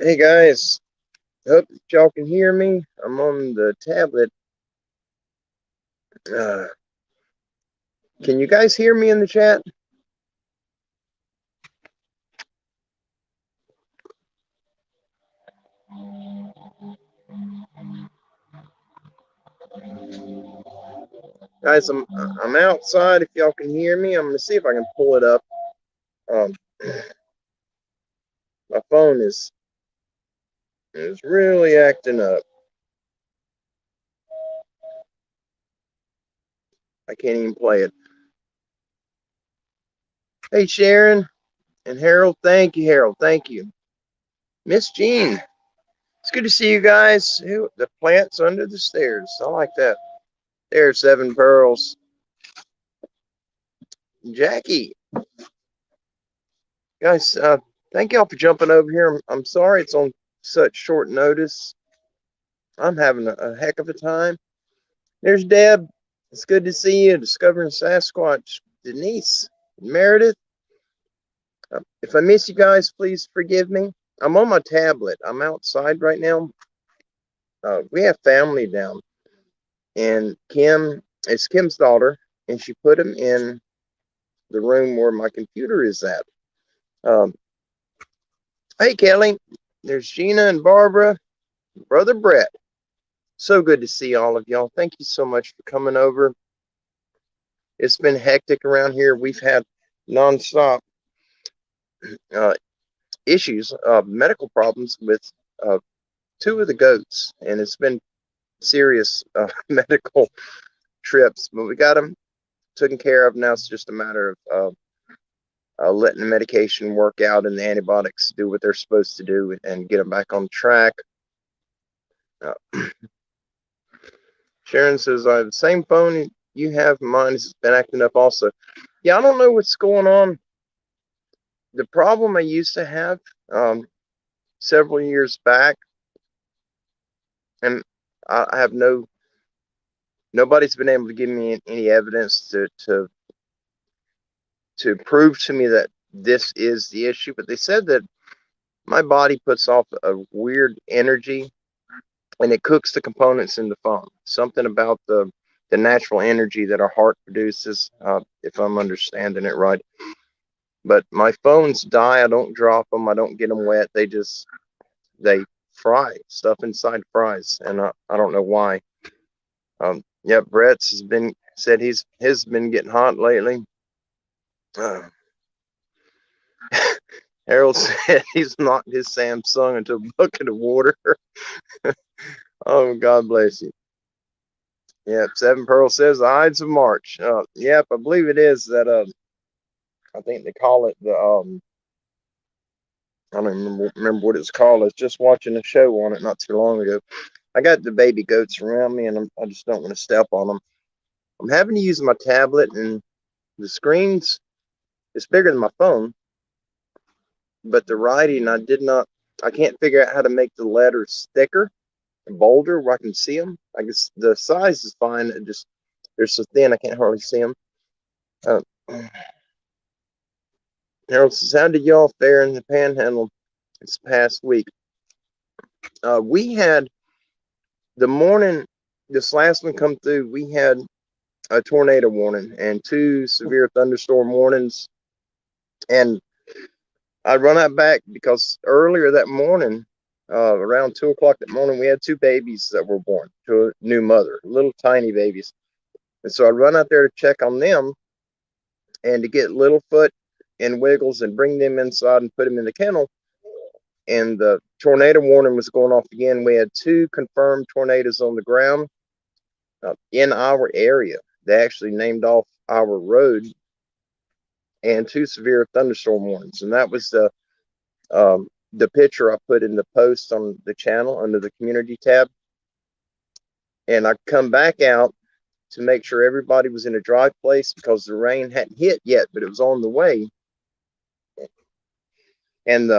Hey guys, hope y'all can hear me. I'm on the tablet. Uh, can you guys hear me in the chat? Guys, I'm outside. If y'all can hear me, I'm gonna see if I can pull it up. Um, my phone is really acting up. I can't even play it. Hey Sharon and Harold, thank you, Harold. Thank you, Miss Jean. It's good to see you guys. The plants under the stairs. I like that. There's Seven Pearls. Jackie, guys, thank y'all for jumping over here. I'm sorry it's on such short notice. I'm having a heck of a time. There's Deb. It's good to see you. Discovering Sasquatch. Denise, Meredith. If I miss you guys, please forgive me. I'm on my tablet. I'm outside right now. We have family down, and it's Kim's daughter, and she put him in the room where my computer is at. Um, hey, Kelly. There's Gina and Barbara. Brother Brett. So good to see all of y'all. Thank you so much for coming over. It's been hectic around here. We've had nonstop uh, issues, medical problems with uh, two of the goats, and it's been serious medical trips. But we got them taken care of. Now it's just a matter of letting the medication work out and the antibiotics do what they're supposed to do and get them back on track. Sharon says, I have the same phone you have. Mine has been acting up also. Yeah, I don't know what's going on. The problem I used to have several years back, and I have nobody's been able to give me any evidence to prove to me that this is the issue, but they said that my body puts off a weird energy and it cooks the components in the phone. Something about the natural energy that our heart produces, if I'm understanding it right. But my phones die. I don't drop them. I don't get them wet. They fry. Stuff inside fries, and I don't know why. Yeah, Brett's said his been getting hot lately. Harold said he's knocked his Samsung into a bucket of water. Oh, God bless you. Yep, Seven Pearl says the Ides of March. Yep, I believe it is that. I think they call it the. I don't remember what it's called. I was just watching a show on it not too long ago. I got the baby goats around me, and I just don't want to step on them. I'm having to use my tablet, and the screen's it's bigger than my phone, but the writing I can't figure out how to make the letters thicker and bolder where I can see them. I guess the size is fine. They're so thin I can't hardly see them. Harold says, how did y'all fare in the Panhandle this past week? We had the morning this last one come through. We had a tornado warning and 2 severe thunderstorm warnings, and I run out back because earlier that morning, around 2 o'clock that morning, we had 2 babies that were born to a new mother, little tiny babies. And so I run out there to check on them and to get Littlefoot and Wiggles and bring them inside and put them in the kennel. And the tornado warning was going off again. We had 2 confirmed tornadoes on the ground in our area. They actually named off our road, and 2 severe thunderstorm warnings. And that was the picture I put in the post on the channel under the community tab. And I come back out to make sure everybody was in a dry place because the rain hadn't hit yet, but it was on the way. And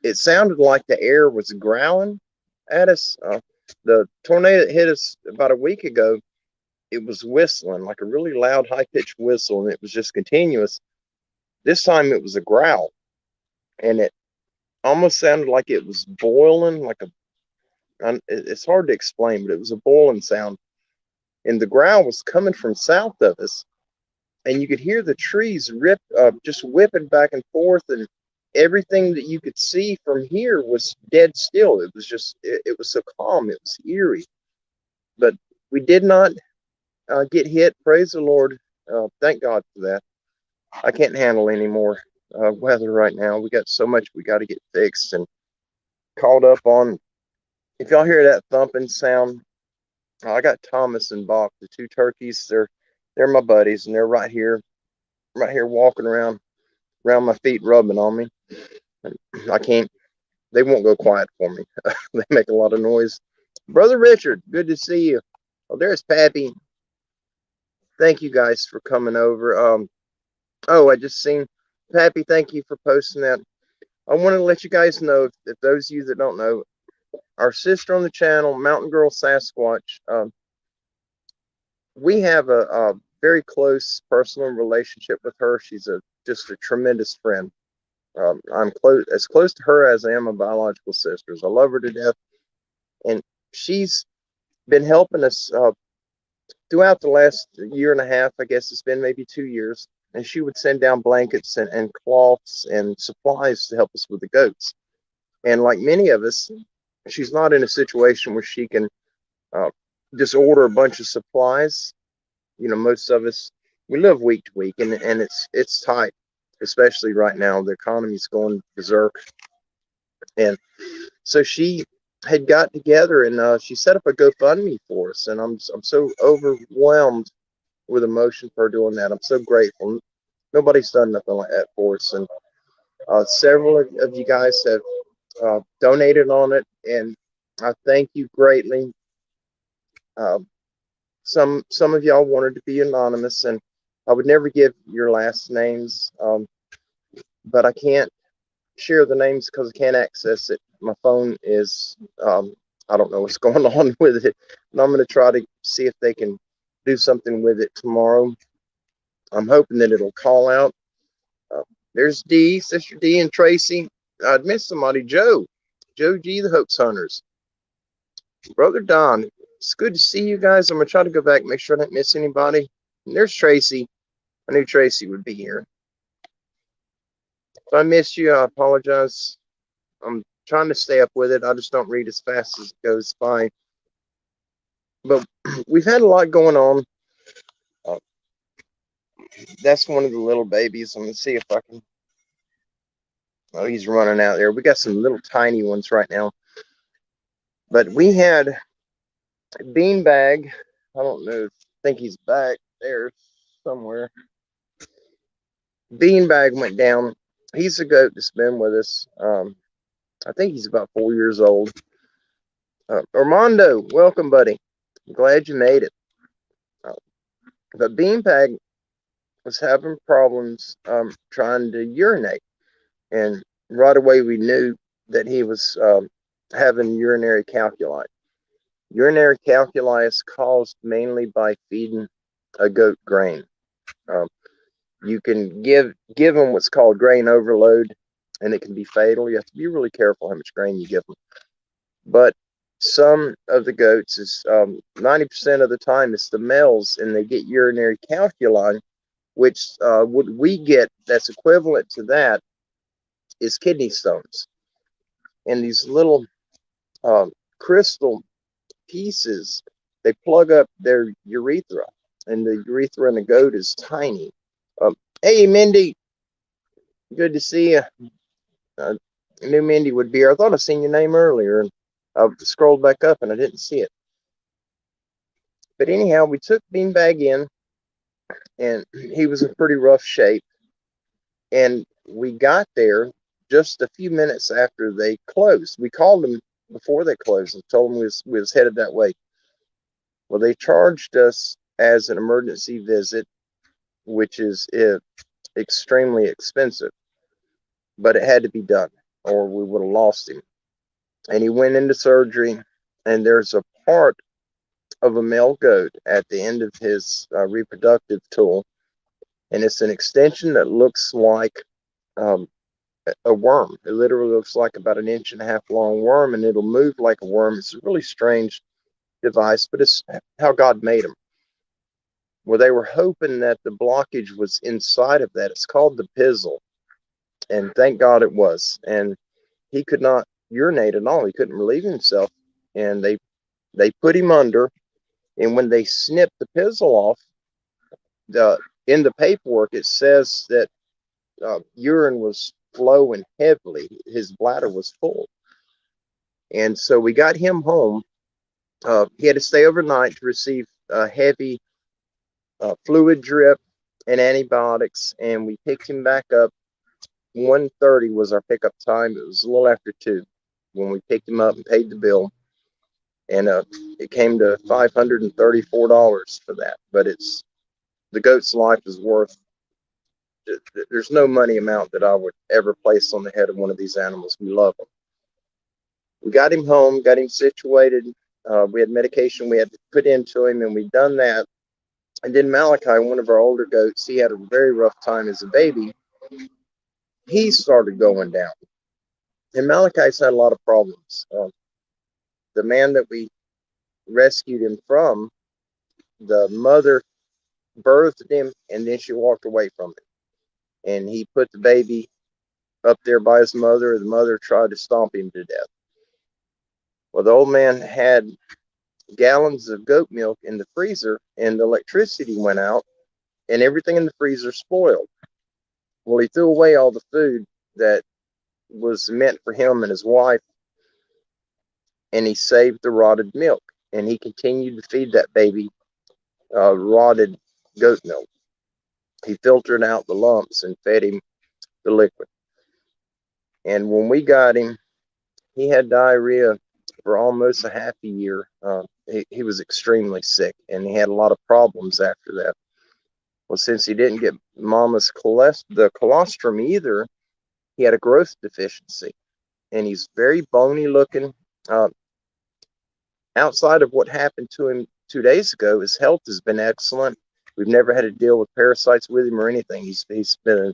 it sounded like the air was growling at us. The tornado that hit us about a week ago, it was whistling like a really loud, high-pitched whistle, and it was just continuous. This time it was a growl, and it almost sounded like it was boiling, like it's hard to explain, but it was a boiling sound. And the growl was coming from south of us. And you could hear the trees just whipping back and forth. And everything that you could see from here was dead still. It was just, it was so calm. It was eerie. But we did not get hit. Praise the Lord. Thank God for that. I can't handle any more weather right now. We got so much we got to get fixed and caught up on. If y'all hear that thumping sound, I got Thomas and Bach, the two turkeys. They're my buddies, and they're right here walking around my feet, rubbing on me. I can't. They won't go quiet for me. They make a lot of noise. Brother Richard, good to see you. Oh, there's Pappy. Thank you guys for coming over. Oh, I just seen Pappy. Thank you for posting that. I want to let you guys know, if those of you that don't know, our sister on the channel, Mountain Girl Sasquatch, we have a very close personal relationship with her. She's just a tremendous friend. I'm as close to her as I am my biological sisters. I love her to death, and she's been helping us throughout the last year and a half. I guess it's been maybe 2 years, and she would send down blankets and cloths and supplies to help us with the goats. And like many of us, she's not in a situation where she can just order a bunch of supplies. You know, most of us, we live week to week, and it's tight, especially right now. The economy's going berserk. And so she had got together, and she set up a GoFundMe for us, and I'm so overwhelmed with emotion for doing that. I'm so grateful. Nobody's done nothing like that for us, and several of you guys have donated on it, and I thank you greatly. Some of y'all wanted to be anonymous, and I would never give your last names, but I can't share the names because I can't access it. My phone is, I don't know what's going on with it, and I'm going to try to see if they can do something with it tomorrow. I'm hoping that it'll call out. There's D, Sister D, and Tracy. I'd missed somebody, Joe G, the Hoax Hunters. Brother Don, it's good to see you guys. I'm going to try to go back and make sure I didn't miss anybody. And there's Tracy. I knew Tracy would be here. If I missed you, I apologize. I'm trying to stay up with it. I just don't read as fast as it goes by. But we've had a lot going on. That's one of the little babies. I'm going to see if I can. Oh, he's running out there. We got some little tiny ones right now. But we had Beanbag. I don't know. I think he's back there somewhere. Beanbag went down. He's a goat that's been with us. I think he's about 4 years old. Armando, welcome, buddy. I'm glad you made it. But Beanbag was having problems trying to urinate. And right away we knew that he was having urinary calculi. Urinary calculi is caused mainly by feeding a goat grain. You can give them what's called grain overload, and it can be fatal. You have to be really careful how much grain you give them. But some of the goats is 90% of the time it's the males, and they get urinary calculi, which what we get that's equivalent to that is kidney stones. And these little crystal pieces, they plug up their urethra, and the urethra in the goat is tiny. Hey, Mindy, good to see you. I knew Mindy would be here. I thought I seen your name earlier, and I scrolled back up and I didn't see it. But anyhow, we took Beanbag in, and he was in pretty rough shape. And we got there just a few minutes after they closed. We called them before they closed and told them we was headed that way. Well, they charged us as an emergency visit, which is extremely expensive, but it had to be done or we would have lost him. And he went into surgery, and there's a part of a male goat at the end of his reproductive tool, and it's an extension that looks like a a worm. It literally looks like about an inch and a half long worm, and it'll move like a worm. It's a really strange device, but it's how God made them. Well, they were hoping that the blockage was inside of that. It's called the pizzle, and thank God it was. And he could not urinate at all. He couldn't relieve himself, and they put him under. And when they snipped the pizzle off, in the paperwork it says that urine was flowing heavily. His bladder was full, and so we got him home. He had to stay overnight to receive a heavy fluid drip and antibiotics, and we picked him back up. 1:30 was our pickup time. It was a little after 2 when we picked him up and paid the bill, and it came to $534 for that. But it's the goat's life is worth. There's no money amount that I would ever place on the head of one of these animals. We love them. We got him home, got him situated. We had medication we had to put into him, and we'd done that. And then Malachi, one of our older goats, he had a very rough time as a baby. He started going down. And Malachi's had a lot of problems. The man that we rescued him from, the mother birthed him, and then she walked away from him. And he put the baby up there by his mother. The mother tried to stomp him to death. Well, the old man had gallons of goat milk in the freezer, and the electricity went out, and everything in the freezer spoiled. Well, he threw away all the food that was meant for him and his wife, and he saved the rotted milk, and he continued to feed that baby rotted goat milk. He filtered out the lumps and fed him the liquid. And when we got him, he had diarrhea for almost a half a year. He was extremely sick, and he had a lot of problems after that. Well, since he didn't get mama's the colostrum either, he had a growth deficiency, and he's very bony looking. Outside of what happened to him 2 days ago, his health has been excellent. We've never had to deal with parasites with him or anything. He's been in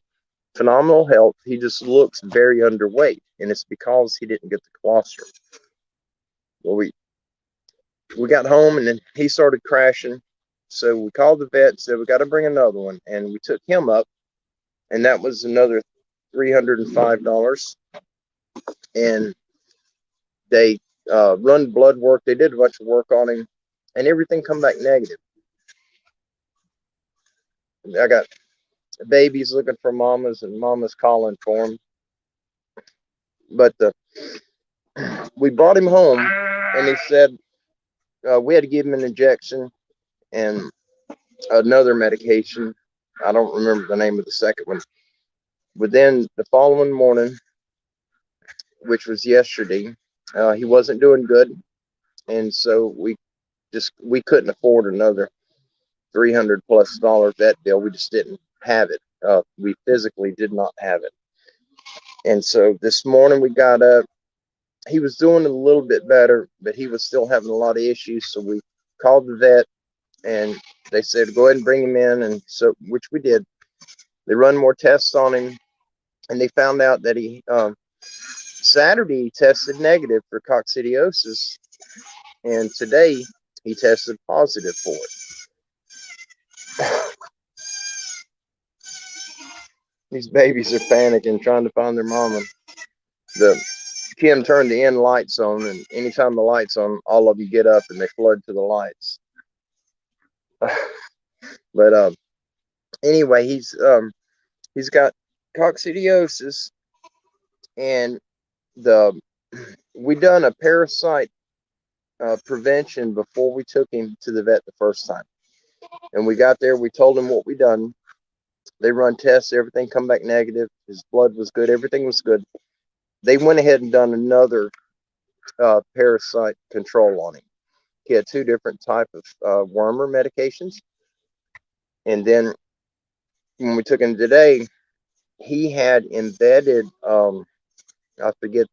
phenomenal health. He just looks very underweight, and it's because he didn't get the colostrum. Well, we got home, and then he started crashing. So we called the vet and said, we got to bring another one. And we took him up, and that was another $305. And they run blood work. They did a bunch of work on him, and everything come back negative. I got babies looking for mamas, and mamas calling for them. But we brought him home, and he said we had to give him an injection and another medication. I don't remember the name of the second one. But then the following morning, which was yesterday, he wasn't doing good, and so we couldn't afford another $300+ vet bill. We just didn't have it. We physically did not have it. And so this morning we got up. He was doing a little bit better, but he was still having a lot of issues. So we called the vet, and they said, go ahead and bring him in. And so, which we did. They run more tests on him, and they found out that he, Saturday, he tested negative for coccidiosis, and today he tested positive for it. These babies are panicking, trying to find their mama. Kim turned the end lights on, and anytime the lights on, all of you get up and they flood to the lights. But anyway, he's got coccidiosis, and we done a parasite prevention before we took him to the vet the first time. And we got there, we told him what we done. They run tests, everything come back negative. His blood was good, everything was good. They went ahead and done another parasite control on him. He had 2 different type of wormer medications. And then when we took him today, he had embedded, I forget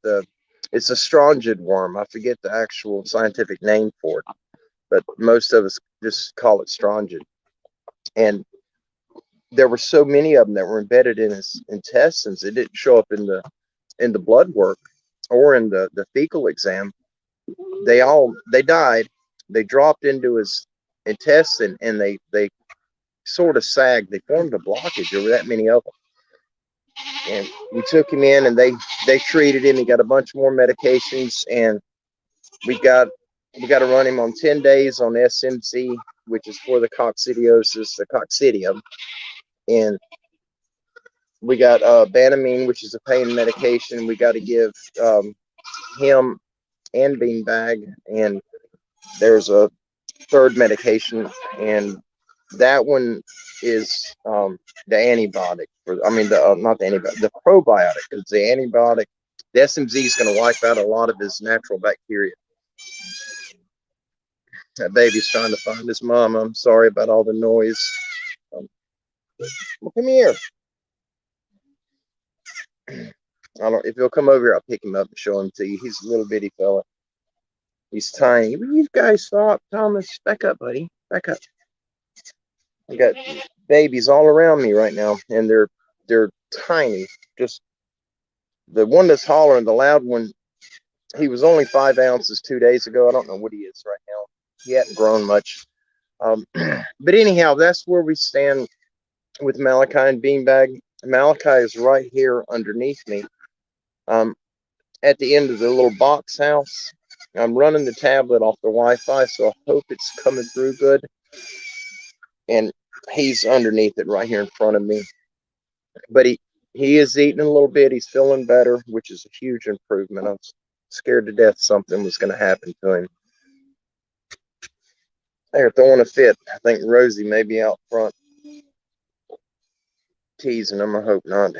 it's a strongid worm. I forget the actual scientific name for it, but most of us just call it strongid. And there were so many of them that were embedded in his intestines. It didn't show up in the blood work or in the fecal exam. They died. They dropped into his intestine, and they sort of sagged. They formed a blockage. There were that many of them. And we took him in, and they treated him. He got a bunch more medications, and we got to run him on 10 days on SMC, which is for the coccidiosis, the coccidium. And we got Banamine, which is a pain medication. We got to give him and Beanbag, and there's a third medication, and that one is the antibiotic for, I mean, not the antibiotic, the probiotic, because the antibiotic, the SMZ is going to wipe out a lot of his natural bacteria. That baby's trying to find his mom. I'm sorry about all the noise. Well, come here. If he'll come over here, I'll pick him up and show him to you. He's a little bitty fella. He's tiny. Will you guys stop, Thomas? Back up, buddy. Back up. I got babies all around me right now, and they're tiny. Just the one that's hollering, the loud one, he was only 5 ounces 2 days ago. I don't know what he is right now. He hadn't grown much. But anyhow, that's where we stand with Malachi and Beanbag. Malachi is right here underneath me. At the end of the little box house. I'm running the tablet off the Wi-Fi, so I hope it's coming through good. And he's underneath it right here in front of me. But he is eating a little bit. He's feeling better, which is a huge improvement. I was scared to death something was going to happen to him. They're throwing a fit. I think Rosie may be out front teasing them. I hope not.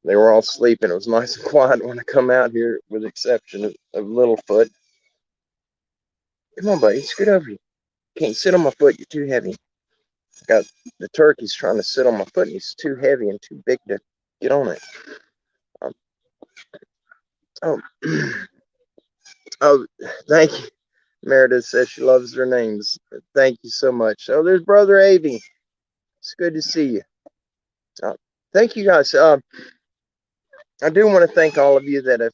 They were all sleeping. It was nice and quiet when I come out here, with the exception of Littlefoot. Come on, buddy. Scoot over here. Can't sit on my foot. You're too heavy. Got the turkey's trying to sit on my foot, and he's too heavy and too big to get on it. Oh, thank you. Meredith says she loves their names. Thank you so much. Oh, there's Brother Avy. It's good to see you. Thank you, guys. I do want to thank all of you that have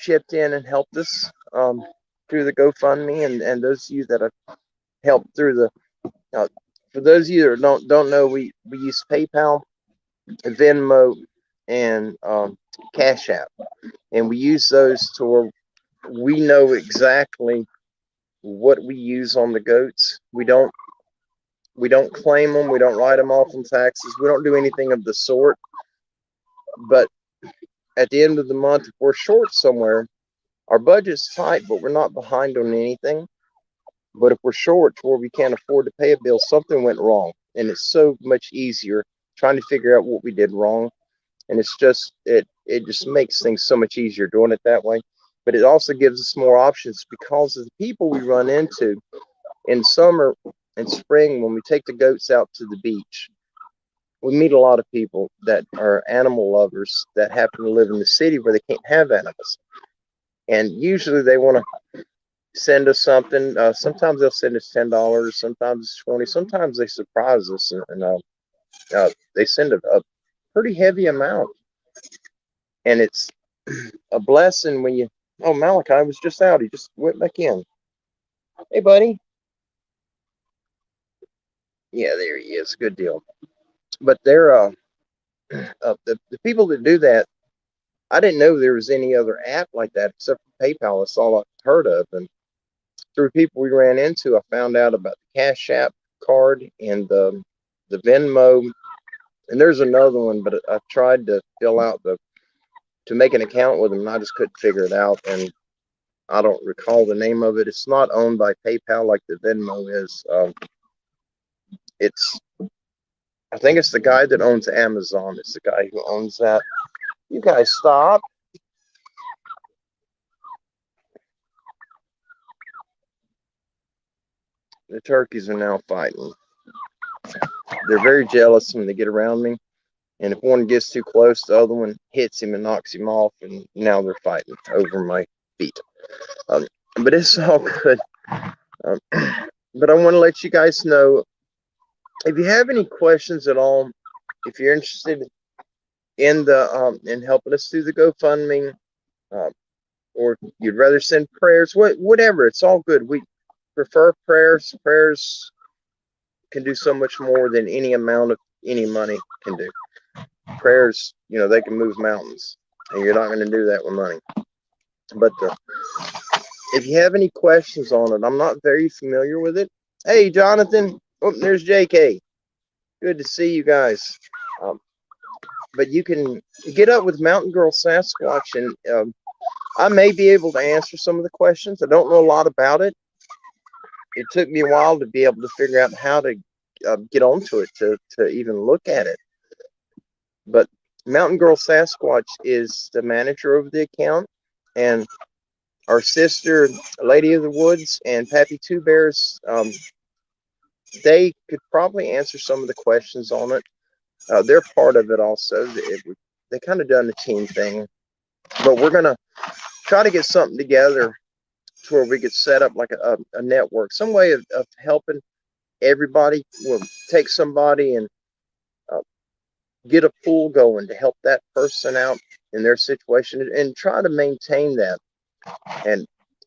chipped in and helped us through the GoFundMe, and those of you that have helped through the. For those of you that don't know, we use PayPal, Venmo, and Cash App, and we use those to where we know exactly what we use on the goats. We don't claim them. We don't write them off on taxes. We don't do anything of the sort. But at the end of the month, if we're short somewhere, our budget's tight, but we're not behind on anything. But if we're short to where we can't afford to pay a bill, something went wrong. And it's so much easier trying to figure out what we did wrong. And it's just, it just makes things so much easier doing it that way. But it also gives us more options because of the people we run into in summer and spring when we take the goats out to the beach. We meet a lot of people that are animal lovers that happen to live in the city where they can't have animals. And usually they want to send us something. Sometimes they'll send us $10, sometimes it's $20, sometimes they surprise us and they send a pretty heavy amount. And it's a blessing when you, oh, Malachi was just out. He just went back in. Hey, buddy. Yeah, there he is. Good deal. But they're the people that do that, I didn't know there was any other app like that except for PayPal. That's all I've heard of. And through people we ran into, I found out about the Cash App card and the Venmo. And there's another one, but I tried to fill out to make an account with them, and I just couldn't figure it out. And I don't recall the name of it. It's not owned by PayPal like the Venmo is. I think it's the guy that owns Amazon. It's the guy who owns that. You guys stop. The turkeys are now fighting. They're very jealous when they get around me. And if one gets too close, the other one hits him and knocks him off. And now they're fighting over my feet. But it's all good. But I want to let you guys know If you have any questions at all, if you're interested in the in helping us through the GoFundMe, uh, or you'd rather send prayers, whatever, it's all good. We prefer prayers. Prayers can do so much more than any amount of any money can do. Prayers, they can move mountains, and you're not going to do that with money. But if you have any questions on it, I'm not very familiar with it. Hey, Jonathan. Oh, there's JK. Good to see you guys. But you can get up with Mountain Girl Sasquatch, and I may be able to answer some of the questions. I don't know a lot about it. It took me a while to be able to figure out how to get onto it, to even look at it. But Mountain Girl Sasquatch is the manager of the account, and our sister, Lady of the Woods, and Pappy Two Bears, they could probably answer some of the questions on it. They're part of it also. They kind of done the team thing, but we're gonna try to get something together to where we could set up like a network, some way of helping everybody. We'll take somebody and get a pool going to help that person out in their situation, and try to maintain that, and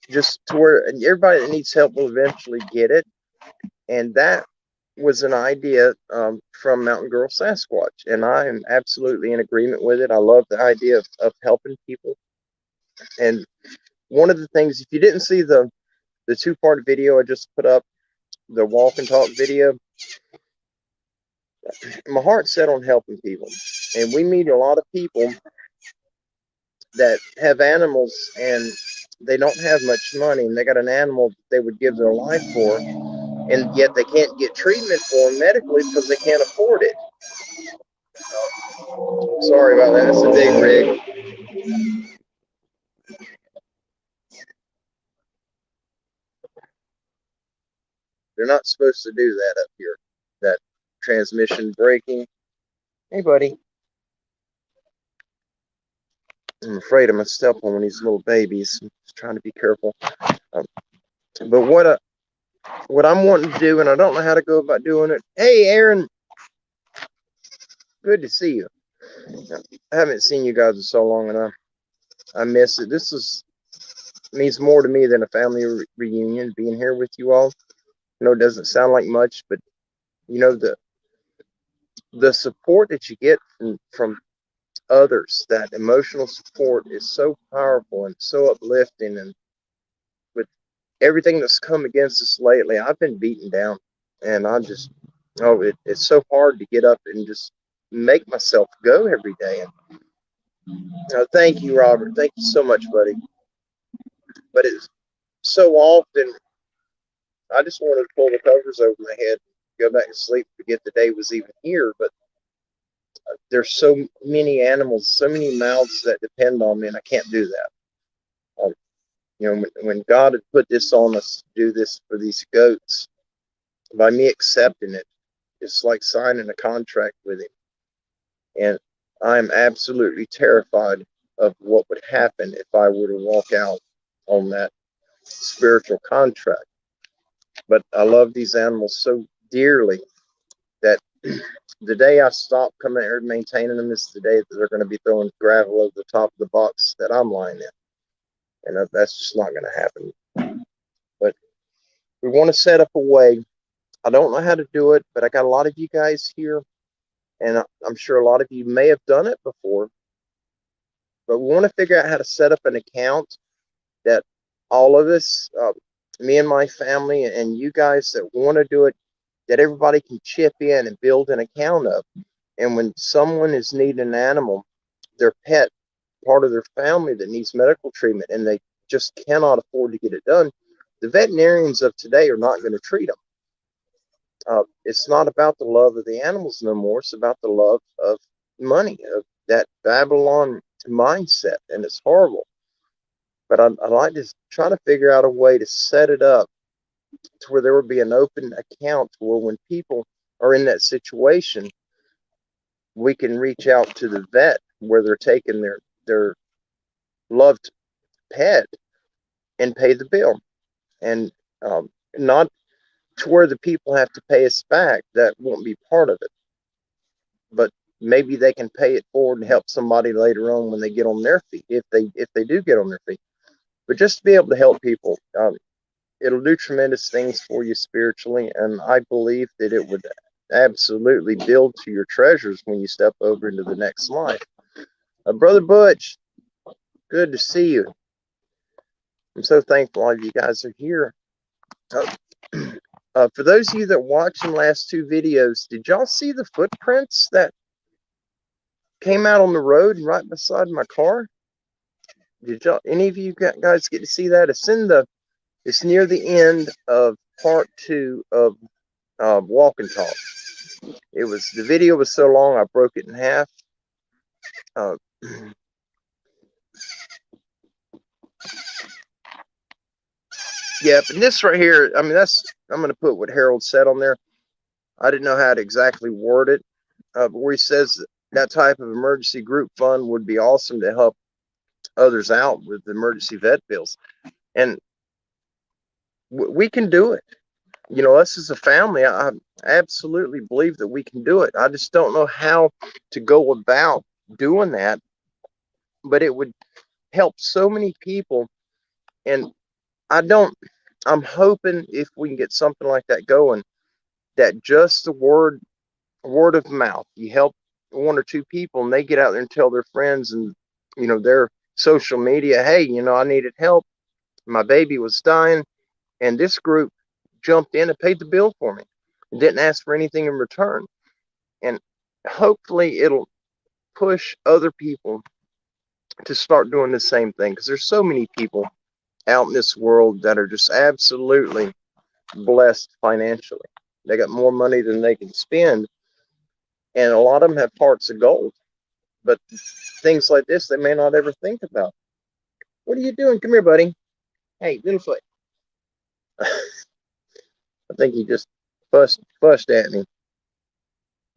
just to where everybody that needs help will eventually get it. And that was an idea from Mountain Girl Sasquatch, and I am absolutely in agreement with it. I love the idea of helping people. And one of the things, if you didn't see the two-part video I just put up, the walk and talk video, my heart's set on helping people. And we meet a lot of people that have animals, and they don't have much money, and they got an animal that they would give their life for, and yet they can't get treatment for them medically because they can't afford it. Sorry about that. It's a big rig. They're not supposed to do that up here. That transmission braking. Hey, buddy. I'm afraid I'm going to step on one of these little babies. I'm just trying to be careful. But what I'm wanting to do, and I don't know how to go about doing it. Hey, Aaron. Good to see you. I haven't seen you guys in so long, and I miss it. This means more to me than a family reunion, being here with you all. I know it doesn't sound like much, but the support that you get from others, that emotional support, is so powerful and so uplifting. And with everything that's come against us lately, I've been beaten down, and it's so hard to get up and just make myself go every day. And thank you, Robert. Thank you so much, buddy. But it's so often I just wanted to pull the covers over my head, go back to sleep, forget the day was even here. But there's so many animals, so many mouths that depend on me, and I can't do that. When God had put this on us to do this for these goats, by me accepting it, it's like signing a contract with Him. And I'm absolutely terrified of what would happen if I were to walk out on that spiritual contract. But I love these animals so dearly that the day I stop coming here and maintaining them is the day that they're going to be throwing gravel over the top of the box that I'm lying in. And that's just not going to happen. But we want to set up a way. I don't know how to do it, but I got a lot of you guys here, and I'm sure a lot of you may have done it before. But we want to figure out how to set up an account that all of us, me and my family, and you guys that want to do it, that everybody can chip in and build an account of. And when someone is needing an animal, their pet, part of their family that needs medical treatment, and they just cannot afford to get it done, the veterinarians of today are not going to treat them. It's not about the love of the animals no more. It's about the love of money, of that Babylon mindset, and it's horrible. But I'd like to try to figure out a way to set it up to where there would be an open account where when people are in that situation, we can reach out to the vet where they're taking their loved pet and pay the bill. And not to where the people have to pay us back that won't be part of it. But maybe they can pay it forward and help somebody later on when they get on their feet, if they do get on their feet. But just to be able to help people, it'll do tremendous things for you spiritually, and I believe that it would absolutely build to your treasures when you step over into the next life. Brother Butch, good to see you. I'm so thankful all of you guys are here. For those of you that watched the last two videos, did y'all see the footprints that came out on the road right beside my car? Did y'all, any of you guys get to see that? It's near the end of part 2 of Walk and Talk. The video was so long I broke it in half. Yeah, but this right here, I mean, I'm going to put what Harold said on there. I didn't know how to exactly word it, but where he says that type of emergency group fund would be awesome to help others out with emergency vet bills. And we can do it. You know, us as a family, I absolutely believe that we can do it. I just don't know how to go about doing that, but it would help so many people. And I'm hoping if we can get something like that going, that just the word of mouth, you help 1 or 2 people and they get out there and tell their friends and, you know, their social media, hey, you know, I needed help. My baby was dying, and this group jumped in and paid the bill for me and didn't ask for anything in return. And hopefully it'll push other people to start doing the same thing, because there's so many people out in this world that are just absolutely blessed financially. They got more money than they can spend, and a lot of them have hearts of gold. But things like this, they may not ever think about. What are you doing? Come here, buddy. Hey, Littlefoot. I think he just fussed at me.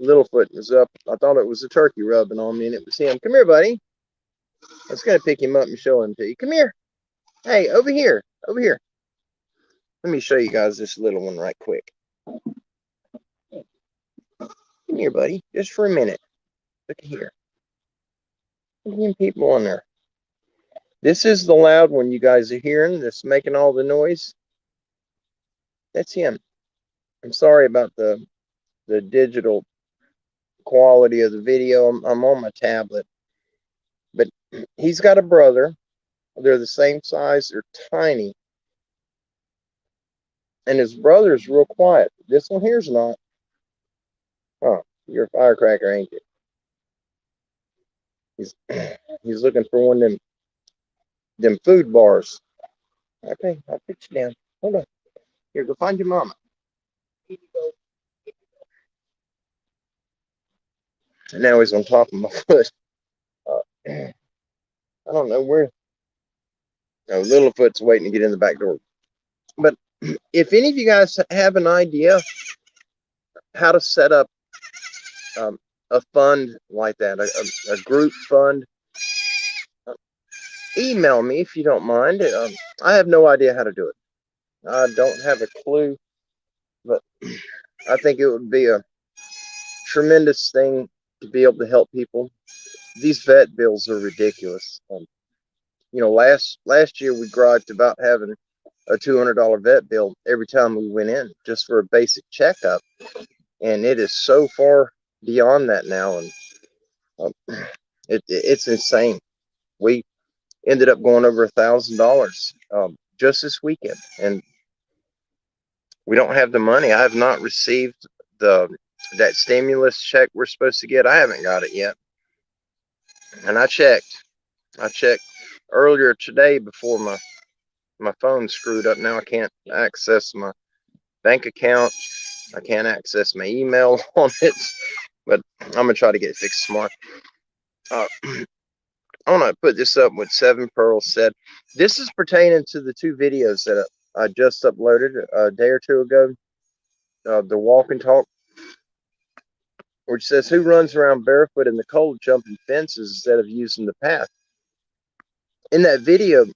Littlefoot was up. I thought it was a turkey rubbing on me, and it was him. Come here, buddy. I was going to pick him up and show him to you. Come here. Hey, over here. Over here. Let me show you guys this little one right quick. Come here, buddy. Just for a minute. Look here. Look at them people on there. This is the loud one you guys are hearing that's making all the noise. That's him. I'm sorry about the digital quality of the video. I'm on my tablet. But he's got a brother. They're the same size. They're tiny. And his brother's real quiet. This one here's not. Oh, you're a firecracker, ain't you? He's looking for one of them food bars. Okay, I'll put you down. Hold on. Here, go find your mama. And now he's on top of my foot. I don't know where. No, Littlefoot's waiting to get in the back door. But if any of you guys have an idea how to set up a fund like that, a group fund, email me if you don't mind. I have no idea how to do it. I don't have a clue, but I think it would be a tremendous thing to be able to help people. These vet bills are ridiculous. You know, last year we griped about having a $200 vet bill every time we went in just for a basic checkup, and it is so far beyond that now, and it's insane. We ended up going over $1,000 just this weekend, and we don't have the money. I have not received that stimulus check we're supposed to get. I haven't got it yet, and I checked earlier today before my phone screwed up. Now I can't access my bank account. I can't access my email on it, but I'm gonna try to get it fixed tomorrow. I want to put this up what Seven Pearls said. This is pertaining to the 2 videos that I just uploaded a day or 2 ago. The Walk and Talk, which says, who runs around barefoot in the cold jumping fences instead of using the path? In that video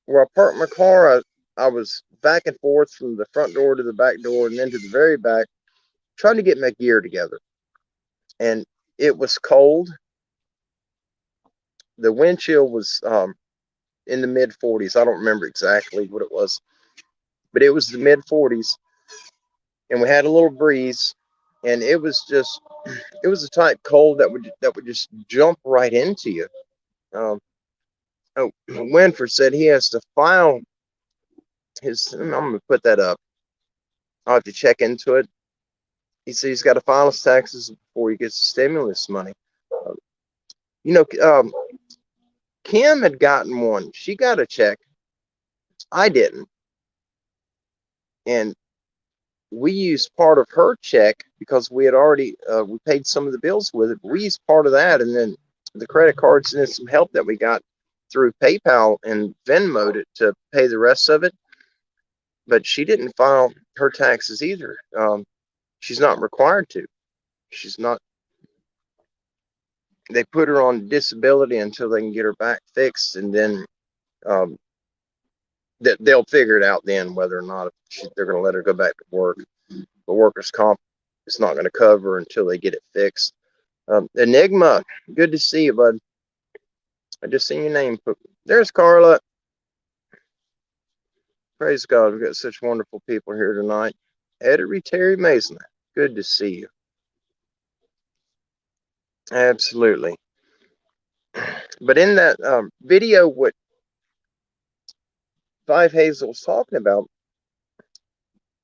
where I parked my car, I was back and forth from the front door to the back door and then to the very back, trying to get my gear together. And it was cold. The wind chill was in the mid 40s. I don't remember exactly what it was, but it was the mid 40s, and we had a little breeze, and it was a type cold that would just jump right into you. Winford said he has to file his. I'm going to put that up. I'll have to check into it. He said he's got to file his taxes before he gets the stimulus money. You know, Kim had gotten one. She got a check. I didn't. And we used part of her check because we had already we paid some of the bills with it. We used part of that, and then the credit cards and then some help that we got through PayPal and Venmo'd it to pay the rest of it. But she didn't file her taxes either. She's not required to. She's not. They put her on disability until they can get her back fixed, and then they'll figure it out then whether or not they're going to let her go back to work. The workers' comp is not going to cover until they get it fixed. Enigma, good to see you, bud. I just seen your name. There's Carla. Praise God, we've got such wonderful people here tonight. Editor Terry Mason, good to see you. Absolutely. But in that video, what Five Hazel was talking about,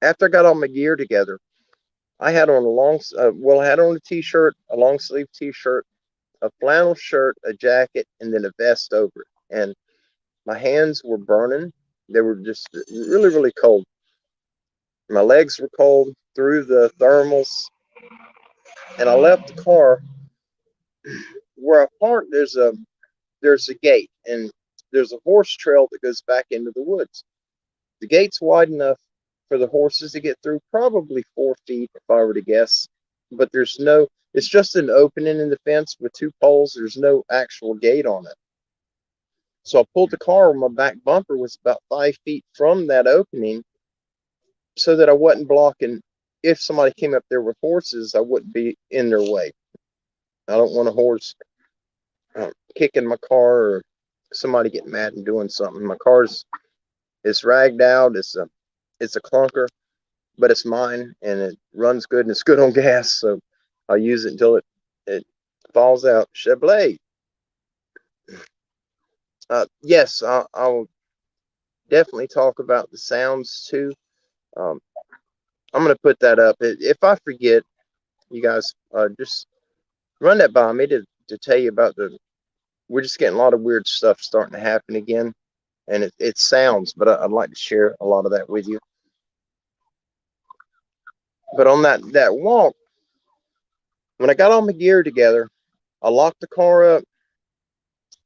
after I got all my gear together, I had on I had on a t-shirt, a long sleeve t-shirt, a flannel shirt, a jacket, and then a vest over it. And my hands were burning. They were just really, really cold. My legs were cold through the thermals. And I left the car where I parked. There's a gate, and there's a horse trail that goes back into the woods. The gate's wide enough for the horses to get through, probably 4 feet if I were to guess. But it's just an opening in the fence with 2 poles. There's no actual gate on it. So I pulled the car where my back bumper was about 5 feet from that opening so that I wasn't blocking. If somebody came up there with horses, I wouldn't be in their way. I don't want a horse kicking my car or somebody getting mad and doing something. My it's ragged out. It's a clunker, but it's mine and it runs good and it's good on gas. So I'll use it until it falls out. Chablis. Yes, I'll definitely talk about the sounds too. I'm going to put that up. If I forget, you guys just run that by me to tell you about we're just getting a lot of weird stuff starting to happen again. And it sounds, but I'd like to share a lot of that with you. But on that walk, when I got all my gear together, I locked the car up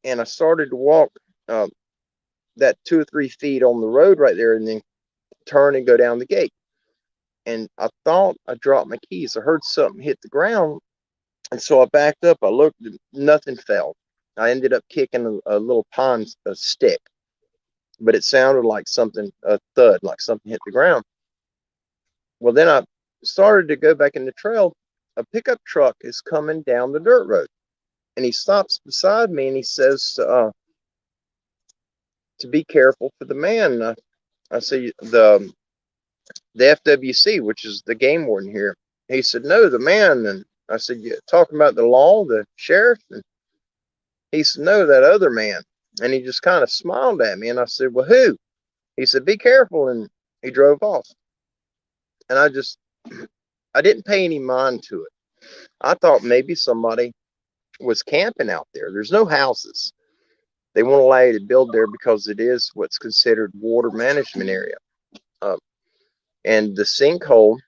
and I started to walk that 2 or 3 feet on the road right there and then turn and go down the gate. And I thought I dropped my keys. I heard something hit the ground. And so I backed up. I looked, nothing fell. I ended up kicking a little pine stick, but it sounded like a thud, like something hit the ground. Well, then I started to go back in the trail. A pickup truck is coming down the dirt road, and he stops beside me and he says to be careful for the man. I say the FWC, which is the game warden here. He said, no, the man. And I said, you talking about the law, the sheriff? And he said, no, that other man. And he just kind of smiled at me. And I said, well, who? He said, be careful. And he drove off. And I didn't pay any mind to it. I thought maybe somebody was camping out there. There's no houses. They won't allow you to build there because it is what's considered water management area. And the sinkhole,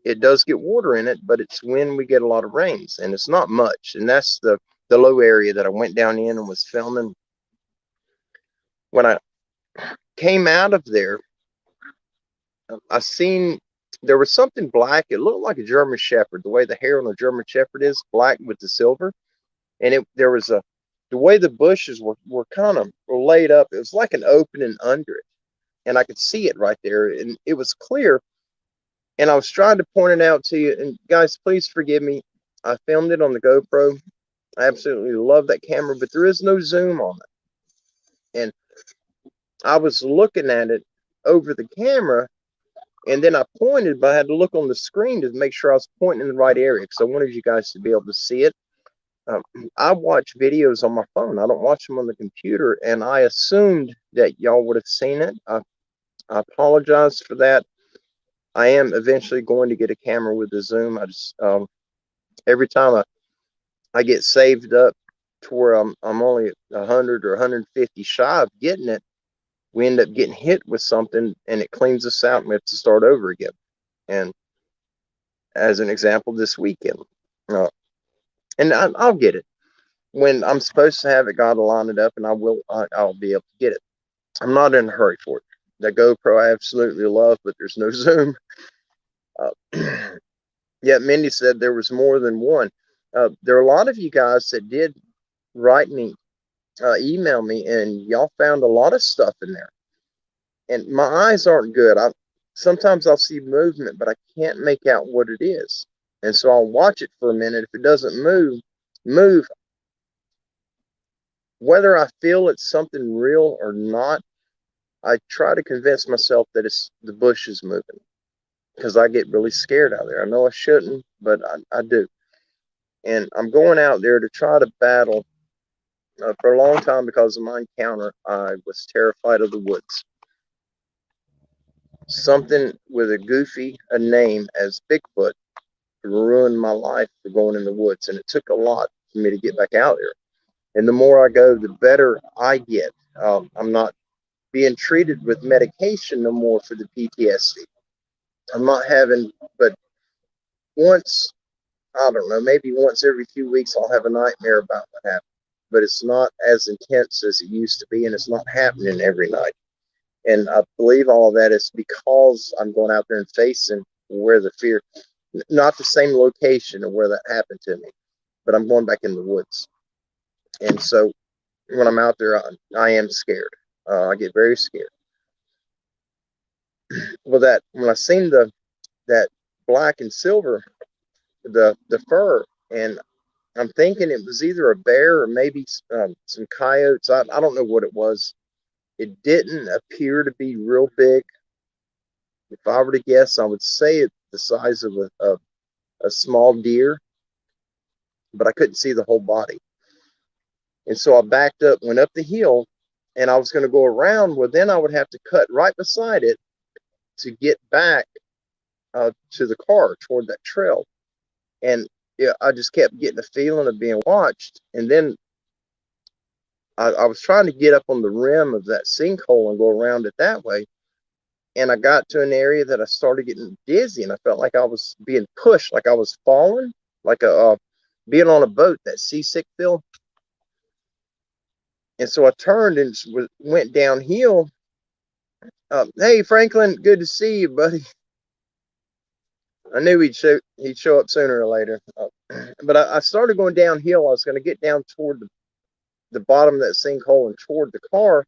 it does get water in it, but it's when we get a lot of rains, and it's not much. And that's the low area that I went down in and was filming. When I came out of there, I seen there was something black. It looked like a German Shepherd, the way the hair on a German Shepherd is, black with the silver. And there was the way the bushes were kind of laid up. It was like an opening under it. and I could see it right there, and it was clear. And I was trying to point it out to you. And guys, please forgive me. I filmed it on the GoPro. I absolutely love that camera, but there is no zoom on it. And I was looking at it over the camera, and then I pointed, but I had to look on the screen to make sure I was pointing in the right area because I wanted you guys to be able to see it. I watch videos on my phone. I don't watch them on the computer, and I assumed that y'all would have seen it. I apologize for that. I am eventually going to get a camera with the zoom. I just every time I get saved up to where I'm only 100 or 150 shy of getting it, we end up getting hit with something, and it cleans us out, and we have to start over again. And as an example, this weekend, uh, and I'll get it when I'm supposed to have it. God will line it up, and I'll be able to get it. I'm not in a hurry for it. The GoPro I absolutely love, but there's no zoom. Yeah, Mindy said there was more than one. There are a lot of you guys that did write me, email me, and y'all found a lot of stuff in there. And my eyes aren't good. Sometimes I'll see movement, but I can't make out what it is. And so I'll watch it for a minute. If it doesn't move, whether I feel it's something real or not, I try to convince myself that it's the bush is moving, because I get really scared out there. I know I shouldn't, but I do. And I'm going out there to try to battle. For a long time, because of my encounter, I was terrified of the woods. Something with a name as Bigfoot ruined my life for going in the woods, and it took a lot for me to get back out there. And the more I go, the better I get. I'm not being treated with medication no more for the PTSD. I'm not having, but once, I don't know, maybe once every few weeks, I'll have a nightmare about what happened. But it's not as intense as it used to be, and it's not happening every night. And I believe all of that is because I'm going out there and facing where the fear, not the same location of where that happened to me, but I'm going back in the woods. And so when I'm out there, I am scared. I get very scared. Well, that when I seen that black and silver, the fur, and I'm thinking it was either a bear or maybe some coyotes. I don't know what it was. It didn't appear to be real big. If I were to guess, I would say it's the size of a small deer, but I couldn't see the whole body. And so I backed up, went up the hill, and I was going to go around. Well, then I would have to cut right beside it to get back to the car toward that trail. And yeah, I just kept getting a feeling of being watched. And then I was trying to get up on the rim of that sinkhole and go around it that way. And I got to an area that I started getting dizzy, and I felt like I was being pushed, like I was falling, like being on a boat, that seasick feel. And so I turned and went downhill. Hey, Franklin, good to see you, buddy. I knew he'd show up sooner or later. But I started going downhill. I was going to get down toward the bottom of that sinkhole and toward the car.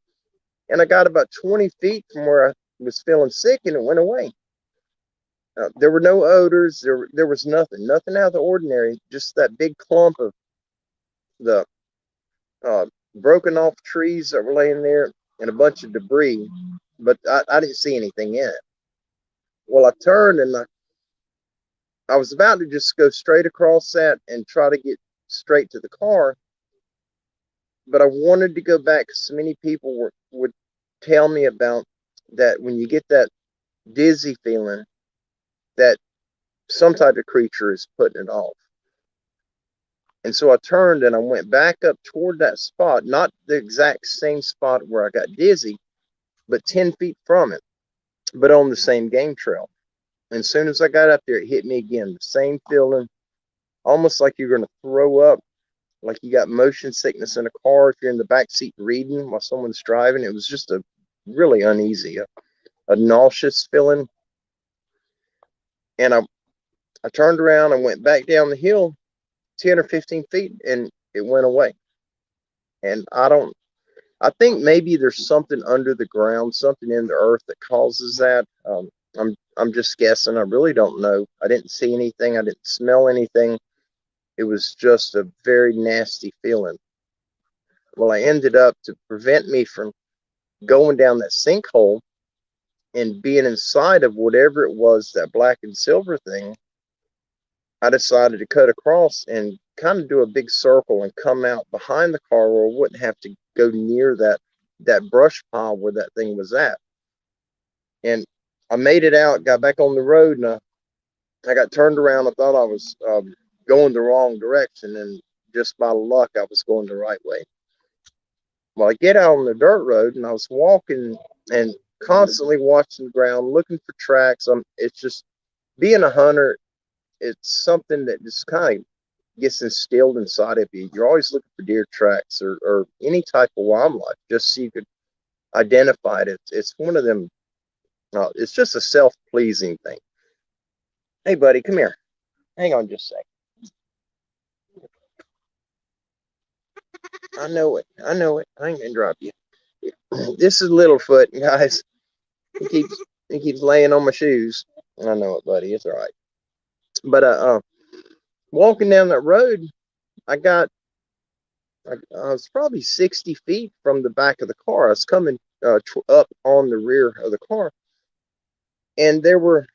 And I got about 20 feet from where I was feeling sick, and it went away. There were no odors. There was nothing out of the ordinary. Just that big clump of the broken off trees that were laying there and a bunch of debris. But I didn't see anything in it. Well, I turned and I was about to just go straight across that and try to get straight to the car. But I wanted to go back because so many people would tell me about that when you get that dizzy feeling, that some type of creature is putting it off. And so I turned and I went back up toward that spot, not the exact same spot where I got dizzy, but 10 feet from it, but on the same game trail. And as soon as I got up there, it hit me again. The same feeling, almost like you're going to throw up, like you got motion sickness in a car if you're in the back seat reading while someone's driving. It was just a really uneasy, a nauseous feeling. And I turned around and went back down the hill 10 or 15 feet, and it went away. And I don't I think maybe there's something under the ground, something in the earth that causes that. I'm just guessing. I really don't know. I didn't see anything. I didn't smell anything. It was just a very nasty feeling. Well, I ended up, to prevent me from going down that sinkhole and being inside of whatever it was, that black and silver thing, I decided to cut across and kind of do a big circle and come out behind the car where I wouldn't have to go near that brush pile where that thing was at. And I made it out, got back on the road, and I got turned around. I thought I was going the wrong direction, and just by luck, I was going the right way. Well, I get out on the dirt road, and I was walking and constantly watching the ground, looking for tracks. It's just, being a hunter, it's something that just kind of gets instilled inside of you. You're always looking for deer tracks or any type of wildlife, just so you could identify it. It's one of them. It's just a self-pleasing thing. Hey, buddy, come here. Hang on just a second. I know it. I know it. I ain't gonna drop you. This is Littlefoot, guys. He keeps laying on my shoes. I know it, buddy. It's all right. But walking down that road, I was probably 60 feet from the back of the car. I was coming up on the rear of the car, and there were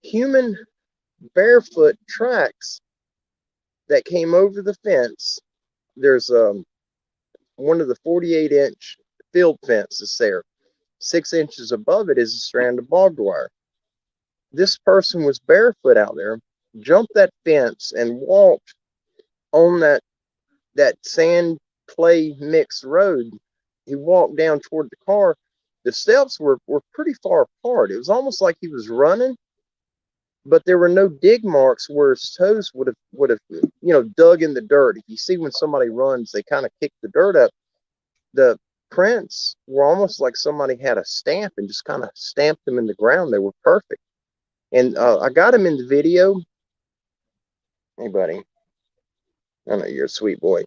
human barefoot tracks that came over the fence. There's one of the 48-inch field fences there. 6 inches above it is a strand of barbed wire. This person was barefoot out there, jumped that fence, and walked on that sand clay mixed road. He walked down toward the car. The steps were pretty far apart. It was almost like he was running, but there were no dig marks where his toes would have dug in the dirt. If you see when somebody runs, they kind of kick the dirt up. The prints were almost like somebody had a stamp and just kind of stamped them in the ground. They were perfect. And I got him in the video. Hey, buddy. I know you're a sweet boy.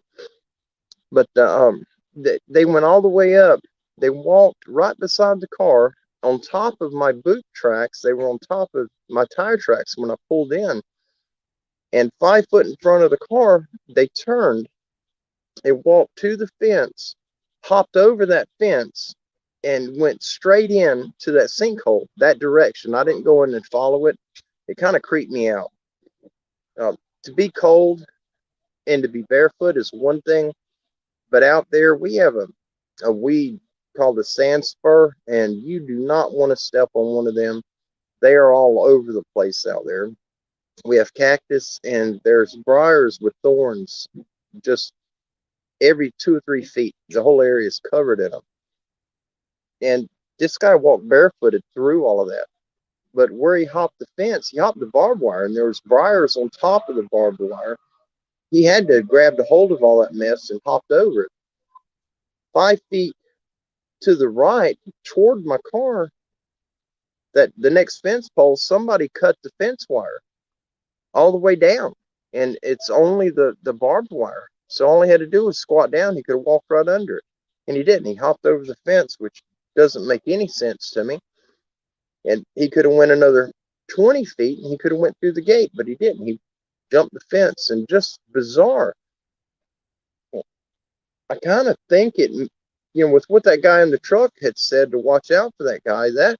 But they went all the way up. They walked right beside the car on top of my boot tracks. They were on top of my tire tracks when I pulled in. And 5 foot in front of the car, they turned. They walked to the fence, hopped over that fence, and went straight in to that sinkhole, that direction. I didn't go in and follow it. It kind of creeped me out. To be cold and to be barefoot is one thing, but out there we have a weed called the sand spur, and you do not want to step on one of them. They are all over the place out there. We have cactus, and there's briars with thorns just every 2 or 3 feet. The whole area is covered in them. And this guy walked barefooted through all of that. But where he hopped the fence, he hopped the barbed wire, and there was briars on top of the barbed wire. He had to grab the hold of all that mess and hopped over it. 5 feet to the right, toward my car, that the next fence pole, somebody cut the fence wire all the way down, and it's only the barbed wire. So all he had to do was squat down. He could have walked right under it, and he didn't. He hopped over the fence, which doesn't make any sense to me. And he could have went another 20 feet, and he could have went through the gate, but he didn't. He jumped the fence, and just bizarre. I kind of think it, with what that guy in the truck had said to watch out for that guy, that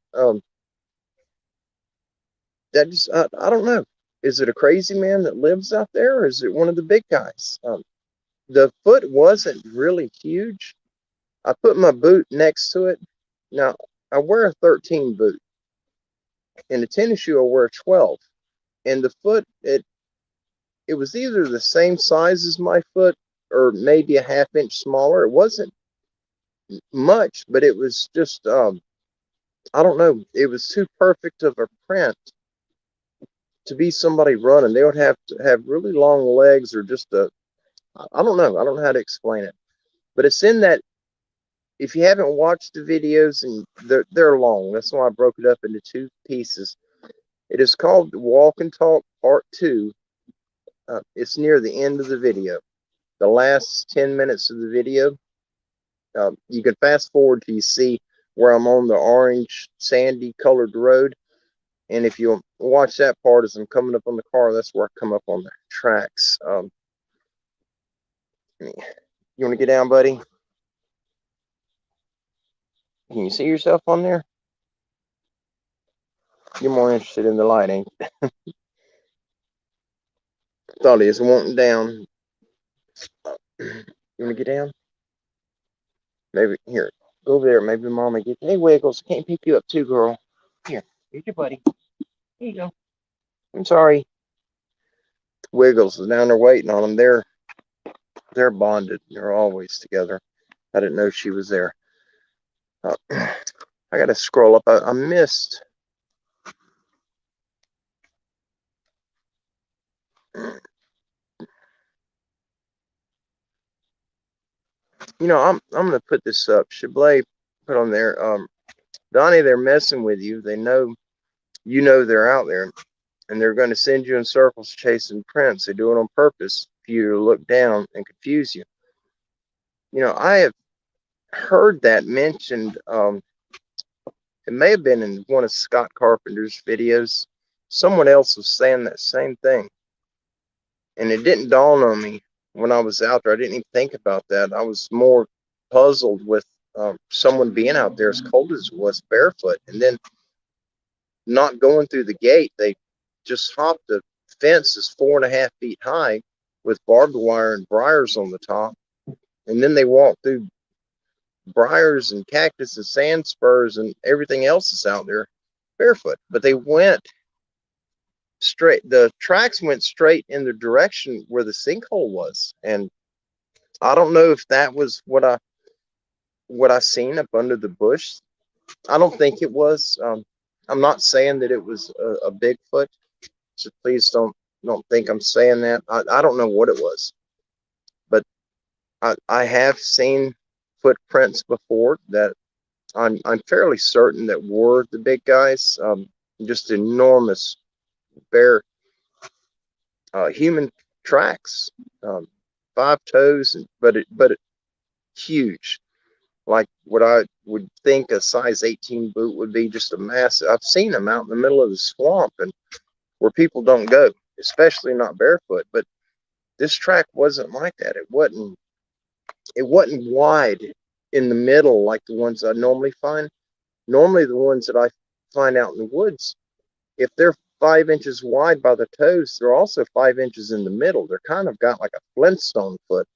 just, I don't know. Is it a crazy man that lives out there, or is it one of the big guys? The foot wasn't really huge. I put my boot next to it. Now, I wear a 13 boot. In the tennis shoe, I wear a 12. And the foot, it was either the same size as my foot or maybe a ½ inch smaller. It wasn't much, but it was just, I don't know. It was too perfect of a print to be somebody running. They would have to have really long legs, or just I don't know. I don't know how to explain it. But it's in that, if you haven't watched the videos, and they're long, that's why I broke it up into 2 pieces. It is called Walk and Talk Part 2. It's near the end of the video. The last 10 minutes of the video, You can fast forward till you see where I'm on the orange sandy colored road. And if you watch that part as I'm coming up on the car, that's where I come up on the tracks. You want to get down, buddy? Can you see yourself on there? You're more interested in the light, ain't you? Thought he was wanting down. You want to get down? Maybe here. Go over there. Maybe Mama get. Hey, Wiggles. Can't pick you up too, girl. Here. Here's your buddy. Here you go. I'm sorry. Wiggles is down there waiting on them. They're bonded. They're always together. I didn't know she was there. I got to scroll up. I missed. I'm gonna put this up. Chablay put on there. Donnie, they're messing with you. They know they're out there, and they're going to send you in circles chasing prints. They do it on purpose for you to look down and confuse you. I have heard that mentioned. It may have been in one of Scott Carpenter's videos. Someone else was saying that same thing, and it didn't dawn on me when I was out there. I didn't even think about that. I was more puzzled with someone being out there as cold as it was, barefoot, and then not going through the gate. They just hopped the fence is 4.5 feet high with barbed wire and briars on the top, and then they walked through briars and cactus and sand spurs and everything else is out there barefoot. But they went straight. The tracks went straight in the direction where the sinkhole was, and I don't know if that was what I seen up under the bush. I don't think it was. I'm not saying that it was a Bigfoot, so please don't think I'm saying that. I don't know what it was, but I have seen footprints before that I'm fairly certain that were the big guys. Just enormous bare human tracks, 5 toes, but huge, like what I would think a size 18 boot would be. Just a massive. I've seen them out in the middle of the swamp and where people don't go, especially not barefoot. But this track wasn't like that. It wasn't wide in the middle like the ones I normally find. Normally the ones that I find out in the woods, if they're 5 inches wide by the toes, they're also 5 inches in the middle. They're kind of got like a Flintstone foot.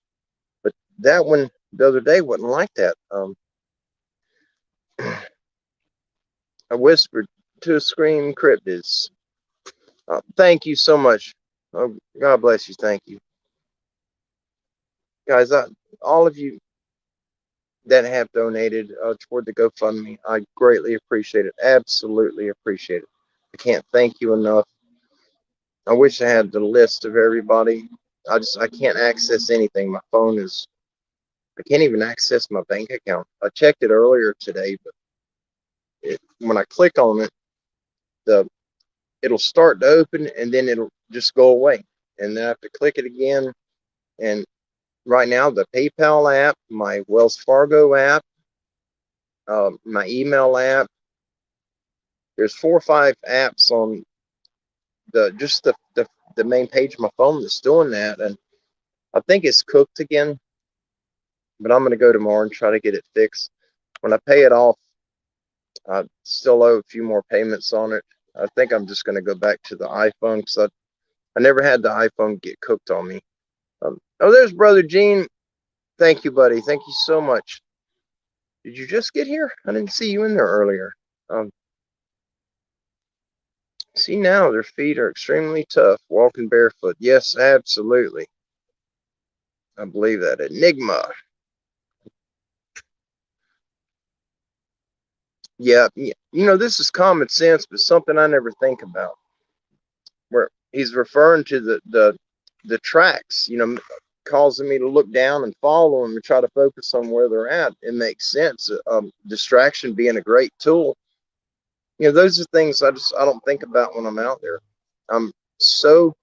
But that one the other day wasn't like that. I whispered to a screaming cryptid. Thank you so much. Oh, God bless you. Thank you. Guys, all of you that have donated toward the GoFundMe, I greatly appreciate it. Absolutely appreciate it. I can't thank you enough. I wish I had the list of everybody. I can't access anything. My phone is, I can't even access my bank account. I checked it earlier today, but when I click on it, it'll start to open and then it'll just go away. And then I have to click it again. And right now, the PayPal app, my Wells Fargo app, my email app, there's 4 or 5 apps on the main page of my phone that's doing that. And I think it's cooked again, but I'm going to go tomorrow and try to get it fixed. When I pay it off, I still owe a few more payments on it. I think I'm just going to go back to the iPhone because I never had the iPhone get cooked on me. Oh, there's Brother Gene. Thank you, buddy. Thank you so much. Did you just get here? I didn't see you in there earlier. See now, their feet are extremely tough, walking barefoot. Yes, absolutely. I believe that. Enigma. Yeah, this is common sense, but something I never think about. Where he's referring to the tracks, causing me to look down and follow them and try to focus on where they're at. It makes sense. Distraction being a great tool. Those are things I don't think about when I'm out there. I'm so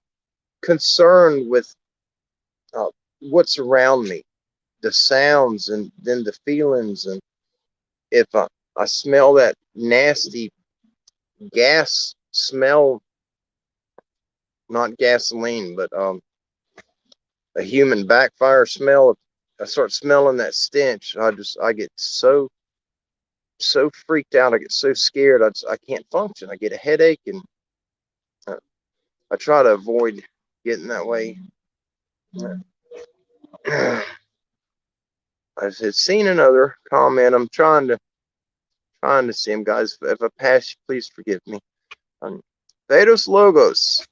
concerned with what's around me the sounds and then the feelings. And if I smell that nasty gas smell, not gasoline, but a human backfire smell, if I start smelling that stench, I get so freaked out. I get so scared. I can't function. I get a headache, and I try to avoid getting that way. I had seen another comment. I'm trying to see him, guys. If I pass you, please forgive me. Vedos Logos,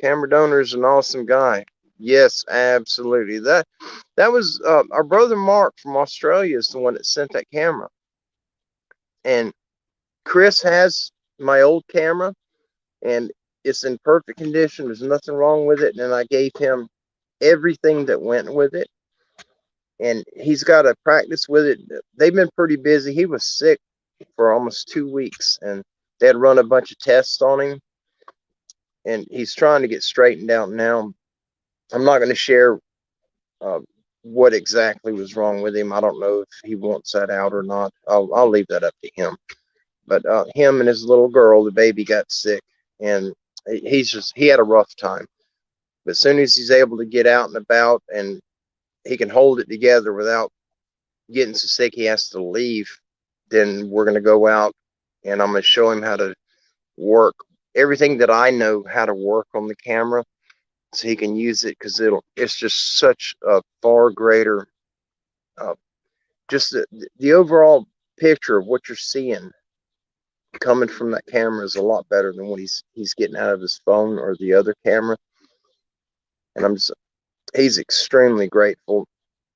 camera donor, is an awesome guy. Yes, absolutely. That was our brother Mark from Australia is the one that sent that camera. And Chris has my old camera, and it's in perfect condition. There's nothing wrong with it. And I gave him everything that went with it. And he's got to practice with it. They've been pretty busy. He was sick for almost 2 weeks, and they had run a bunch of tests on him. And he's trying to get straightened out now. I'm not going to share what exactly was wrong with him. I don't know if he wants that out or not. I'll leave that up to him. But him and his little girl, the baby, got sick, and he had a rough time. But as soon as he's able to get out and about and he can hold it together without getting so sick he has to leave, then we're going to go out and I'm going to show him how to work everything that I know how to work on the camera, so he can use it, because it's just such a far greater just the overall picture of what you're seeing coming from that camera is a lot better than what he's getting out of his phone or the other camera. And he's extremely grateful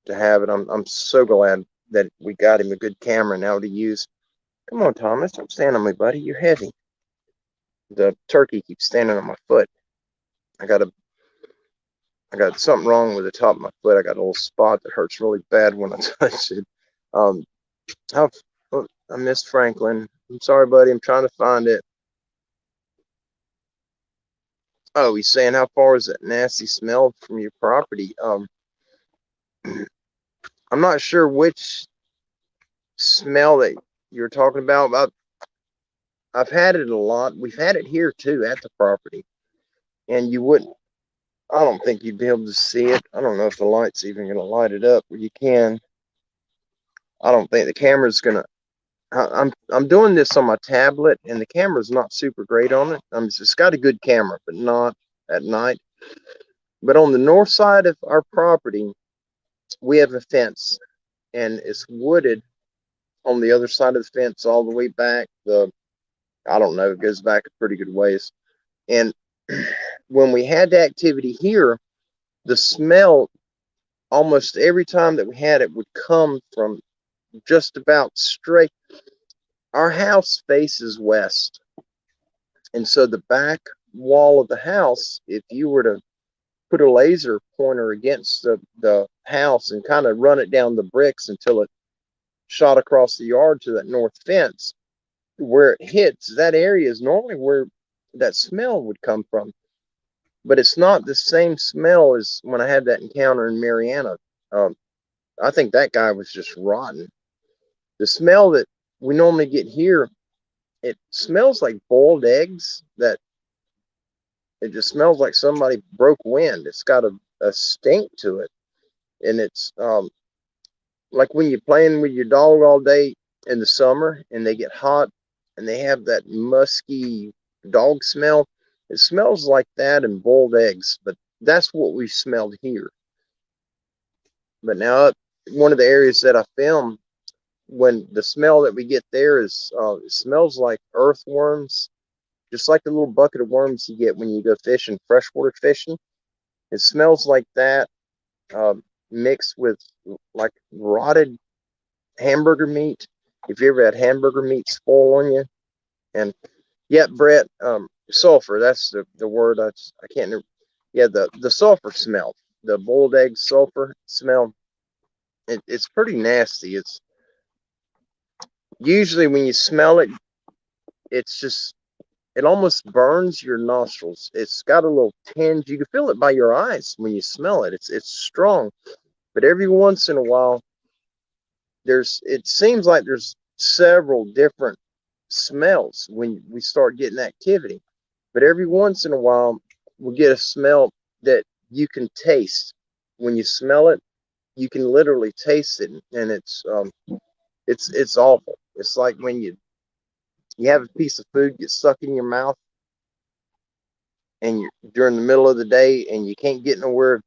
to have it. I'm so glad that we got him a good camera now to use. Come on, Thomas, don't stand on me, buddy. You're heavy. The turkey keeps standing on my foot. I got something wrong with the top of my foot. I got a little spot that hurts really bad when I touch it. I missed Franklin. I'm sorry, buddy. I'm trying to find it. Oh, he's saying, how far is that nasty smell from your property? I'm not sure which smell that you're talking about. I've had it a lot. We've had it here too at the property, and I don't think you'd be able to see it. I don't know if the light's even going to light it up, but you can. I don't think the camera's going to. I'm doing this on my tablet, and the camera's not super great on it. It's got a good camera, but not at night. But on the north side of our property, we have a fence, and it's wooded on the other side of the fence all the way back. I don't know, it goes back a pretty good ways. And when we had the activity here, the smell almost every time that we had it would come from just about straight. Our house faces west, and so the back wall of the house, if you were to put a laser pointer against the house and kind of run it down the bricks until it shot across the yard to that north fence, where it hits, that area is normally where that smell would come from. But it's not the same smell as when I had that encounter in Mariana. I think that guy was just rotten. The smell that we normally get here, it smells like boiled eggs. That it just smells like somebody broke wind. It's got a stink to it, and it's like when you're playing with your dog all day in the summer and they get hot and they have that musky dog smell. It smells like that and boiled eggs, but that's what we smelled here. But now, one of the areas that I filmed, when the smell that we get there is, it smells like earthworms, just like the little bucket of worms you get when you go fishing, freshwater fishing. It smells like that, mixed with like rotted hamburger meat. If you ever had hamburger meat spoil on you. And yeah, Brett, sulfur, that's the word. I can't remember. Yeah, the sulfur smell, the boiled egg sulfur smell. It's pretty nasty. It's usually when you smell it, it almost burns your nostrils. It's got a little tinge. You can feel it by your eyes when you smell it. It's strong, But every once in a while, it seems like there's several different smells when we start getting activity. But every once in a while, we'll get a smell that you can taste. When you smell it, you can literally taste it, and it's awful. It's like when you have a piece of food get stuck in your mouth, and you're during the middle of the day, and you can't get nowhere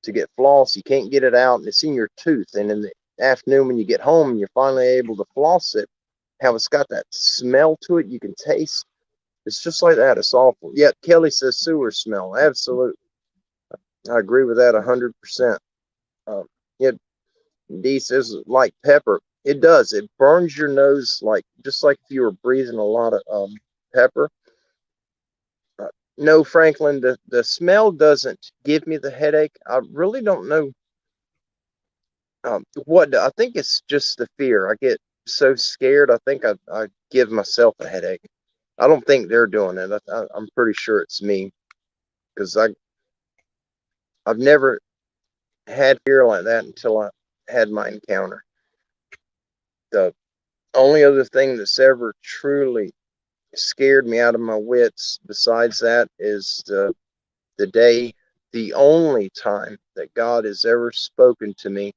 to get floss, you can't get it out, and it's in your tooth. And in the afternoon, when you get home and you're finally able to floss it, how it's got that smell to it, you can taste. It's just like that. It's awful. Yet Kelly says sewer smell. Absolutely, I agree with that 100%. Yet D says like pepper. It does. It burns your nose like just like if you were breathing a lot of pepper. No, Franklin, the smell doesn't give me the headache. I really don't know what. I think it's just the fear. I get so scared. I think I give myself a headache. I don't think they're doing it. I'm pretty sure it's me, because I've never had fear like that until I had my encounter. The only other thing that's ever truly scared me out of my wits besides that is the only time that God has ever spoken to me,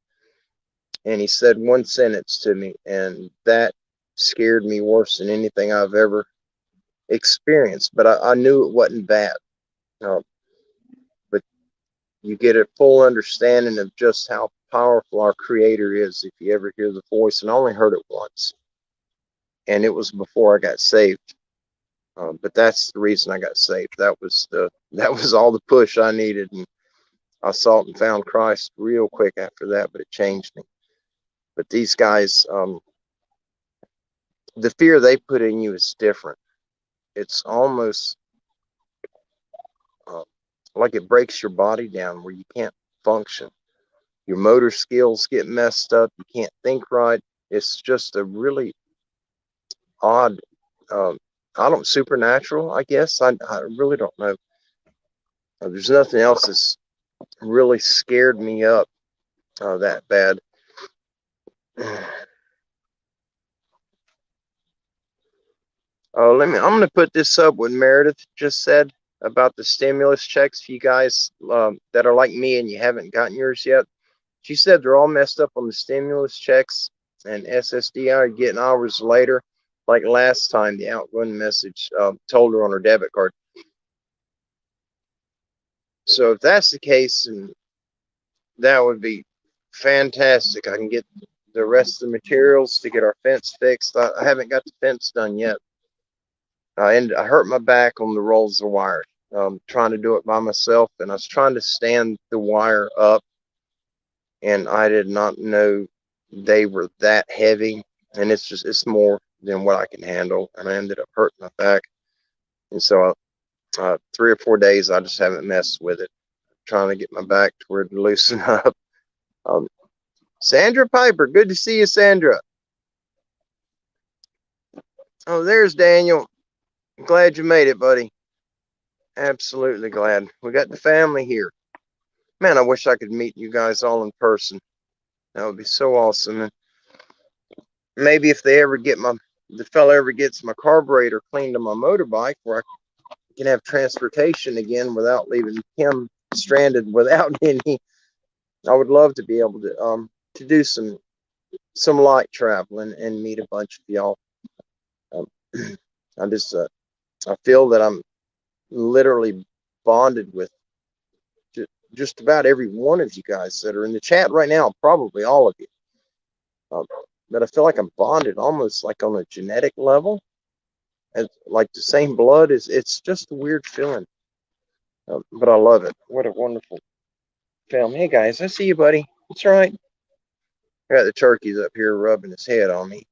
and he said one sentence to me, and that scared me worse than anything I've ever experienced. But I knew it wasn't bad. But you get a full understanding of just how powerful our Creator is if you ever hear the voice. And I only heard it once, and it was before I got saved. But that's the reason I got saved. That was all the push I needed, and I sought and found Christ real quick after that. But it changed me. But these guys, the fear they put in you is different. It's almost like it breaks your body down where you can't function. Your motor skills get messed up. You can't think right. It's just a really odd, supernatural, I guess. I really don't know. There's nothing else that's really scared me up that bad. I'm going to put this up what Meredith just said about the stimulus checks for you guys that are like me and you haven't gotten yours yet. She said they're all messed up on the stimulus checks, and SSDI are getting hours later, like last time the outgoing message told her on her debit card. So if that's the case, and that would be fantastic. I can get the rest of the materials to get our fence fixed. I haven't got the fence done yet. And I hurt my back on the rolls of wire, trying to do it by myself. And I was trying to stand the wire up, and I did not know they were that heavy. And it's more than what I can handle. And I ended up hurting my back. And so 3 or 4 days, I just haven't messed with it, trying to get my back to where to loosen up. Sandra Piper, good to see you, Sandra. Oh, there's Daniel. I'm glad you made it, buddy. Absolutely glad. We got the family here. Man, I wish I could meet you guys all in person. That would be so awesome. And maybe if the fella ever gets my carburetor cleaned on my motorbike, where I can have transportation again without leaving him stranded without any. I would love to be able to do some light traveling and meet a bunch of y'all. I feel that I'm literally bonded with just about every one of you guys that are in the chat right now, probably all of you. But I feel like I'm bonded almost like on a genetic level, like the same blood. It's just a weird feeling, but I love it. What a wonderful film. Hey guys, I see you, buddy. That's right. I got the turkeys up here rubbing his head on me.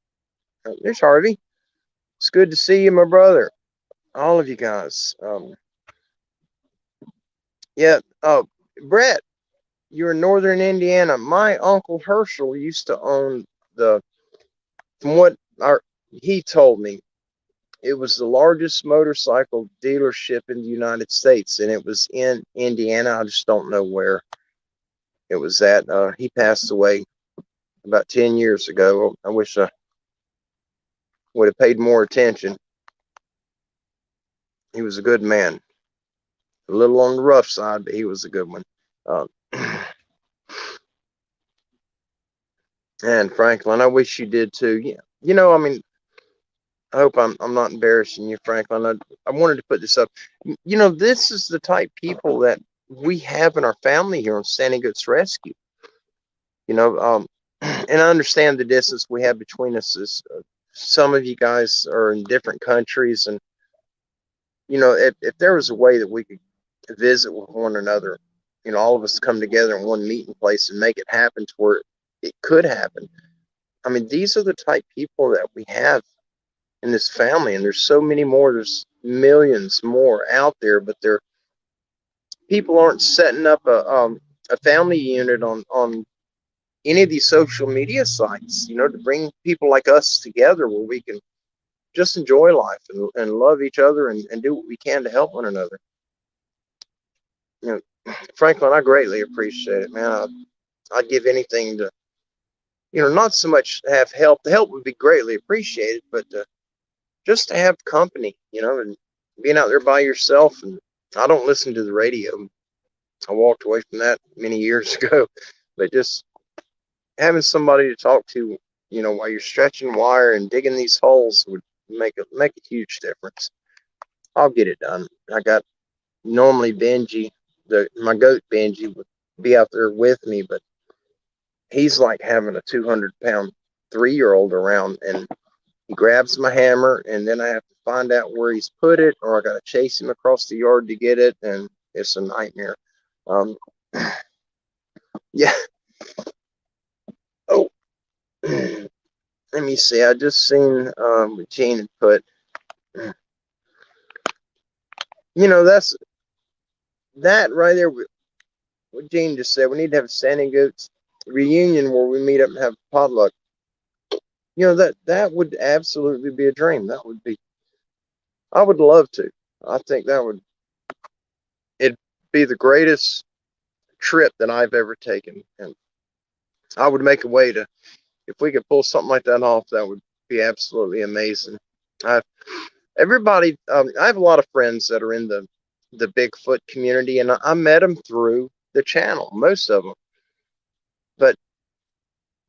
There's Harvey. It's good to see you, my brother. All of you guys. Yeah. Oh, Brett, you're in northern Indiana. My uncle Herschel used to own from what he told me, it was the largest motorcycle dealership in the United States, and it was in Indiana. I just don't know where. it was that. He passed away about 10 years ago. I wish I would have paid more attention. He was a good man. A little on the rough side, but he was a good one. Uh, and Franklin, I wish you did too. Yeah, I mean, I hope I'm not embarrassing you, Franklin. I wanted to put this up. This is the type people that we have in our family here on Standing Goats Rescue. And I understand the distance we have between us is some of you guys are in different countries, and if there was a way that we could visit with one another, all of us come together in one meeting place and make it happen to where it could happen. I mean, these are the type people that we have in this family, and there's so many more. There's millions more out there, but people aren't setting up a family unit on any of these social media sites, to bring people like us together where we can just enjoy life and love each other and do what we can to help one another. Franklin, I greatly appreciate it, man. I'd give anything to, not so much have help. The help would be greatly appreciated, but just to have company, and being out there by yourself. And I don't listen to the radio. I walked away from that many years ago, but just having somebody to talk to, while you're stretching wire and digging these holes would make a huge difference. I'll get it done. I got normally Benji, my goat Benji would be out there with me, but he's like having a 200-pound 3-year-old around, and he grabs my hammer, and then I have to find out where he's put it, or I got to chase him across the yard to get it, and it's a nightmare. Yeah. Oh, let me see. I just seen Gene had put, that's that right there. What Gene just said. We need to have a Standing Goats reunion where we meet up and have potluck. That would absolutely be a dream. I would love to. I think it'd be the greatest trip that I've ever taken. And I would make a way if we could pull something like that off, that would be absolutely amazing. I have a lot of friends that are in the Bigfoot community, and I met them through the channel, most of them. But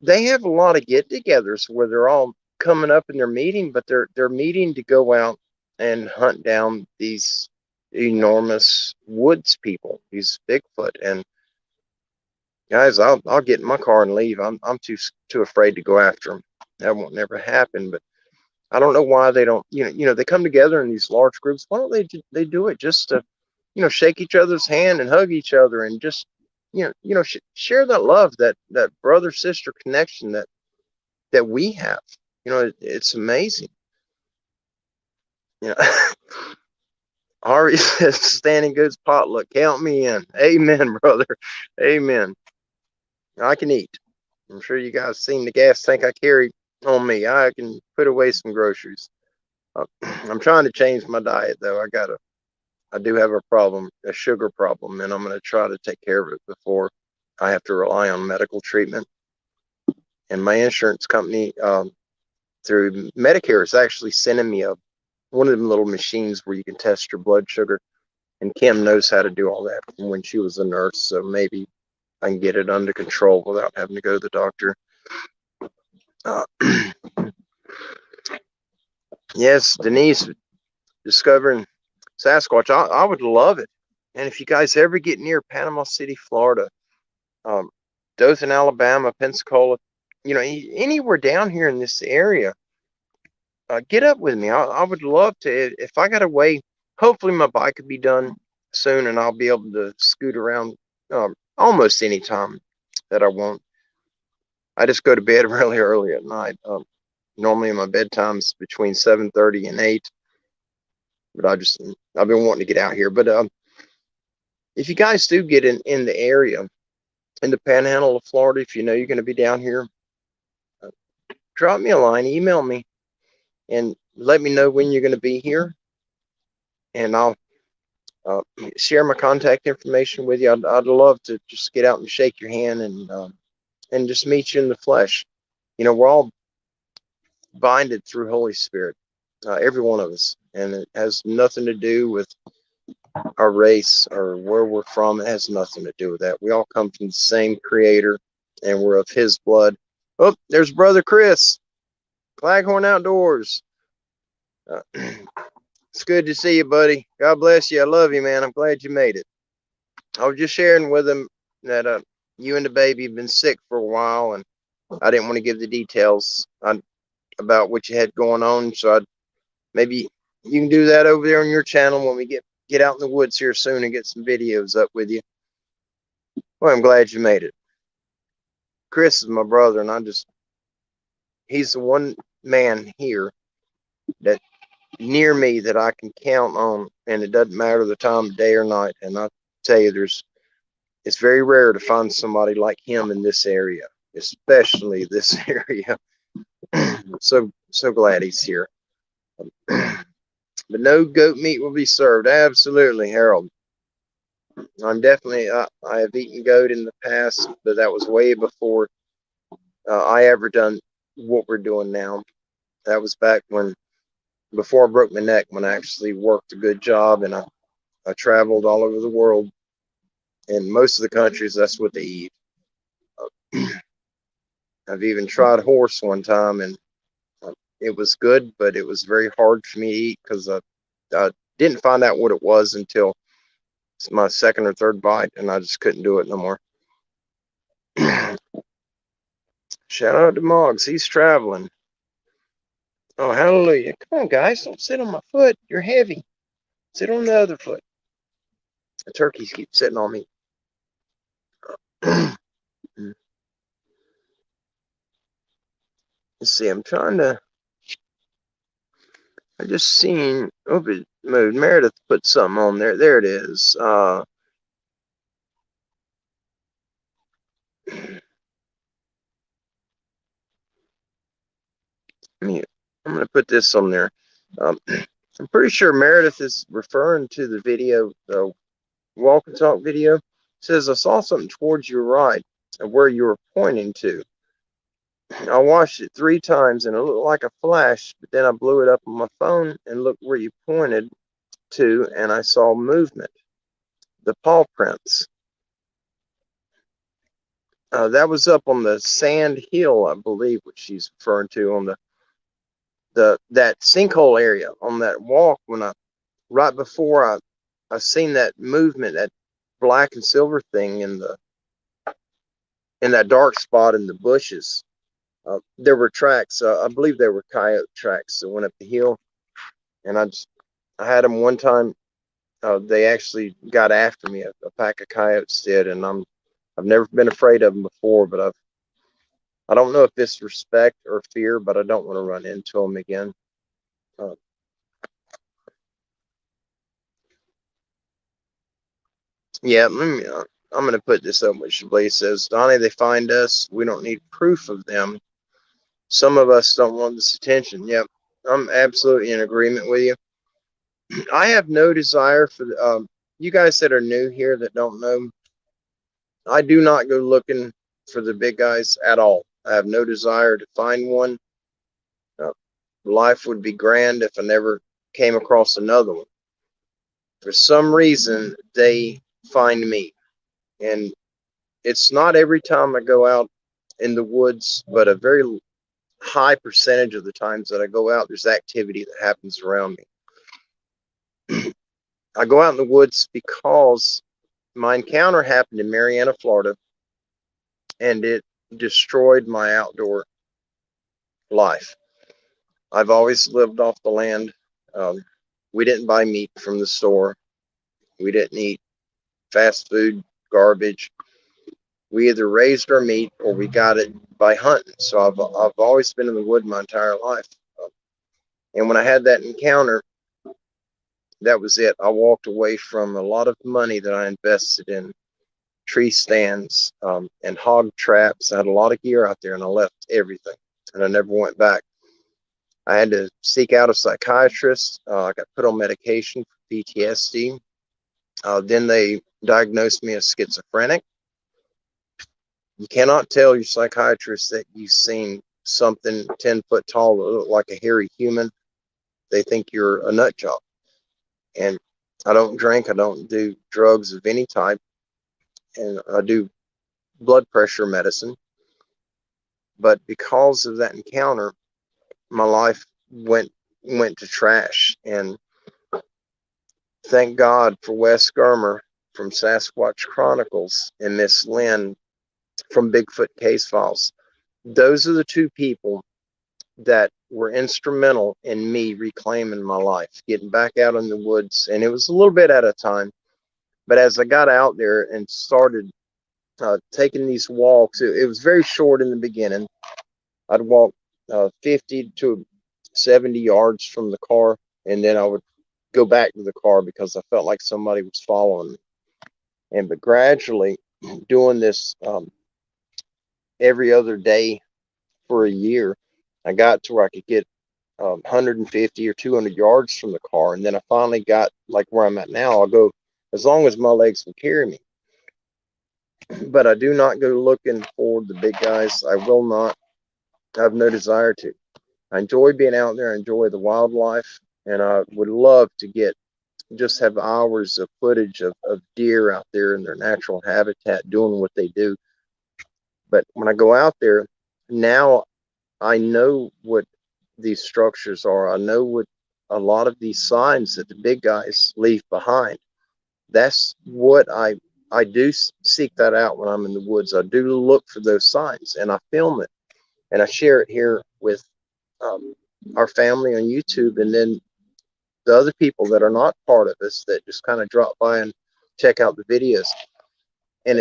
they have a lot of get-togethers where they're all coming up and they're meeting, but they're meeting to go out and hunt down these enormous woods people, these Bigfoot. And guys, I'll get in my car and leave. I'm too afraid to go after them. That won't never happen. But I don't know why they don't. They come together in these large groups. Why don't they do it just to shake each other's hand and hug each other and just share that love, that brother sister connection that we have. It's amazing. Ari says, Standing Goats potluck. Count me in. Amen, brother. Amen. I can eat. I'm sure you guys seen the gas tank I carry on me. I can put away some groceries. I'm trying to change my diet, though. I do have a sugar problem, and I'm going to try to take care of it before I have to rely on medical treatment. And my insurance company, through Medicare, is actually sending me one of them little machines where you can test your blood sugar. And Kim knows how to do all that from when she was a nurse, so maybe I can get it under control without having to go to the doctor. Yes, Denise, discovering Sasquatch. I would love it. And if you guys ever get near Panama City, Florida, Dothan, Alabama, Pensacola, anywhere down here in this area, get up with me. I would love to. If I got a way, hopefully my bike could be done soon, and I'll be able to scoot around almost any time that I want. I just go to bed really early at night. Normally my bedtime's between 7:30 and 8. But I've been wanting to get out here. But if you guys do get in the area, in the Panhandle of Florida, if you know you're going to be down here, drop me a line, email me, and let me know when you're going to be here. And I'll share my contact information with you. I'd love to just get out and shake your hand and just meet you in the flesh. You know, we're all binded through Holy Spirit, every one of us, and it has nothing to do with our race or where we're from. It has nothing to do with that. We all come from the same Creator, and we're of His blood. Oh, there's Brother Chris, Claghorn Outdoors. It's good to see you, buddy. God bless you. I love you, man. I'm glad you made it. I was just sharing with him that you and the baby have been sick for a while, and I didn't want to give the details about what you had going on. So maybe you can do that over there on your channel when we get out in the woods here soon and get some videos up with you. Well, I'm glad you made it. Chris is my brother, and he's the one man here that near me that I can count on, and it doesn't matter the time of day or night. And I tell you, it's very rare to find somebody like him in this area, especially this area. So glad he's here. But no goat meat will be served. Absolutely, Harold. I'm definitely, I have eaten goat in the past, but that was way before I ever done what we're doing now. That was back before I broke my neck, when I actually worked a good job, and I traveled all over the world. In most of the countries, that's what they eat. I've even tried horse one time, and it was good, but it was very hard for me to eat because I didn't find out what it was until my second or third bite, and I just couldn't do it no more. Shout out to Moggs. He's traveling. Oh, hallelujah. Come on, guys. Don't sit on my foot. You're heavy. Sit on the other foot. The turkeys keep sitting on me. Let's see. I just seen, oh, it moved. Meredith put something on there. There it is. I'm going to put this on there. I'm pretty sure Meredith is referring to the video, the walk and talk video. It says, I saw something towards your right of where you were pointing to. I watched it 3 times and it looked like a flash, but then I blew it up on my phone and looked where you pointed to, and I saw movement, the paw prints. That was up on the sand hill, I believe, which she's referring to, on that sinkhole area on that walk. Right before I seen that movement, that black and silver thing in that dark spot in the bushes. There were tracks. I believe there were coyote tracks that went up the hill, and I had them one time. They actually got after me. A pack of coyotes did, and I've never been afraid of them before, but I don't know if it's respect or fear, but I don't want to run into them again. Yeah, I'm going to put this up, which Blaze says, Donnie, they find us. We don't need proof of them. Some of us don't want this attention. Yep, I'm absolutely in agreement with you. I have no desire for you guys that are new here that don't know. I do not go looking for the big guys at all. I have no desire to find one. Life would be grand if I never came across another one. For some reason, they find me. And it's not every time I go out in the woods, but a very high percentage of the times that I go out, there's activity that happens around me. I go out in the woods because my encounter happened in Marianna, Florida, and it destroyed my outdoor life. I've always lived off the land. We didn't buy meat from the store. We didn't eat fast food, garbage. We either raised our meat or we got it by hunting. So I've always been in the wood my entire life. And when I had that encounter, that was it. I walked away from a lot of money that I invested in tree stands and hog traps. I had a lot of gear out there, and I left everything, and I never went back. I had to seek out a psychiatrist. I got put on medication for PTSD. Then they diagnosed me as schizophrenic. You cannot tell your psychiatrist that you've seen something 10 foot tall that look like a hairy human. They think you're a nut job. And I don't drink. I don't do drugs of any type. And I do blood pressure medicine. But because of that encounter, my life went to trash. And thank God for Wes Germer from Sasquatch Chronicles and Miss Lynn from Bigfoot Case Files. Those are the two people that were instrumental in me reclaiming my life, getting back out in the woods. And it was a little bit at a time. But as I got out there and started taking these walks, it was very short in the beginning. I'd walk 50 to 70 yards from the car, and then I would go back to the car because I felt like somebody was following me. But gradually, doing this every other day for a year, I got to where I could get 150 or 200 yards from the car. And then I finally got like where I'm at now. I'll go as long as my legs can carry me. But I do not go looking for the big guys. I will not. I have no desire to. I enjoy being out there. I enjoy the wildlife. And I would love to just have hours of footage of deer out there in their natural habitat doing what they do. But when I go out there, now I know what these structures are. I know what a lot of these signs that the big guys leave behind. That's what I do seek that out when I'm in the woods. I do look for those signs and I film it and I share it here with our family on YouTube, and then the other people that are not part of us that just kind of drop by and check out the videos. And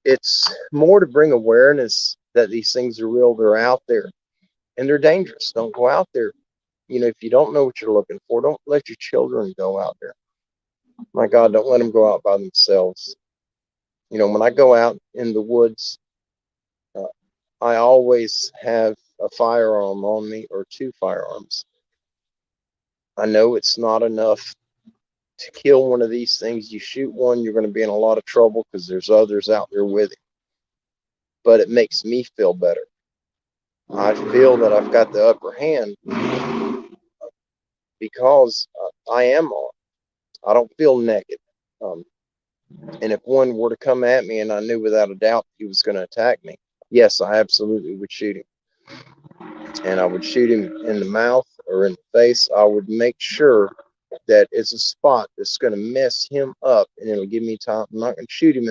it's more to bring awareness that these things are real. They're out there and they're dangerous. Don't go out there. You know, if you don't know what you're looking for, don't let your children go out there. My God, don't let them go out by themselves. You know, when I go out in the woods, I always have a firearm on me or two firearms. I know it's not enough to kill one of these things. You shoot one, you're going to be in a lot of trouble because there's others out there with it. But it makes me feel better. I feel that I've got the upper hand because I am armed. I don't feel naked. And if one were to come at me and I knew without a doubt he was going to attack me, yes, I absolutely would shoot him. And I would shoot him in the mouth or in the face. I would make sure that it's a spot that's going to mess him up and it'll give me time. I'm not going to shoot him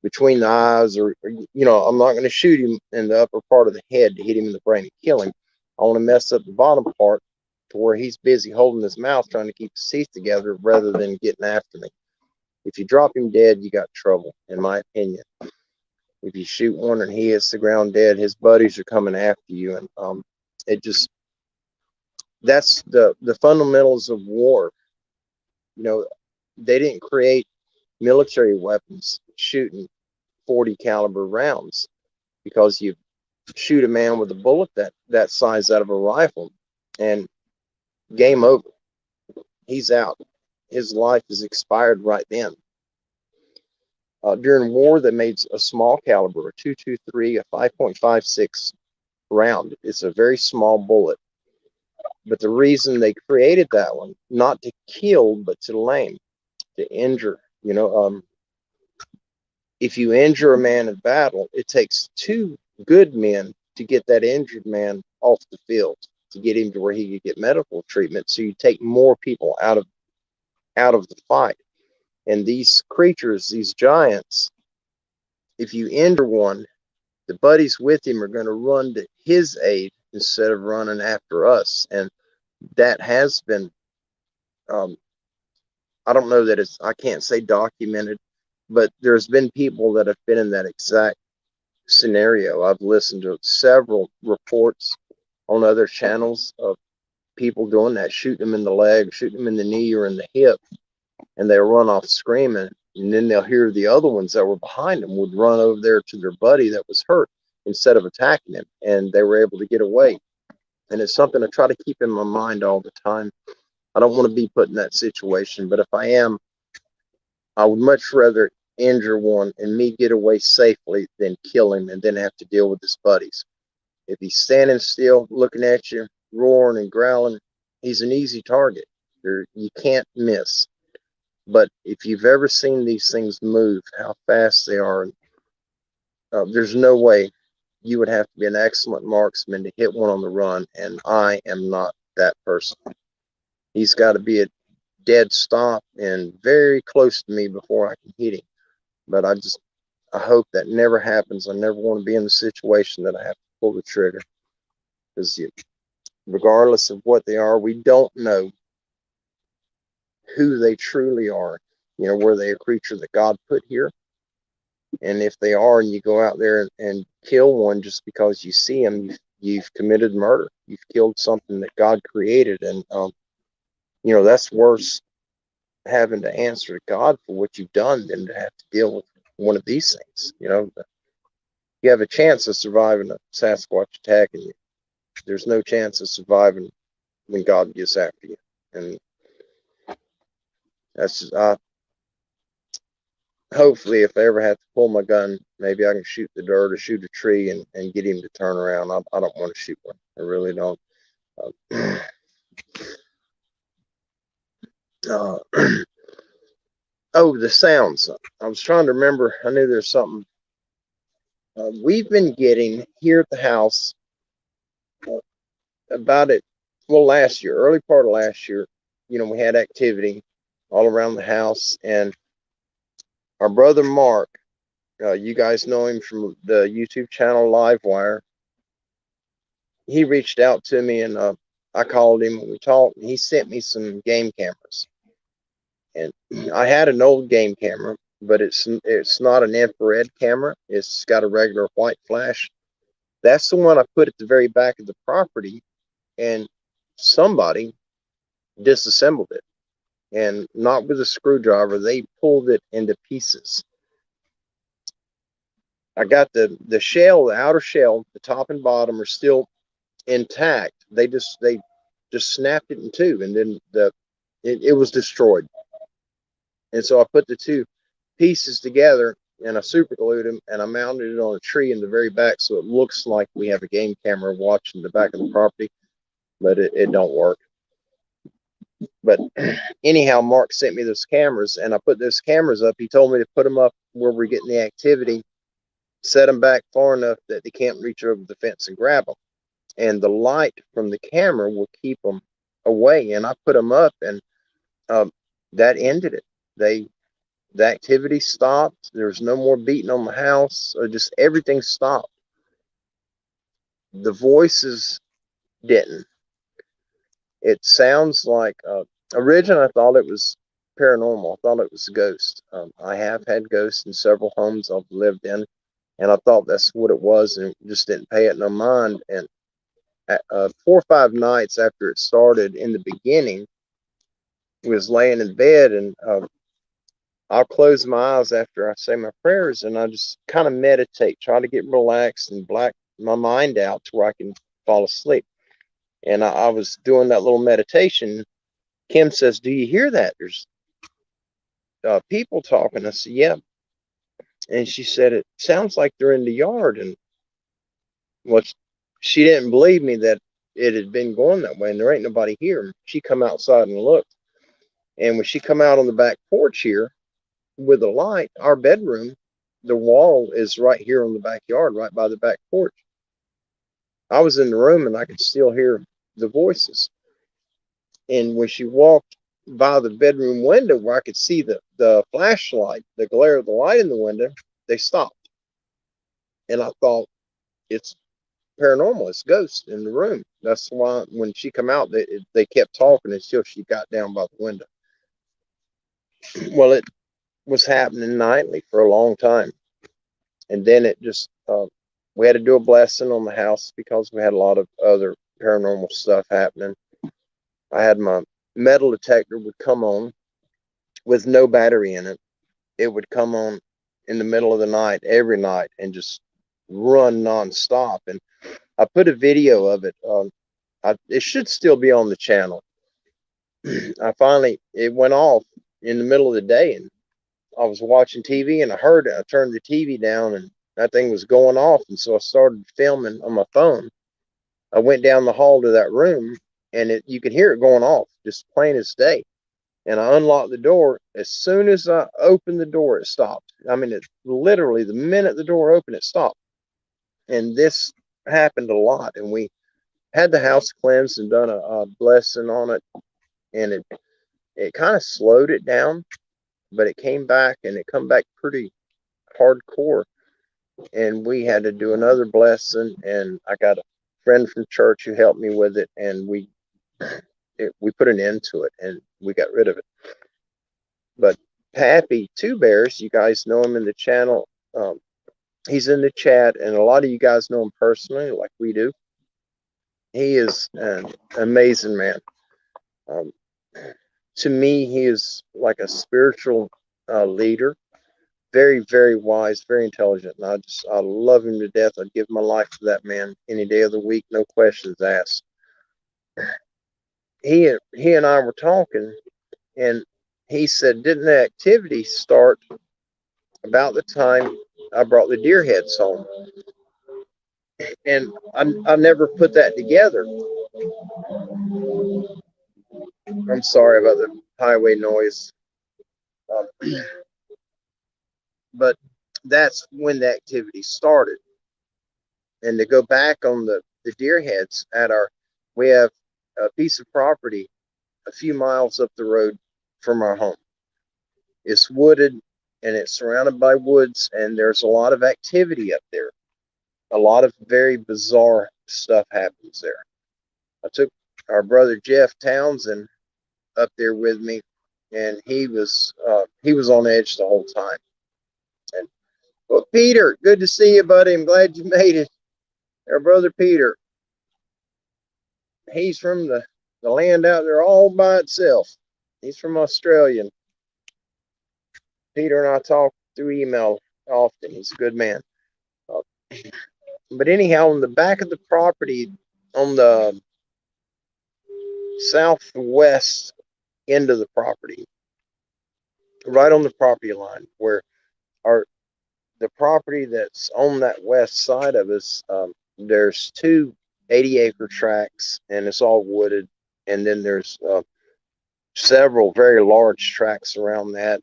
between the eyes or, you know, I'm not going to shoot him in the upper part of the head to hit him in the brain and kill him. I want to mess up the bottom part to where he's busy holding his mouth trying to keep his teeth together rather than getting after me. If you drop him dead, you got trouble, in my opinion. If you shoot one and he hits the ground dead, his buddies are coming after you. And that's the fundamentals of war. You know, they didn't create military weapons shooting 40 caliber rounds because you shoot a man with a bullet that size out of a rifle and game over. He's out. His life is expired right then. During war, they made a small caliber, a 223, a 5.56 round. It's a very small bullet. But the reason they created that one, not to kill, but to lame, to injure. You know, if you injure a man in battle, it takes two good men to get that injured man off the field, to get him to where he could get medical treatment. So you take more people out of the fight. And these creatures, these giants, if you injure one, the buddies with him are going to run to his aid instead of running after us. And that has been, I don't know that I can't say documented, but there's been people that have been in that exact scenario. I've listened to several reports on other channels of people doing that, shooting them in the leg, shooting them in the knee or in the hip, and they run off screaming. And then they'll hear the other ones that were behind them would run over there to their buddy that was hurt instead of attacking him, and they were able to get away. And it's something I try to keep in my mind all the time. I don't want to be put in that situation, but if I am, I would much rather injure one and me get away safely than kill him and then have to deal with his buddies. If he's standing still, looking at you, roaring and growling, he's an easy target. You can't miss. But if you've ever seen these things move, how fast they are, there's no way. You would have to be an excellent marksman to hit one on the run, and I am not that person. He's got to be a dead stop and very close to me before I can hit him. But I hope that never happens. I never want to be in the situation that I have to pull the trigger, because regardless of what they are, we don't know who they truly are. Were they a creature that God put here? And if they are, and you go out there and kill one just because you see them, you've committed murder. You've killed something that God created, and that's worse, having to answer to God for what you've done than to have to deal with one of these things. You have a chance of surviving a Sasquatch attack, and there's no chance of surviving when God gets after you. And that's just, hopefully, if I ever have to pull my gun, maybe I can shoot the dirt or shoot a tree and get him to turn around. I don't want to shoot one. I really don't. Uh, oh, the sounds. I was trying to remember. I knew there's something. We've been getting here at the house about it. Well, last year, early part of last year, we had activity all around the house, and our brother Mark, you guys know him from the YouTube channel Livewire. He reached out to me, and I called him and we talked, and he sent me some game cameras. And I had an old game camera, but it's not an infrared camera. It's got a regular white flash. That's the one I put at the very back of the property, and somebody disassembled it, and not with a screwdriver. They pulled it into pieces. I got the shell, the outer shell, the top and bottom are still intact. They just snapped it in two, and then it was destroyed. And so I put the two pieces together, and I super glued them, and I mounted it on a tree in the very back, so it looks like we have a game camera watching the back of the property, but it don't work. But anyhow, Mark sent me those cameras, and I put those cameras up. He told me to put them up where we're getting the activity, set them back far enough that they can't reach over the fence and grab them. And the light from the camera will keep them away. And I put them up, and that ended it. The activity stopped. There was no more beating on the house. Just everything stopped. The voices didn't. It sounds like, originally I thought it was paranormal. I thought it was a ghost. I have had ghosts in several homes I've lived in, and I thought that's what it was, and just didn't pay it no mind. And 4 or 5 nights after it started, in the beginning, was laying in bed, and I'll close my eyes after I say my prayers, and I just kind of meditate, try to get relaxed and black my mind out to where I can fall asleep. And I was doing that little meditation. Kim says, "Do you hear that? There's people talking." I said, "Yeah." And she said, "It sounds like they're in the yard." And she didn't believe me that it had been going that way, and there ain't nobody here. She come outside and looked. And when she come out on the back porch here with the light, our bedroom, the wall is right here on the backyard, right by the back porch. I was in the room, and I could still hear the voices. And when she walked by the bedroom window where I could see the flashlight, the glare of the light in the window, they stopped. And I thought, it's paranormal, it's ghosts in the room. That's why when she come out, they kept talking until she got down by the window. Well, it was happening nightly for a long time. And then it just, we had to do a blessing on the house because we had a lot of other paranormal stuff happening. I had my metal detector would come on with no battery in it. It would come on in the middle of the night, every night, and just run nonstop. And I put a video of it. It should still be on the channel. It went off in the middle of the day, and I was watching TV and I heard it. I turned the TV down and that thing was going off. And so I started filming on my phone. I went down the hall to that room and you could hear it going off, just plain as day. And I unlocked the door. As soon as I opened the door, it stopped. I mean, it literally, the minute the door opened, it stopped. And this happened a lot. And we had the house cleansed and done a blessing on it. And it kind of slowed it down, but it came back and it come back pretty hardcore. And we had to do another blessing. And I got a friend from church who helped me with it. And we put an end to it and we got rid of it. But Pappy Two Bears, you guys know him in the channel. He's in the chat, and a lot of you guys know him personally, like we do. He is an amazing man. To me, he is like a spiritual leader. Very, very wise, very intelligent, and I love him to death. I'd give my life to that man any day of the week, no questions asked. He and I were talking, and he said, "Didn't the activity start about the time I brought the deer heads home?" And I never put that together. I'm sorry about the highway noise. Um, but that's when the activity started. And to go back on the deer heads we have a piece of property a few miles up the road from our home. It's wooded and it's surrounded by woods, and there's a lot of activity up there. A lot of very bizarre stuff happens there. I took our brother Jeff Townsend up there with me, and he was on edge the whole time. And well, Peter, good to see you, buddy. I'm glad you made it. Our brother Peter, he's from the land out there all by itself. He's from Australia. Peter and I talk through email often. He's a good man. But anyhow, on the back of the property, on the southwest end of the property, right on the property line, where the property that's on that west side of us, there's two 80-acre tracts, and it's all wooded. And then there's several very large tracts around that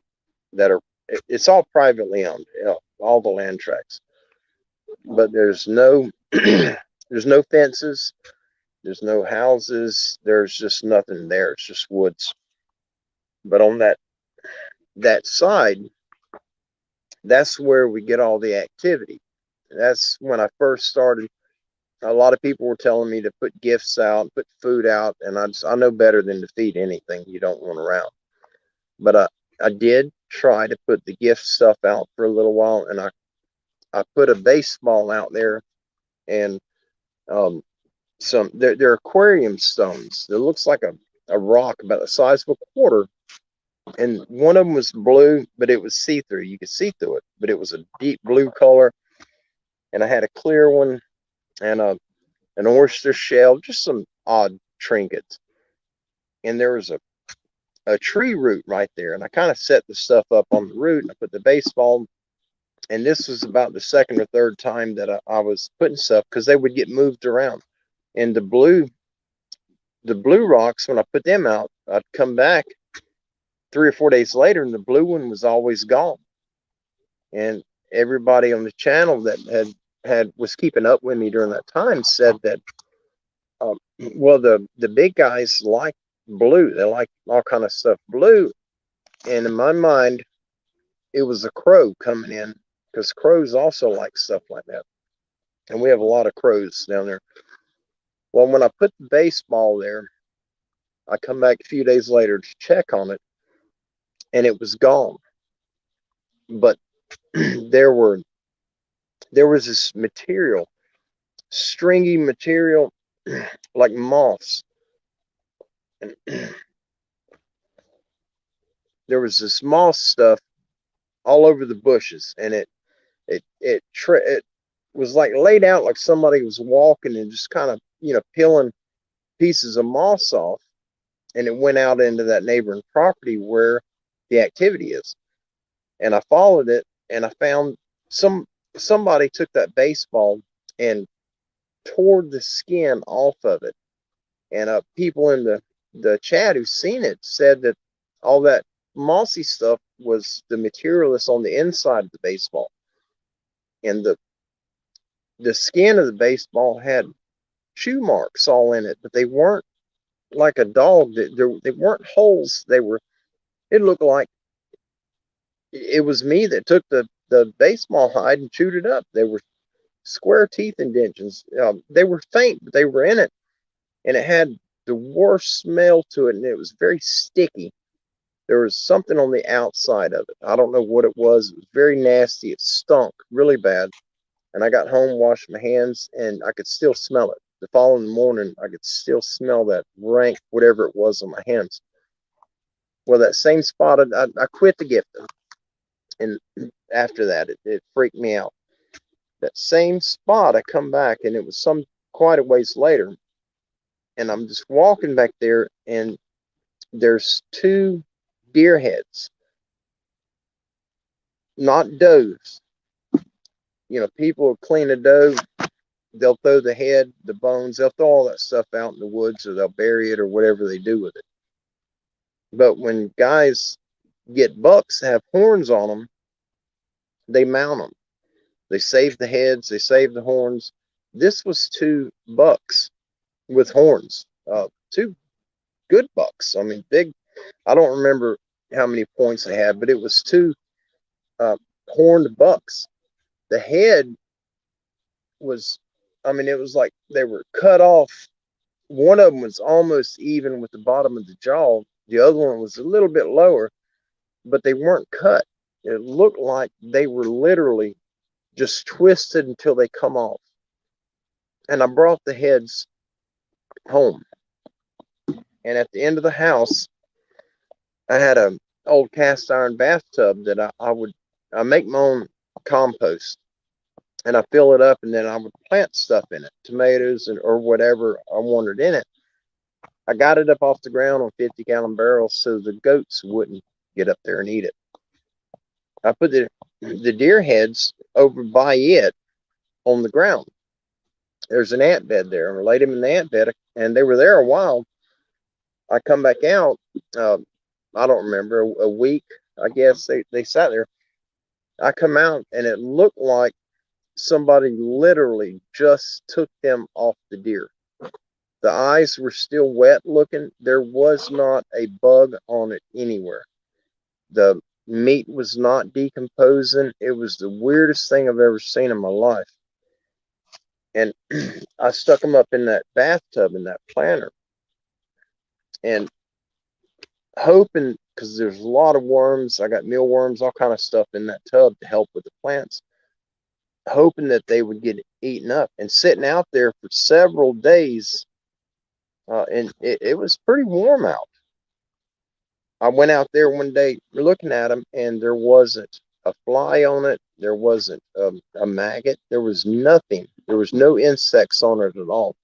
it's all privately owned, all the land tracts. But there's no there's no fences, there's no houses, there's just nothing there. It's just woods. But on that side, that's where we get all the activity. That's when I first started. A lot of people were telling me to put gifts out, put food out, and I know better than to feed anything you don't want around. But I did try to put the gift stuff out for a little while, and I put a baseball out there, and they're aquarium stones. It looks like a rock about the size of a quarter, and one of them was blue, but it was see-through. You could see through it, but it was a deep blue color. And I had a clear one and an oyster shell, just some odd trinkets. And there was a tree root right there, and I kind of set the stuff up on the root, and I put the baseball. And this was about the second or third time that I was putting stuff, because they would get moved around. And the blue rocks, when I put them out, I'd come back 3 or 4 days later, and the blue one was always gone. And everybody on the channel that was keeping up with me during that time said that, well, the big guys like blue. They like all kind of stuff blue. And in my mind, it was a crow coming in, because crows also like stuff like that. And we have a lot of crows down there. Well, when I put the baseball there, I come back a few days later to check on it, and it was gone. But there was this material, stringy material, like moss. And there was this moss stuff all over the bushes, and it was like laid out like somebody was walking and just kind of, peeling pieces of moss off, and it went out into that neighboring property where the activity is. And I followed it, and I found somebody took that baseball and tore the skin off of it. And people in the chat who seen it said that all that mossy stuff was the material that's on the inside of the baseball, and the skin of the baseball had chew marks all in it, but they weren't like a dog. They weren't holes. It looked like it was me that took the baseball hide and chewed it up. They were square teeth indentions. They were faint, but they were in it, and it had the worst smell to it, and it was very sticky. There was something on the outside of it. I don't know what it was. It was very nasty. It stunk really bad. And I got home, washed my hands, and I could still smell it. The following morning, I could still smell that rank, whatever it was, on my hands. Well, that same spot, I quit the gift. And after that, it freaked me out. That same spot, I come back, and it was quite a ways later. And I'm just walking back there, and there's 2 deer heads, not does. People will clean a doe. They'll throw the head, the bones, they'll throw all that stuff out in the woods, or they'll bury it, or whatever they do with it. But when guys get bucks that have horns on them, they mount them. They save the heads, they save the horns. This was 2 bucks with horns, 2 good bucks. I mean, big. I don't remember how many points they had, but it was 2 horned bucks. The head was, it was like they were cut off. One of them was almost even with the bottom of the jaw. The other one was a little bit lower, but they weren't cut. It looked like they were literally just twisted until they come off. And I brought the heads home. And at the end of the house, I had an old cast iron bathtub that I make my own compost. And I fill it up, and then I would plant stuff in it, tomatoes or whatever I wanted in it. I got it up off the ground on 50-gallon barrels so the goats wouldn't get up there and eat it. I put the deer heads over by it on the ground. There's an ant bed there. I laid them in the ant bed, and they were there a while. I come back out, I don't remember, a week, I guess they sat there. I come out, and it looked like somebody literally just took them off the deer. The eyes were still wet looking. There was not a bug on it anywhere. The meat was not decomposing. It was the weirdest thing I've ever seen in my life. And I stuck them up in that bathtub, in that planter, and hoping, because there's a lot of worms, I got mealworms, all kind of stuff in that tub to help with the plants, hoping that they would get eaten up. And sitting out there for several days, and it was pretty warm out. I went out there one day looking at them, and there wasn't a fly on it. There wasn't a maggot. There was nothing. There was no insects on it at all.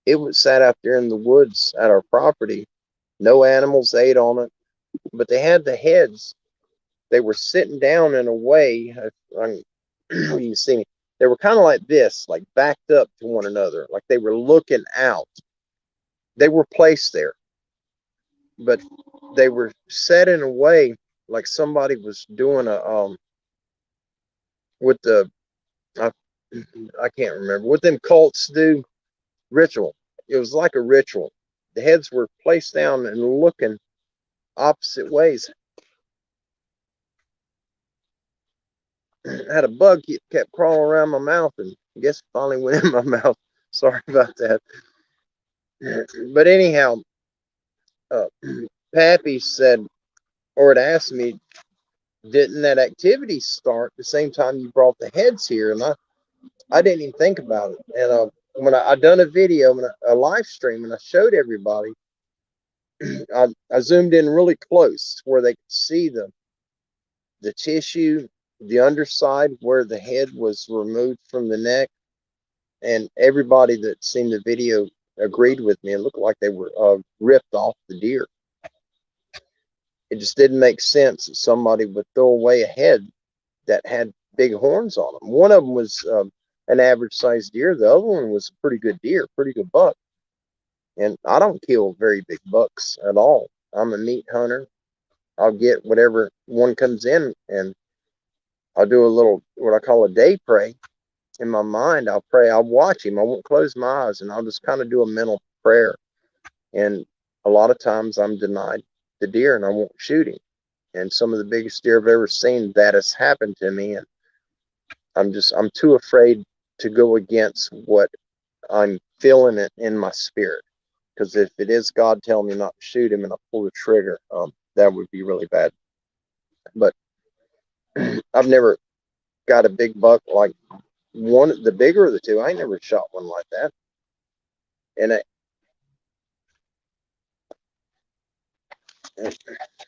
It was sat out there in the woods at our property. No animals ate on it, but they had the heads. They were sitting down in a way. You can see me. They were kind of like this, like backed up to one another, like they were looking out. They were placed there, but they were set in a way like somebody was doing with the, I can't remember what them cults do, ritual. It was like a ritual. The heads were placed down and looking opposite ways. I had a bug kept crawling around my mouth, and I guess finally went in my mouth. Sorry about that. But anyhow, Pappy said, or had asked me, didn't that activity start the same time you brought the heads here? And I didn't even think about it. And when I done a video, a live stream, and I showed everybody, I zoomed in really close where they could see the tissue, the underside where the head was removed from the neck. And everybody that seen the video agreed with me. It looked like they were ripped off the deer. it just didn't make sense that somebody would throw away a head that had big horns on them. One of them was an average sized deer. The other one was a pretty good deer, pretty good buck. And I don't kill very big bucks at all. I'm a meat hunter. I'll get whatever one comes in, and I'll do a little, what I call a day pray. In my mind, I'll pray. I'll watch him. I won't close my eyes, and I'll just kind of do a mental prayer. And a lot of times I'm denied the deer, and I won't shoot him. And some of the biggest deer I've ever seen, that has happened to me. And I'm too afraid to go against what I'm feeling it in my spirit. Because if it is God telling me not to shoot him and I pull the trigger, that would be really bad. But I've never got a big buck like one, the bigger of the two. I ain't never shot one like that. And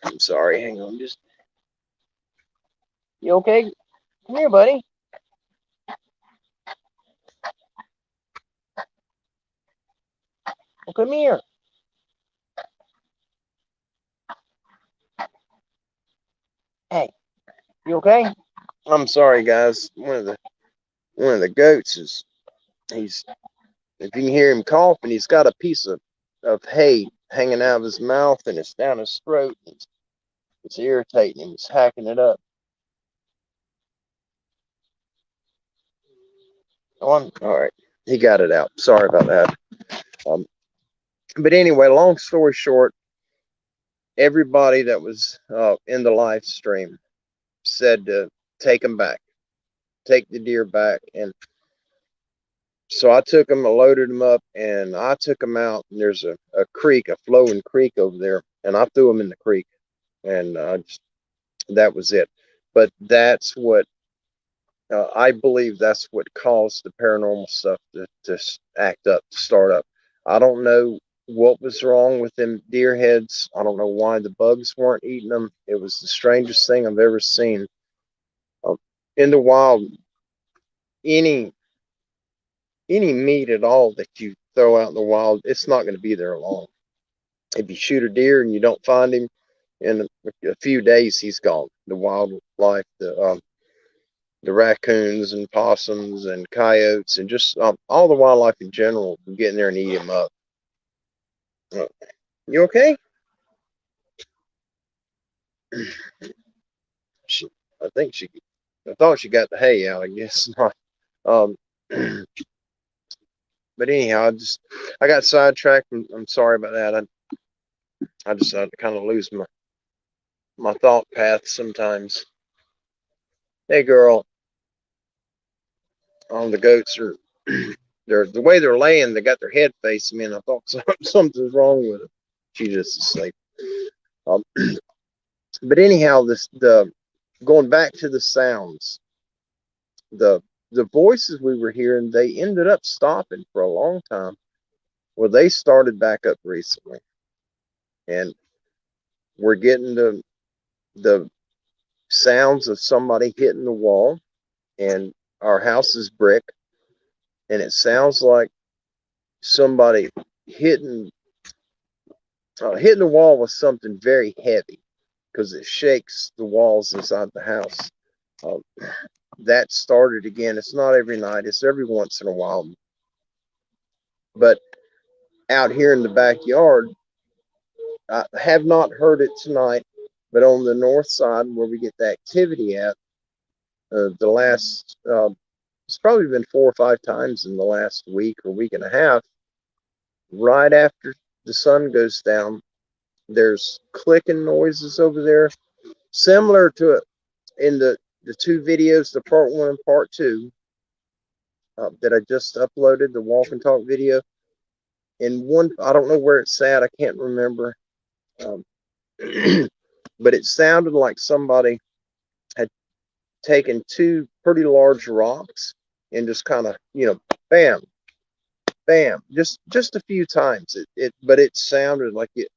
I'm sorry, hang on, just, you okay? Come here, buddy. Well, come here. Hey, you okay? I'm sorry, guys. One of the goats is, he's, if you can hear him coughing, he's got a piece of hay hanging out of his mouth, and it's down his throat. It's irritating him. He's hacking it up. All right. He got it out. Sorry about that. But anyway, long story short, everybody that was in the live stream said to take him back, take the deer back. And so I took him, I loaded him up, and I took him out. And there's a creek, a flowing creek over there, and I threw him in the creek. And that was it. But that's what I believe, that's what caused the paranormal stuff to act up, to start up. I don't know what was wrong with them deer heads. I don't know why the bugs weren't eating them. It was the strangest thing I've ever seen. In the wild, any meat at all that you throw out in the wild, it's not going to be there long. If you shoot a deer and you don't find him, in a few days he's gone. The wildlife, the raccoons and possums and coyotes and just all the wildlife in general will get in there and eat him up. You okay? I think I thought she got the hay out. I guess not. Um, but anyhow, I got sidetracked. I'm sorry about that. I just kind of lose my thought path sometimes. Hey, girl. The goats are they're the way they're laying. They got their head facing me, and I thought something's wrong with them. She's just asleep. Um, but anyhow, the going back to the sounds, the voices we were hearing, they ended up stopping for a long time. Well, they started back up recently, and we're getting the sounds of somebody hitting the wall, and our house is brick, and it sounds like somebody hitting the wall with something very heavy, because it shakes the walls inside the house. Uh, that started again. It's not every night. It's every once in a while. But out here in the backyard, I have not heard it tonight, but on the north side where we get the activity at, the last, it's probably been 4 or 5 times in the last week or week and a half, right after the sun goes down, there's clicking noises over there, similar to it in the 2 videos, the part 1 and part 2, that I just uploaded, the walk and talk video. In one, I don't know where it's at, I can't remember, but it sounded like somebody had taken 2 pretty large rocks and just kind of, bam, bam, just a few times. But it sounded like it.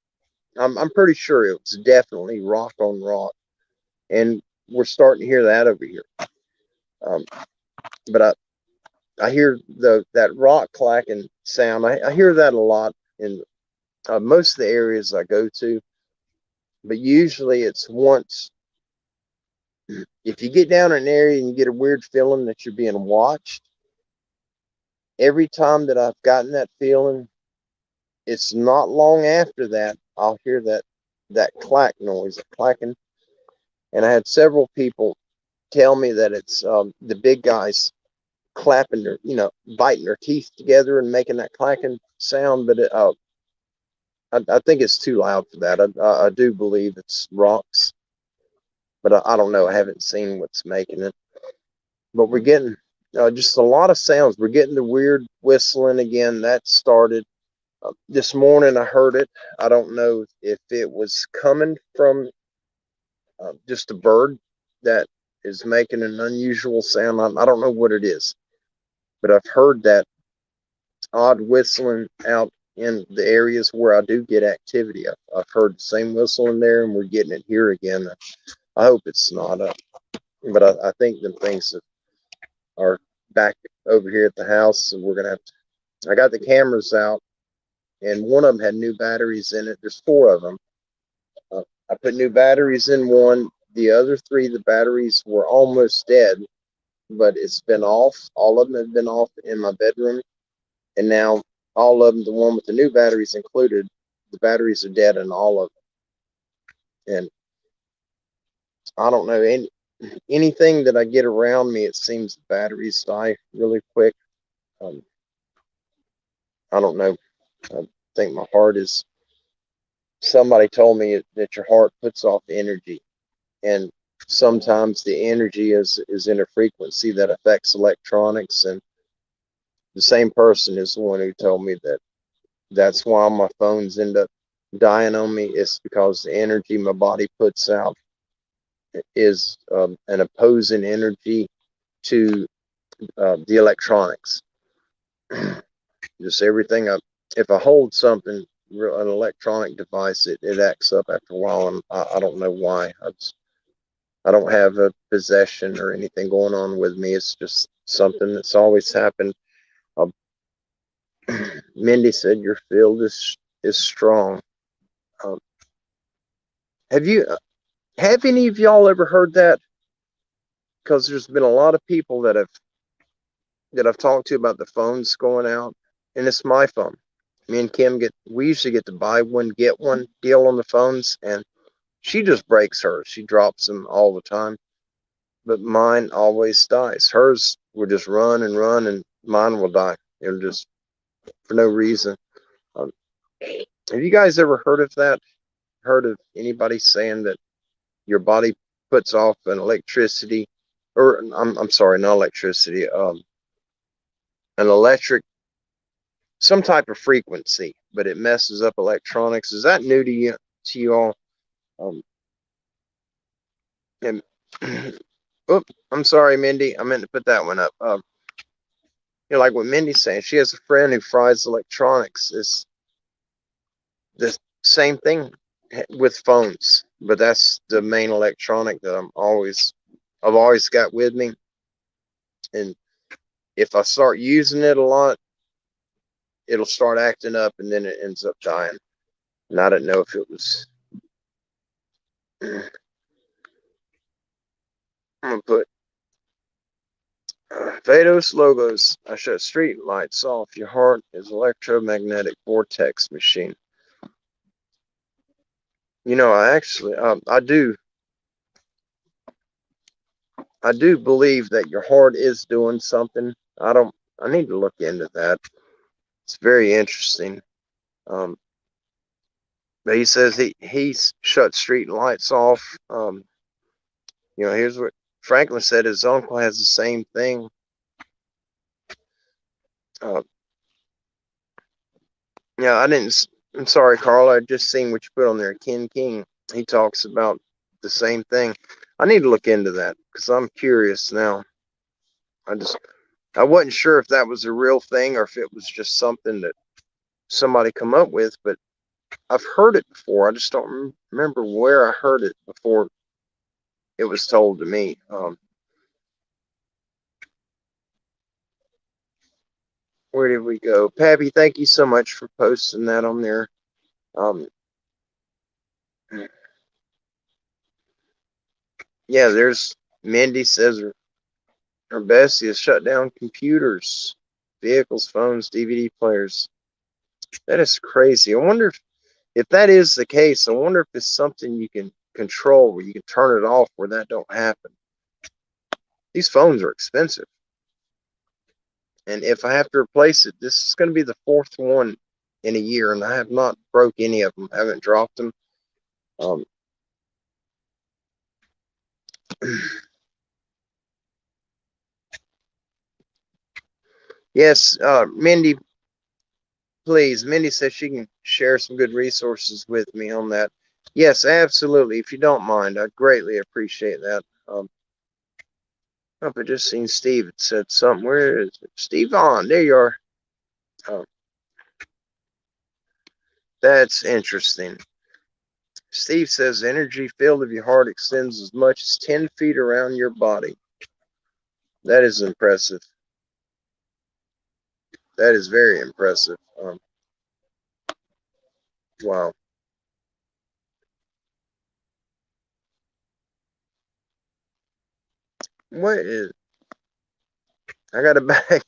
I'm pretty sure it was definitely rock on rock, and we're starting to hear that over here. But I hear that rock clacking sound. I hear that a lot in most of the areas I go to. but usually it's once, if you get down in an area and you get a weird feeling that you're being watched, every time that I've gotten that feeling, it's not long after that I'll hear that clack noise, that clacking. And I had several people tell me that it's the big guys clapping their, biting their teeth together and making that clacking sound. But I think it's too loud for that. I do believe it's rocks, but I don't know. I haven't seen what's making it. But we're getting just a lot of sounds. We're getting the weird whistling again. That started this morning. I heard it. I don't know if it was coming from just a bird that is making an unusual sound. I don't know what it is, but I've heard that odd whistling out in the areas where I do get activity. I've heard the same whistle in there, and we're getting it here again. I hope it's not but I think the things are back over here at the house, so we're gonna have to. I got the cameras out, and one of them had new batteries in it. There's four of them. I put new batteries in one. The other three, the batteries were almost dead, but it's been off. All of them have been off in my bedroom, and now all of them, the one with the new batteries included, the batteries are dead in all of them. And I don't know, anything that I get around me, it seems the batteries die really quick. Um, I don't know. I think my heart is. Somebody told me that your heart puts off energy, and sometimes the energy is in a frequency that affects electronics. And the same person is the one who told me that that's why my phones end up dying on me. It's because the energy my body puts out is an opposing energy to the electronics. Just everything up. If I hold something, an electronic device, it acts up after a while, and I don't know why. I don't have a possession or anything going on with me. It's just something that's always happened. Uh, Mindy said your field is strong. Um, have any of y'all ever heard that? Because there's been a lot of people that I've talked to about the phones going out, and it's my phone. Me and Kim we usually get to buy one get one deal on the phones, and she just breaks hers. She drops them all the time, but mine always dies. Hers will just run and run, and mine will die. It'll just for no reason. Um, have you guys ever heard of that? Heard of anybody saying that your body puts off an electricity, or I'm sorry, not electricity, an electric, some type of frequency, but it messes up electronics. Is that new to you all? Um, and oh, I'm sorry, Mindy. I meant to put that one up. Like what Mindy's saying, she has a friend who fries electronics. It's the same thing with phones, but that's the main electronic that I've always got with me. And if I start using it a lot, it'll start acting up, and then it ends up dying. And I didn't know if it was. I'm gonna put Vados logos. I shut street lights off. Your heart is electromagnetic vortex machine. I actually, I do believe that your heart is doing something. I need to look into that. It's very interesting. Um, but he says he's shut street lights off. Here's what Franklin said. His uncle has the same thing. Uh, yeah, I didn't. I'm sorry, Carl. I just seen what you put on there. Ken King. He talks about the same thing. I need to look into that because I'm curious now. I wasn't sure if that was a real thing or if it was just something that somebody come up with, but I've heard it before. I just don't remember where I heard it before it was told to me. Where did we go? Pappy, thank you so much for posting that on there. Um, Yeah, there's Mindy says her bestie has shut down computers, vehicles, phones, DVD players. That is crazy. I wonder if that is the case. I wonder if it's something you can control where you can turn it off where that don't happen. These phones are expensive. And if I have to replace it, this is going to be the fourth one in a year, and I have not broke any of them. I haven't dropped them. Um, yes, Mindy, please. Mindy says she can share some good resources with me on that. Yes, absolutely. If you don't mind, I'd greatly appreciate that. I just seen Steve. It said something. Where is it? Steve on. There you are. Um, that's interesting. Steve says the energy field of your heart extends as much as 10 feet around your body. That is impressive. That is very impressive. Wow. What is? I got it back.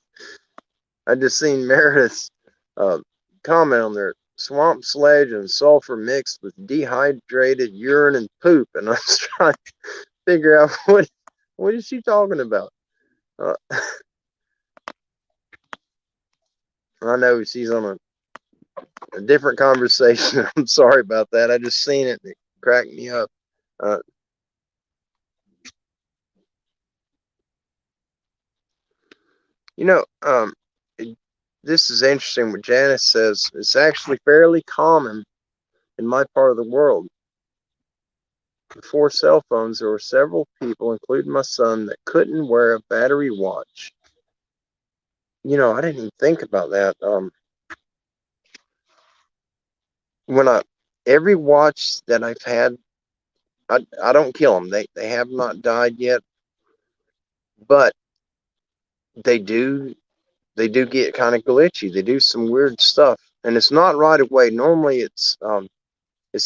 I just seen Meredith's uh, comment on there. Swamp sludge and sulfur mixed with dehydrated urine and poop, and I was trying to figure out what is she talking about. Uh, I know she's on a different conversation. I'm sorry about that. I just seen it and it cracked me up. Uh, you know, this is interesting. What Janice says, it's actually fairly common in my part of the world. Before cell phones, there were several people, including my son, that couldn't wear a battery watch. I didn't even think about that. When every watch that I've had, I don't kill them. They have not died yet, but they do get kind of glitchy. They do some weird stuff, and it's not right away. Normally, it's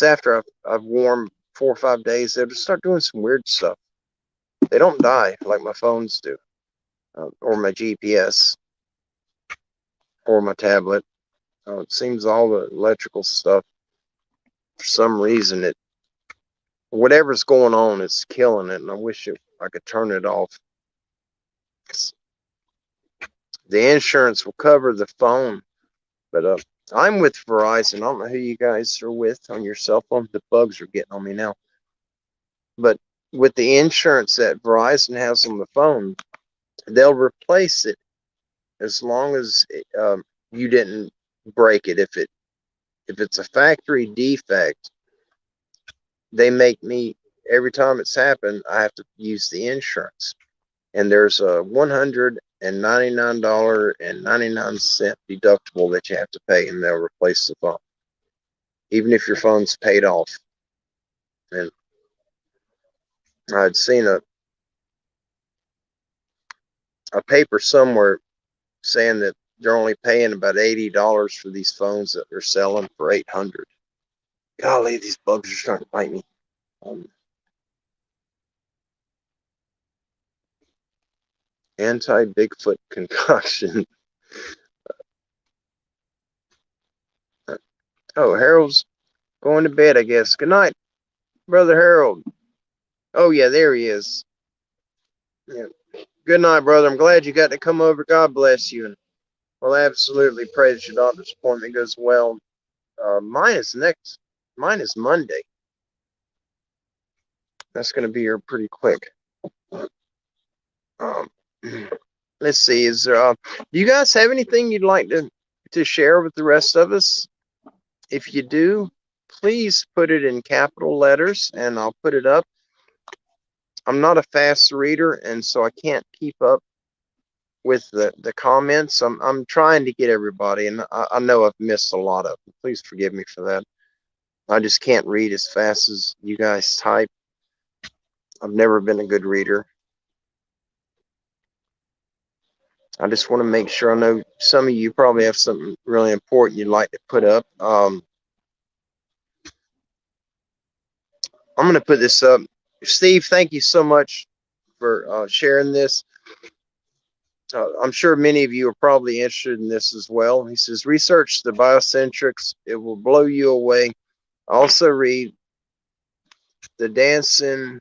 after I've worn 4 or 5 days. They'll just start doing some weird stuff. They don't die like my phones do, or my GPS, or my tablet. It seems all the electrical stuff, for some reason, whatever's going on, it's killing it, and I wish I could turn it off. The insurance will cover the phone, but I'm with Verizon. I don't know who you guys are with on your cell phone. The bugs are getting on me now. But with the insurance that Verizon has on the phone, they'll replace it as long as you didn't break it. If it's a factory defect, they make me, every time it's happened, I have to use the insurance. And there's a $199.99 deductible that you have to pay, and they'll replace the phone, even if your phone's paid off. And I'd seen a paper somewhere saying that they're only paying about $80 for these phones that they're selling for $800. Golly, these bugs are starting to bite me. Anti-Bigfoot concoction. Oh, Harold's going to bed, I guess. Good night, Brother Harold. Oh, yeah, there he is. Yeah. Good night, brother. I'm glad you got to come over. God bless you. And well, absolutely pray that your doctor's appointment goes well. Mine is Monday. That's going to be here pretty quick. Um, let's see. Do you guys have anything you'd like to share with the rest of us? If you do, please put it in capital letters and I'll put it up. I'm not a fast reader, and so I can't keep up with the comments. I'm trying to get everybody, and I know I've missed a lot of them. Please forgive me for that. I just can't read as fast as you guys type. I've never been a good reader. I just want to make sure. I know some of you probably have something really important you'd like to put up. I'm going to put this up Steve, thank you so much for sharing this. I'm sure many of you are probably interested in this as well. He says, research the biocentrics. It will blow you away. Also read the dancing,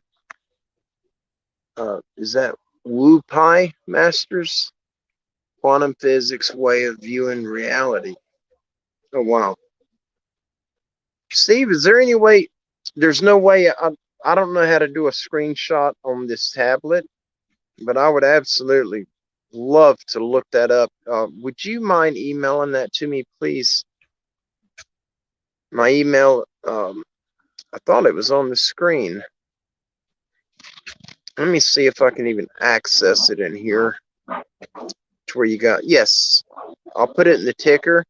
is that Wu Pai Masters? Quantum physics way of viewing reality. Oh, wow. Steve, is there any way? There's no way. I don't know how to do a screenshot on this tablet, but I would absolutely love to look that up. Would you mind emailing that to me, please? My email, I thought it was on the screen. Let me see if I can even access it in here. To where you got, yes, I'll put it in the ticker.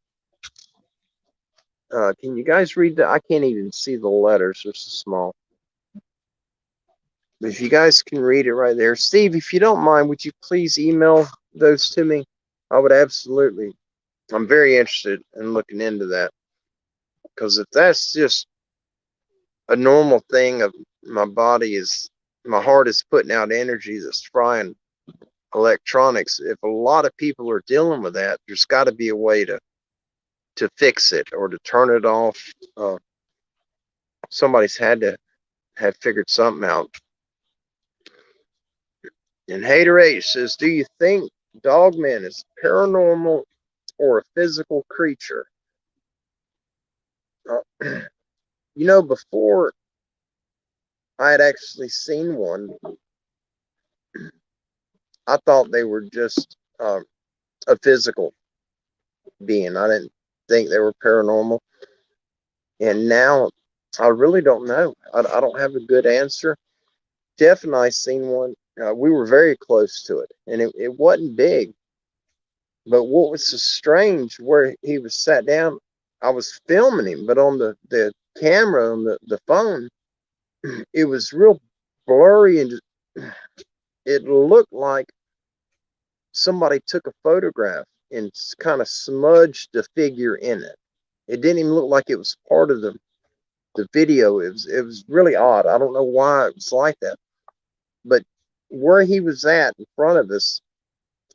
Can you guys read that? I can't even see the letters, they're so small. But if you guys can read it right there. Steve, if you don't mind, would you please email those to me? I would absolutely. I'm very interested in looking into that. Because if that's just a normal thing of my body is, my heart is putting out energy that's frying electronics. If a lot of people are dealing with that, there's got to be a way to fix it or to turn it off. Somebody's had to have figured something out. And Hater H says, do you think Dogman is paranormal or a physical creature? You know, before I had actually seen one, I thought they were just a physical being. I didn't think they were paranormal. And now I really don't know. I don't have a good answer. Jeff and I seen one. We were very close to it, and it wasn't big. But what was so strange, where he was sat down, I was filming him, but on the camera, on the phone, it was real blurry, and it looked like somebody took a photograph and kind of smudged the figure in it. It didn't even look like it was part of the video. It was really odd. I don't know why it was like that. But where he was at in front of us,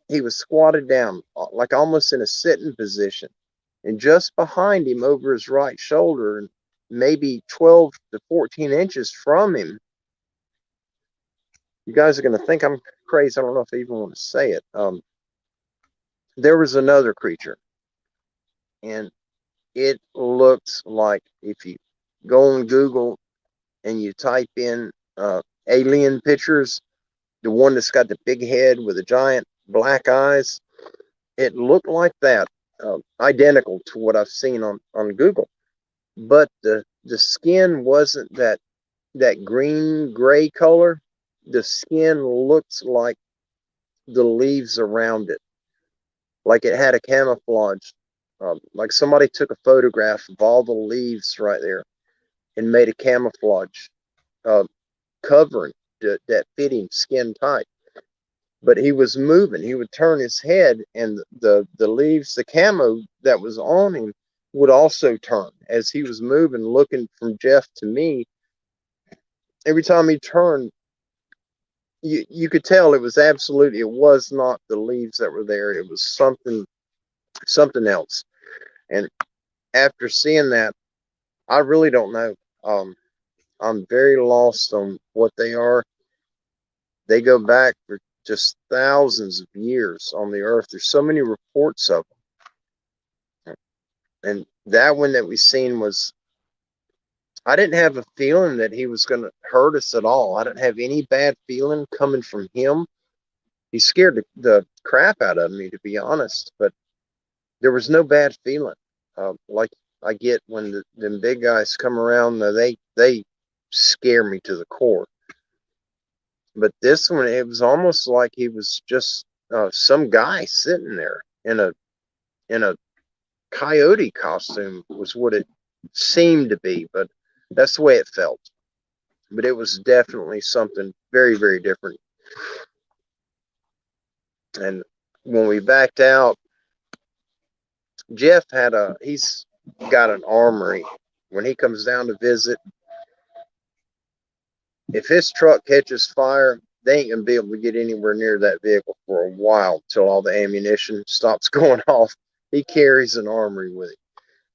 he was squatted down, like almost in a sitting position. And just behind him, over his right shoulder, and maybe 12 to 14 inches from him, you guys are going to think I'm crazy. I don't know if I even want to say it. There was another creature, and it looks like, if you go on Google and you type in alien pictures, the one that's got the big head with the giant black eyes, it looked like that, identical to what I've seen on Google. But the skin wasn't that green gray color. The skin looks like the leaves around it, like it had a camouflage, like somebody took a photograph of all the leaves right there and made a camouflage covering that fitting skin tight. But he was moving. He would turn his head, and the leaves, the camo that was on him, would also turn as he was moving, looking from Jeff to me. Every time he turned, you could tell it was absolutely, it was not the leaves that were there. It was something else. And after seeing that, I really don't know. I'm very lost on what they are. They go back for just thousands of years on the earth. There's so many reports of them. And that one that we seen was, I didn't have a feeling that he was going to hurt us at all. I didn't have any bad feeling coming from him. He scared the crap out of me, to be honest. But there was no bad feeling. Like I get when them big guys come around, they scare me to the core. But this one, it was almost like he was just some guy sitting there in a coyote costume, was what it seemed to be. But that's the way it felt. But it was definitely something very, very different. And when we backed out, Jeff he's got an armory. When he comes down to visit, if his truck catches fire, they ain't gonna be able to get anywhere near that vehicle for a while till all the ammunition stops going off. He carries an armory with him,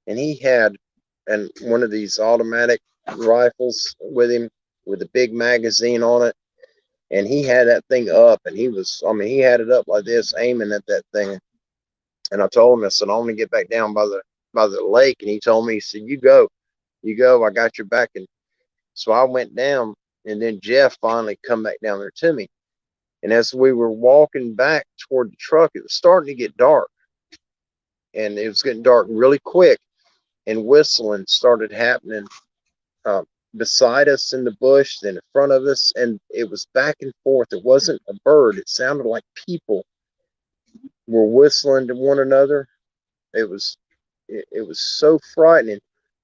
and he had one of these automatic rifles with him with a big magazine on it, and he had that thing up, and he had it up like this, aiming at that thing. And I told him, I said, I want to get back down by the lake, and he told me, he said, you go, I got your back. And so I went down, and then Jeff finally come back down there to me. And as we were walking back toward the truck, it was starting to get dark, and it was getting dark really quick, and whistling started happening uh, beside us in the bush, then in front of us, and it was back and forth. It wasn't a bird. It sounded like people were whistling to one another. It was it was so frightening,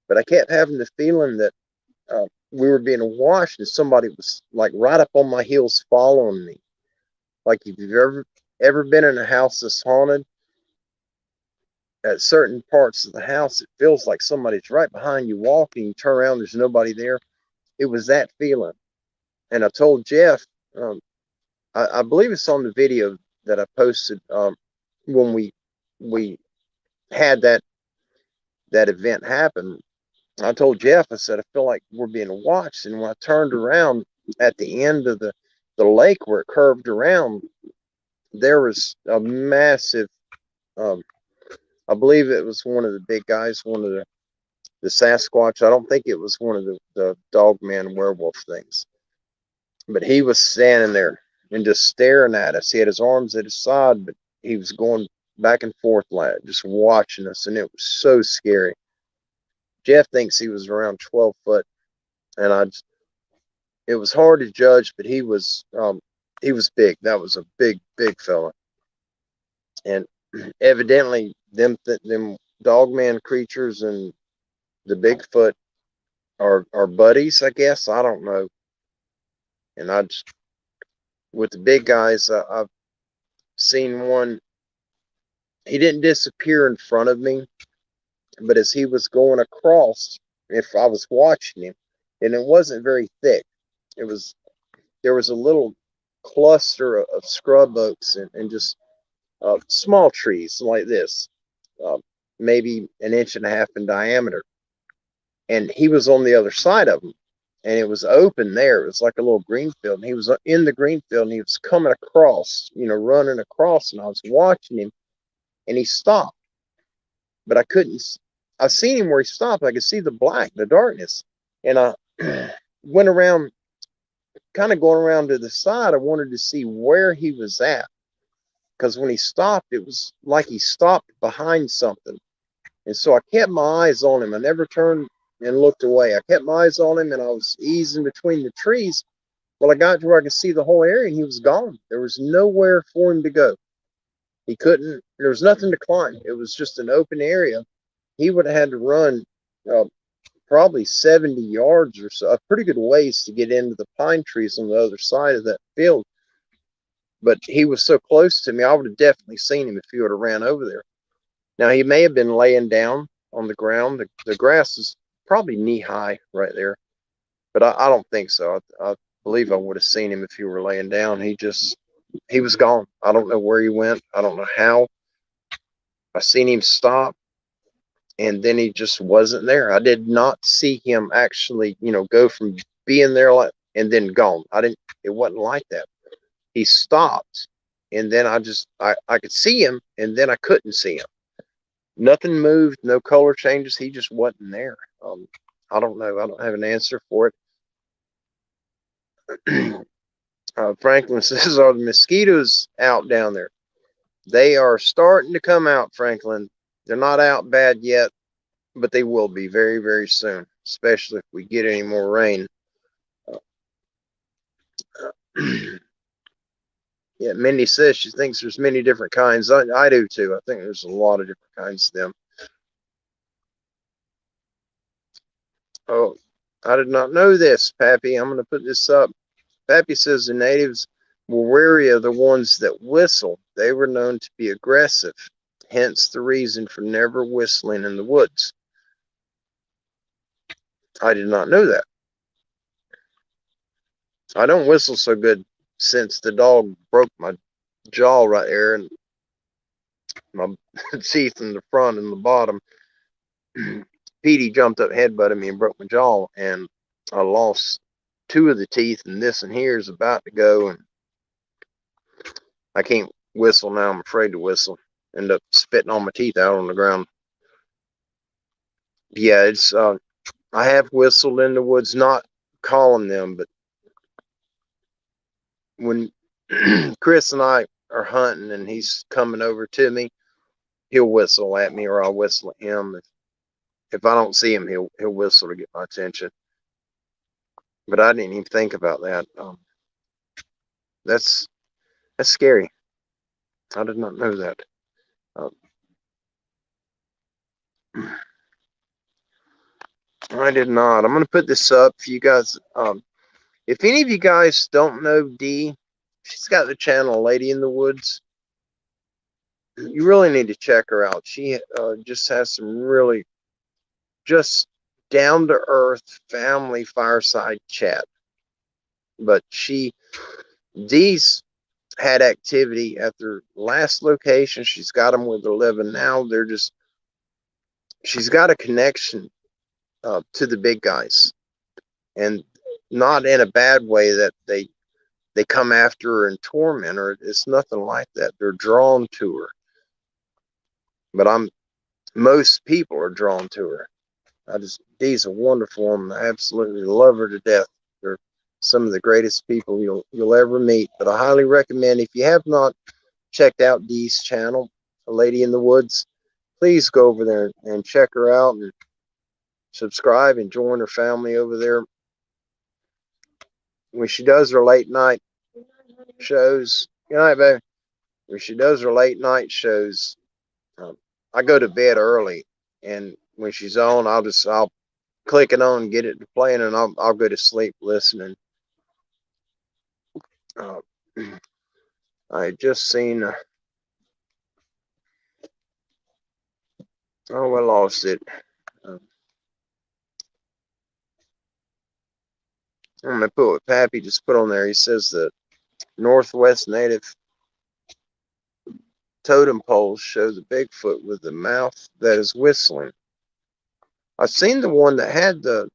but I kept having the feeling that we were being watched, and somebody was like right up on my heels following me. Like if you've ever been in a house that's haunted, at certain parts of the house, it feels like somebody's right behind you walking. You turn around, there's nobody there. It was that feeling. And I told Jeff, um, I believe it's on the video that I posted when we had that event happen. I told Jeff, I said, I feel like we're being watched. And when I turned around at the end of the lake where it curved around, there was a massive, um, I believe it was one of the big guys, one of the Sasquatch. I don't think it was one of the dog man werewolf things, but he was standing there and just staring at us. He had his arms at his side, but he was going back and forth like just watching us, and it was so scary. Jeff thinks he was around 12 foot, and it was hard to judge, but he was big. That was a big fella, and evidently them dogman creatures and the Bigfoot are buddies, I guess. I don't know. And with the big guys, I've seen one. He didn't disappear in front of me, but as he was going across, if I was watching him, and it wasn't very thick, it was there was a little cluster of scrub oaks and just small trees like this, uh, maybe an inch and a half in diameter. And he was on the other side of them, and it was open there. It was like a little green field, and he was in the green field, and he was coming across, running across, and I was watching him, and he stopped, but I couldn't. I seen him where he stopped. I could see the darkness, and I went around, kind of going around to the side. I wanted to see where he was at, because when he stopped, it was like he stopped behind something. And so I kept my eyes on him. I never turned and looked away. I kept my eyes on him, and I was easing between the trees. Well, I got to where I could see the whole area, and he was gone. There was nowhere for him to go. He couldn't, there was nothing to climb. It was just an open area. He would have had to run uh, probably 70 yards or so, a pretty good ways to get into the pine trees on the other side of that field. But he was so close to me, I would have definitely seen him if he would have ran over there. Now, he may have been laying down on the ground. The grass is probably knee high right there, but I don't think so. I believe I would have seen him if he were laying down. He was gone. I don't know where he went. I don't know how. I seen him stop, and then he just wasn't there. I did not see him actually, go from being there and then gone. It wasn't like that. He stopped, and then I could see him, and then I couldn't see him. Nothing moved, no color changes. He just wasn't there. I don't know. I don't have an answer for it. Franklin says, are the mosquitoes out down there? They are starting to come out, Franklin. They're not out bad yet, but they will be very, very soon, especially if we get any more rain. Yeah, Mindy says she thinks there's many different kinds. I do too. I think there's a lot of different kinds of them. Oh, I did not know this, Pappy. I'm going to put this up. Pappy says the natives were wary of the ones that whistle. They were known to be aggressive, hence the reason for never whistling in the woods. I did not know that. I don't whistle so good since the dog broke my jaw right there and my teeth in the front and the bottom. Petey jumped up, headbutted me, and broke my jaw, and I lost two of the teeth, and this and here is about to go, and I can't whistle now. I'm afraid to whistle. End up spitting all my teeth out on the ground. Yeah, it's I have whistled in the woods, not calling them, but when Chris and I are hunting and he's coming over to me, he'll whistle at me or I'll whistle at him. If I don't see him, he'll whistle to get my attention. But I didn't even think about that. That's scary. I did not know that. Um, I did not. I'm going to put this up for you guys. If any of you guys don't know Dee, she's got the channel Lady in the Woods. You really need to check her out. She just has some really just down to earth family fireside chat. But Dee's had activity at their last location. She's got them where they're living now. She's got a connection to the big guys, and not in a bad way that they come after her and torment her. It's nothing like that. They're drawn to her. But most people are drawn to her. Dee's a wonderful woman. I absolutely love her to death. They're some of the greatest people you'll ever meet. But I highly recommend, if you have not checked out Dee's channel, A Lady in the Woods, please go over there and check her out and subscribe and join her family over there. When she does her late night shows, good night, baby. When she does her late night shows, I go to bed early, and when she's on, I'll click it on, get it to playing, and I'll go to sleep listening. Uh, I just seen. Oh, I lost it. I'm gonna put what Pappy just put on there. He says the Northwest Native totem poles show the Bigfoot with the mouth that is whistling. I've seen the one that had the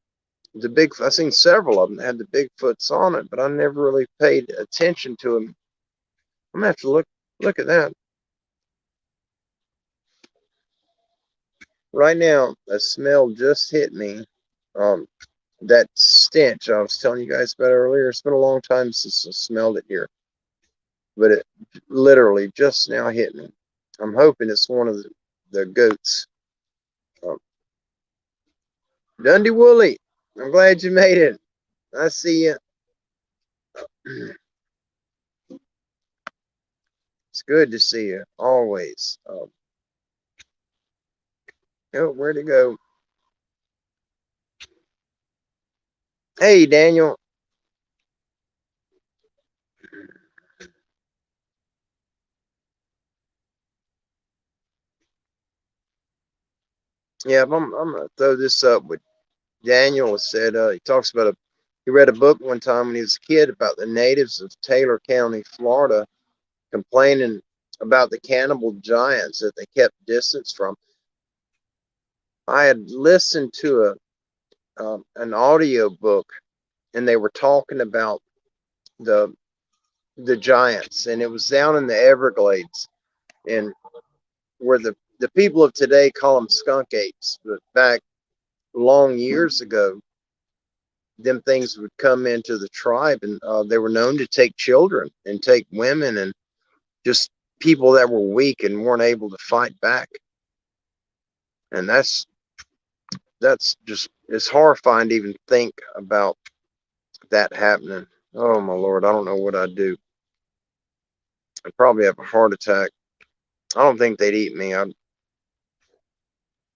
big. I've seen several of them that had the Bigfoots on it, but I never really paid attention to them. I'm gonna have to look at that. Right now, a smell just hit me. That stench I was telling you guys about earlier. It's been a long time since I smelled it here, but it literally just now hit me. I'm hoping it's one of the goats. Um, Dundee Woolley, I'm glad you made it. I see you. It's good to see you always. Oh, where'd it go? Hey, Daniel. Yeah, I'm gonna throw this up with Daniel. Said he talks about he read a book one time when he was a kid about the natives of Taylor County, Florida, complaining about the Cannibal Giants that they kept distance from. I had listened to an audio book, and they were talking about the giants, and it was down in the Everglades, and where the people of today call them skunk apes, but back long years ago, them things would come into the tribe, and they were known to take children and take women and just people that were weak and weren't able to fight back. And that's just, it's horrifying to even think about that happening. Oh my Lord, I don't know what I'd do. I'd probably have a heart attack. I don't think they'd eat me.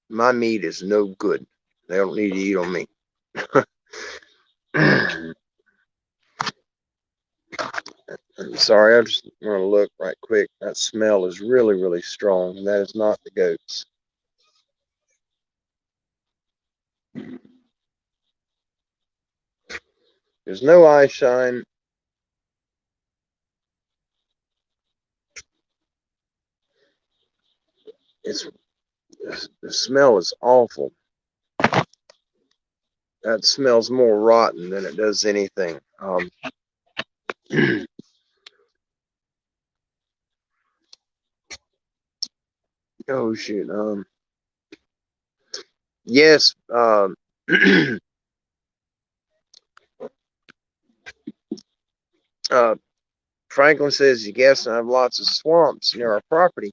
My meat is no good. They don't need to eat on me. I'm sorry, I just want to look right quick. That smell is really, really strong, and that is not the goats. There's no eye shine. The smell is awful. That smells more rotten than it does anything. Oh shoot. Yes. Franklin says, yes, I have lots of swamps near our property.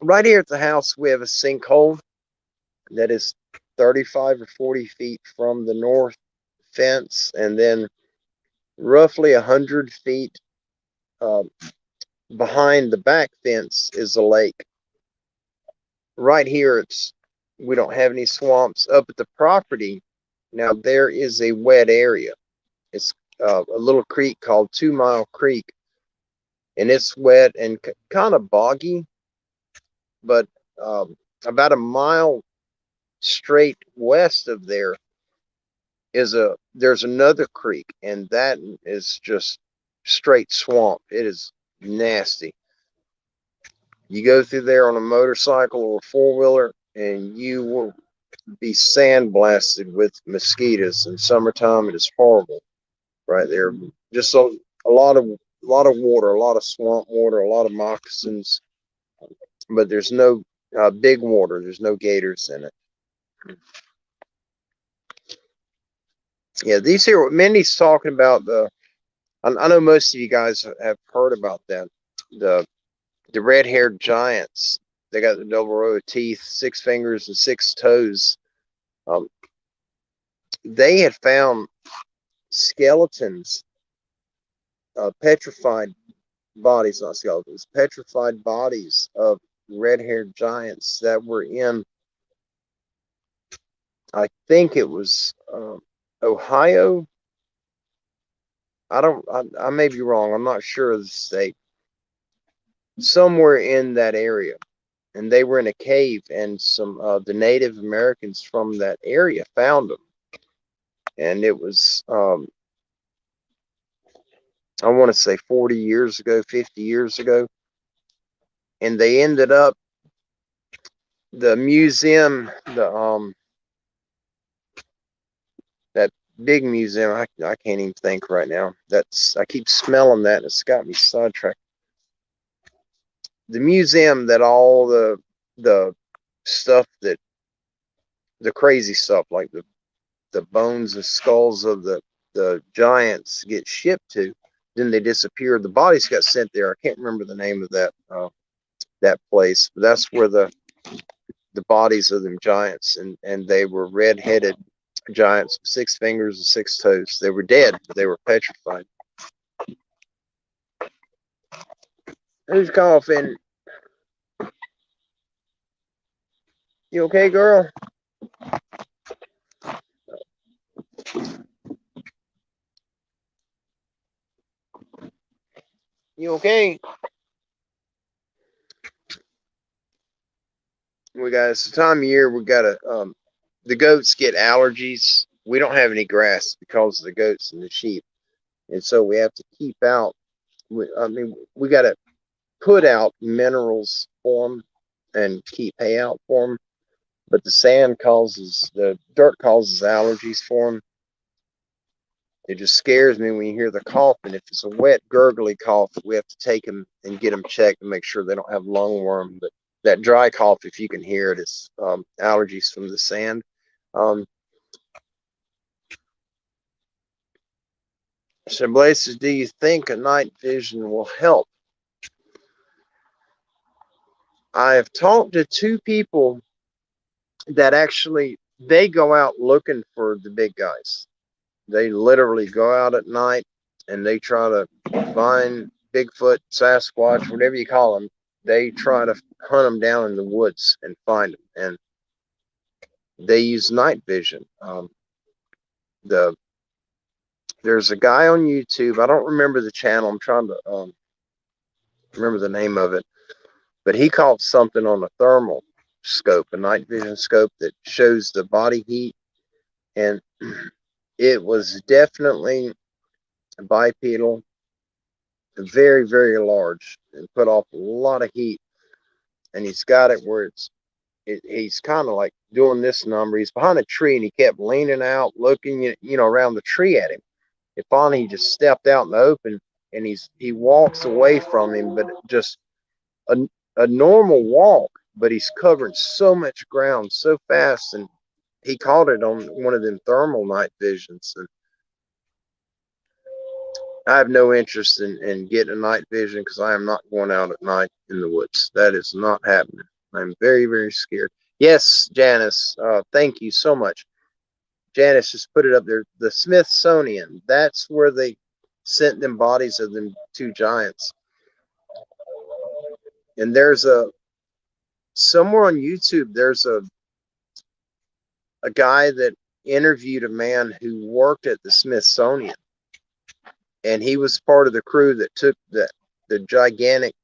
Right here at the house, we have a sinkhole that is 35 or 40 feet from the north fence, and then roughly 100 feet behind the back fence is a lake. Right here, we don't have any swamps. Up at the property, now there is a wet area. It's a little creek called 2 Mile Creek, and it's wet and kind of boggy, but about a mile straight west of there there's another creek, and that is just straight swamp. It is nasty. You go through there on a motorcycle or a four-wheeler, and you will be sandblasted with mosquitoes. In summertime, it is horrible right there. Just a lot of water, a lot of swamp water, a lot of moccasins, but there's no big water. There's no gators in it. Yeah, these here, what Mindy's talking about, I know most of you guys have heard about that. The red-haired giants. They got the double row of teeth, 6 fingers and 6 toes. They had found skeletons, petrified bodies, not skeletons, petrified bodies of red-haired giants that were in, I think it was Ohio. I may be wrong. I'm not sure of the state. Somewhere in that area. And they were in a cave, and some the Native Americans from that area found them. And it was, I want to say 40 years ago, 50 years ago. And they ended up, the museum, that big museum, I can't even think right now. I keep smelling that, and it's got me sidetracked. The museum that all the stuff that, the crazy stuff, like the bones and skulls of the giants get shipped to, then they disappear. The bodies got sent there. I can't remember the name of that place, but that's where the bodies of them giants, and they were red-headed giants with 6 fingers and 6 toes. They were dead, but they were petrified. Who's coughing? You okay, girl? You okay? It's the time of year we got the goats get allergies. We don't have any grass because of the goats and the sheep, and so we have to keep out. We got to put out minerals for them and keep hay out for them, but the dirt causes allergies for them. It just scares me when you hear the cough, and if it's a wet, gurgly cough, we have to take them and get them checked and make sure they don't have lungworm. But that dry cough, if you can hear it, is allergies from the sand. So Blaze says, do you think a night vision will help? I have talked to 2 people that actually, they go out looking for the big guys. They literally go out at night and they try to find Bigfoot, Sasquatch, whatever you call them. They try to hunt them down in the woods and find them. And they use night vision. There's a guy on YouTube. I don't remember the channel. I'm trying to remember the name of it. But he caught something on a thermal scope, a night vision scope that shows the body heat. And It was definitely bipedal, very, very large, and put off a lot of heat. And he's got it where he's kind of like doing this number. He's behind a tree, and he kept leaning out, looking, around the tree at him. And finally, he just stepped out in the open, and he walks away from him, but just a, a normal walk, but he's covering so much ground so fast, and he caught it on one of them thermal night visions. And I have no interest in getting a night vision because I am not going out at night in the woods. That is not happening. I'm very, very scared. Yes, Janice, thank you so much. Janice just put it up there. The Smithsonian, that's where they sent them bodies of them two giants. And somewhere on YouTube, there's a guy that interviewed a man who worked at the Smithsonian. And he was part of the crew that took the gigantic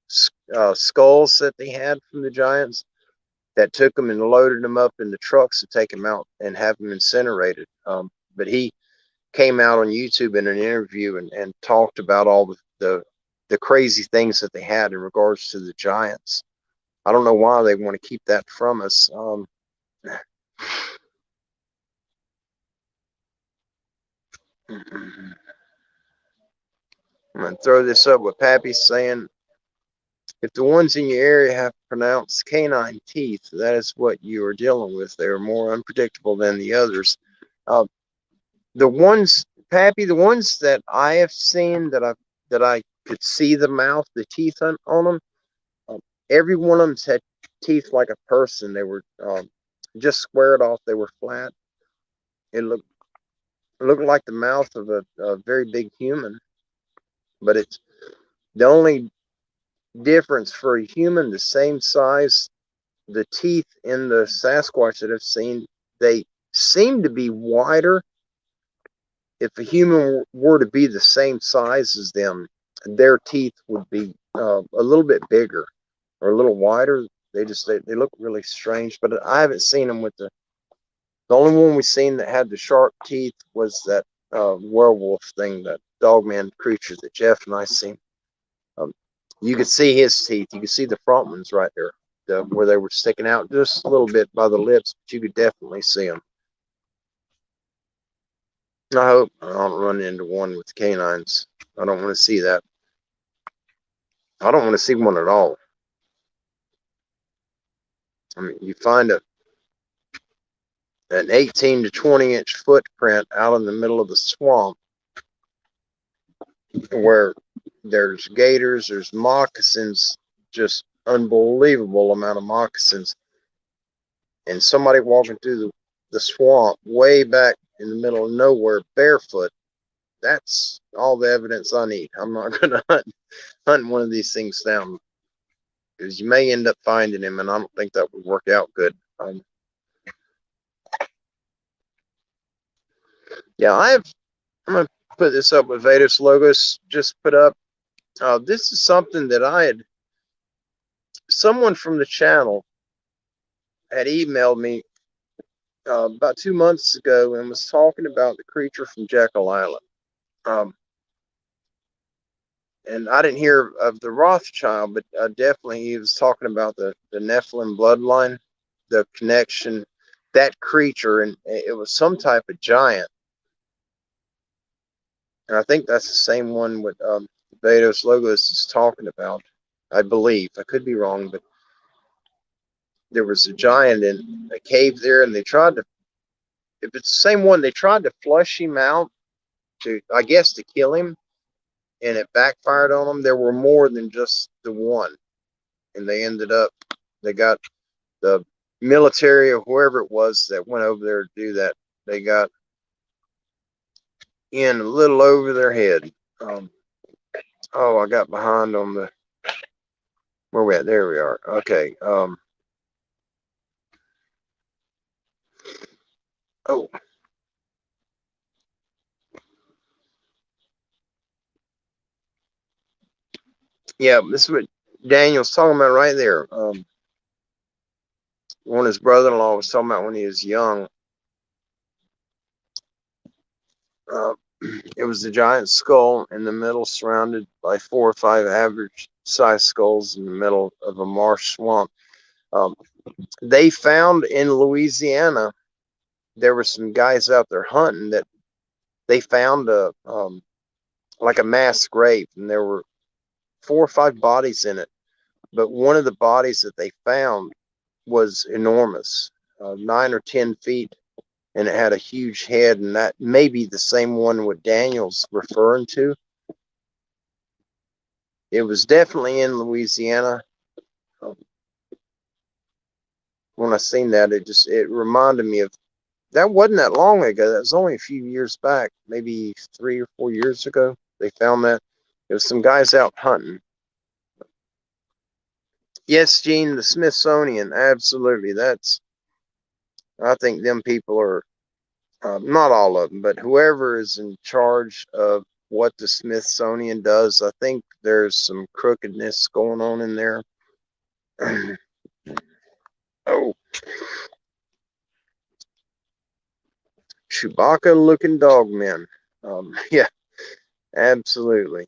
skulls that they had from the giants, that took them and loaded them up in the trucks to take them out and have them incinerated. But he came out on YouTube in an interview and talked about all the crazy things that they had in regards to the giants. I don't know why they want to keep that from us. I'm going to throw this up with Pappy's saying, if the ones in your area have pronounced canine teeth, that is what you are dealing with. They are more unpredictable than the others. The ones, Pappy, the ones that I have seen that I could see the mouth, the teeth on them, every one of them had teeth like a person. They were just squared off. They were flat. It looked like the mouth of a very big human. But it's the only difference for a human the same size. The teeth in the Sasquatch that I've seen, they seem to be wider. If a human were to be the same size as them, their teeth would be a little bit bigger or a little wider. They look really strange, but I haven't seen them with the only one we've seen that had the sharp teeth was that werewolf thing, that dogman creature that Jeff and I seen. You could see his teeth. You could see the front ones right there, where they were sticking out just a little bit by the lips, but you could definitely see them. I hope I don't run into one with canines. I don't want to see that. I don't want to see one at all. I mean, you find an 18 to 20-inch footprint out in the middle of the swamp where there's gators, there's moccasins, just unbelievable amount of moccasins, and somebody walking through the swamp way back in the middle of nowhere barefoot. That's all the evidence I need. I'm not going to hunt one of these things down, because you may end up finding him, and I don't think that would work out good. Yeah, I'm going to put this up with Vedas Logos. Just put up. This is something that someone from the channel had emailed me about 2 months ago and was talking about the creature from Jekyll Island. And I didn't hear of the Rothschild, but definitely he was talking about the Nephilim bloodline, the connection, that creature, and it was some type of giant. And I think that's the same one with Vedos Logos is talking about. I believe. I could be wrong, but there was a giant in a cave there, and they tried to, if it's the same one, they tried to flush him out I guess, to kill him, and it backfired on them. There were more than just the one, and they got the military or whoever it was that went over there to do that. They got in a little over their head. I got behind on where we at? There we are. Okay. Yeah, this is what Daniel's talking about right there. One of his brother-in-law was talking about when he was young. Uh, it was a giant skull in the middle, surrounded by 4 or 5 average size skulls in the middle of a marsh swamp. Um, they found in Louisiana, there were some guys out there hunting that they found a like a mass grave, and there were 4 or 5 bodies in it. But one of the bodies that they found was enormous, 9 or 10 feet, and it had a huge head, and that may be the same one what Daniel's referring to. It was definitely in Louisiana. When I seen that, it reminded me of, that wasn't that long ago. That was only a few years back, maybe 3 or 4 years ago. They found that. It was some guys out hunting. Yes, Gene, the Smithsonian, absolutely. I think them people are, not all of them, but whoever is in charge of what the Smithsonian does, I think there's some crookedness going on in there. Oh, Chewbacca looking dog men. Yeah, absolutely.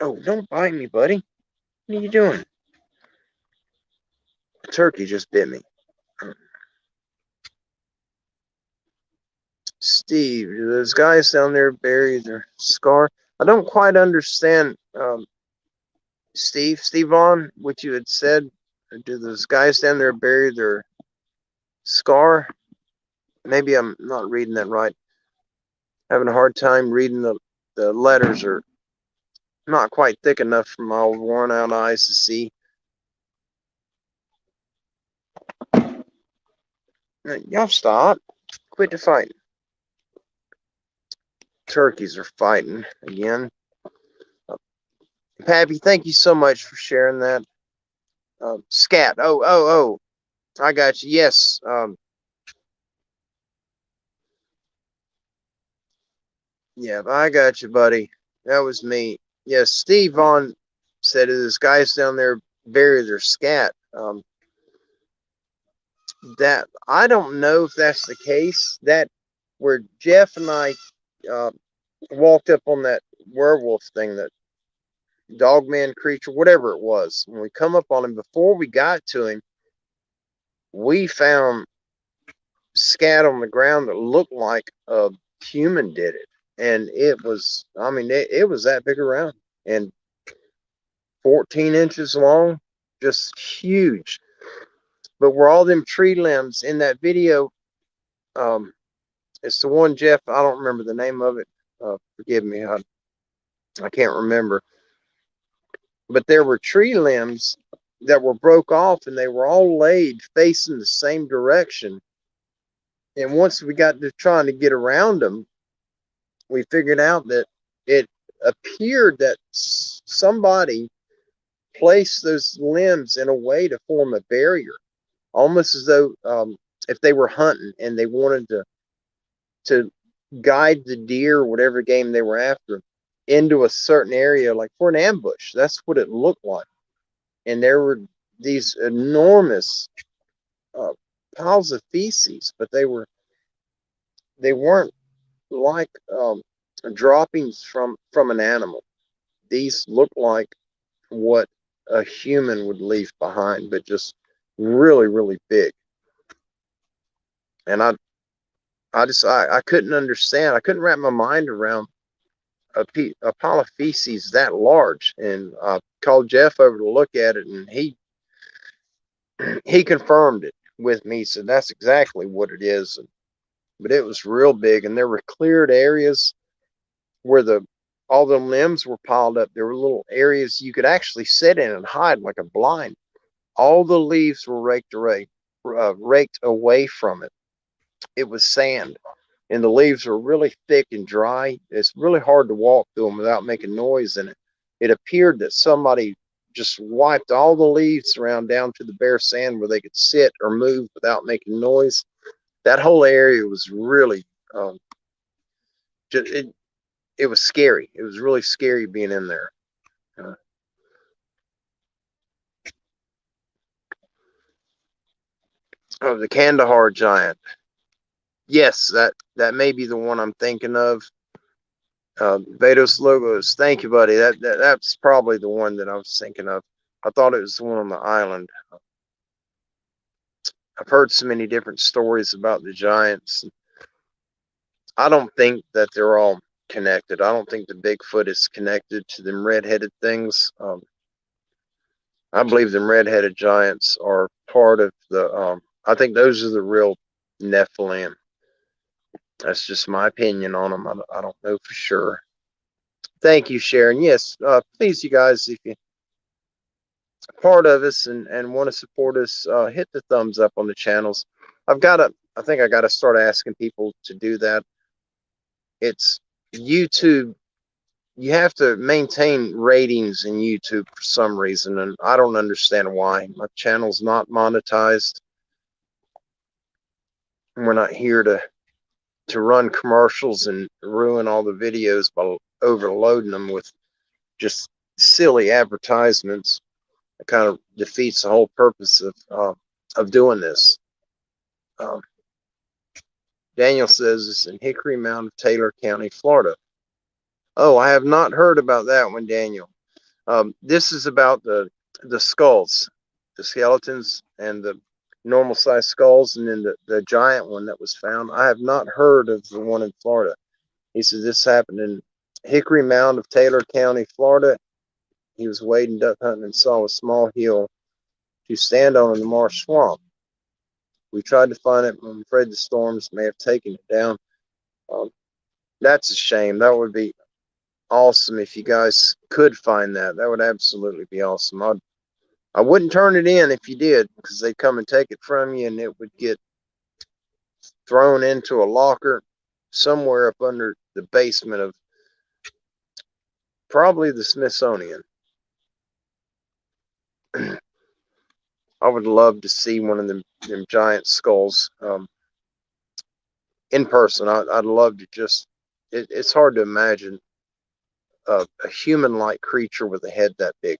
Oh, don't bite me, buddy. What are you doing? A turkey just bit me. Steve, do those guys down there bury their scar? I don't quite understand, Steve on what you had said. Do those guys down there bury their scar? Maybe I'm not reading that right. Having a hard time reading the letters are not quite thick enough for my old worn out eyes to see. Y'all stop. Quit the fighting. Turkeys are fighting again. Pappy, thank you so much for sharing that. Scat. Oh. I got you. Yes. Yeah, I got you, buddy. That was me. Yes, Steve Vaughn said this guys down there bury their scat. That I don't know if that's the case. That where Jeff and I uh, walked up on that werewolf thing, that dogman creature, whatever it was. When we come up on him, before we got to him, we found scat on the ground that looked like a human did it, and it was, I mean, it was that big around and 14 inches long, just huge. But were all them tree limbs in that video? It's the one, Jeff, I don't remember the name of it. Forgive me, I can't remember. But there were tree limbs that were broke off, and they were all laid facing the same direction. And once we got to trying to get around them, we figured out that it appeared that somebody placed those limbs in a way to form a barrier, almost as though, if they were hunting and they wanted to guide the deer or whatever game they were after into a certain area, like for an ambush. That's what it looked like. And there were these enormous uh, piles of feces, but they weren't like, droppings from an animal. These looked like what a human would leave behind, but just really, really big. And I couldn't understand. I couldn't wrap my mind around a pile of feces that large. And I called Jeff over to look at it, and he confirmed it with me. So that's exactly what it is. But it was real big, and there were cleared areas where all the limbs were piled up. There were little areas you could actually sit in and hide like a blind. All the leaves were raked away from it. It was sand, and the leaves were really thick and dry. It's really hard to walk through them without making noise. And it appeared that somebody just wiped all the leaves around down to the bare sand where they could sit or move without making noise. That whole area was really, it was scary. It was really scary being in there. Uh, of the Kandahar giant. Yes, that may be the one I'm thinking of. Vados Logos. Thank you, buddy. That's probably the one that I was thinking of. I thought it was the one on the island. I've heard so many different stories about the giants. I don't think that they're all connected. I don't think the Bigfoot is connected to them red-headed things. I believe them red-headed giants are part of the. I think those are the real Nephilim. That's just my opinion on them. I don't know for sure. Thank you, Sharon. Yes, please, you guys, if you're part of us and want to support us, hit the thumbs up on the channels. I think I gotta start asking people to do that. It's YouTube. You have to maintain ratings in YouTube for some reason, and I don't understand why. My channel's not monetized. We're not here to run commercials and ruin all the videos by overloading them with just silly advertisements. It kind of defeats the whole purpose of doing this. Daniel says it's in Hickory Mound, Taylor County, Florida. Oh, I have not heard about that one, Daniel. This is about the skulls, the skeletons, and the normal size skulls, and then the giant one that was found. I have not heard of the one in Florida. He says this happened in Hickory Mound of Taylor County, Florida. He was wading duck hunting and saw a small hill to stand on in the marsh swamp. We tried to find it, but I'm afraid the storms may have taken it down. That's a shame. That would be awesome if you guys could find that. That would absolutely be awesome. I wouldn't turn it in if you did, because they'd come and take it from you, and it would get thrown into a locker somewhere up under the basement of probably the Smithsonian. I would love to see one of them giant skulls in person. I'd love to just. It's hard to imagine a human-like creature with a head that big.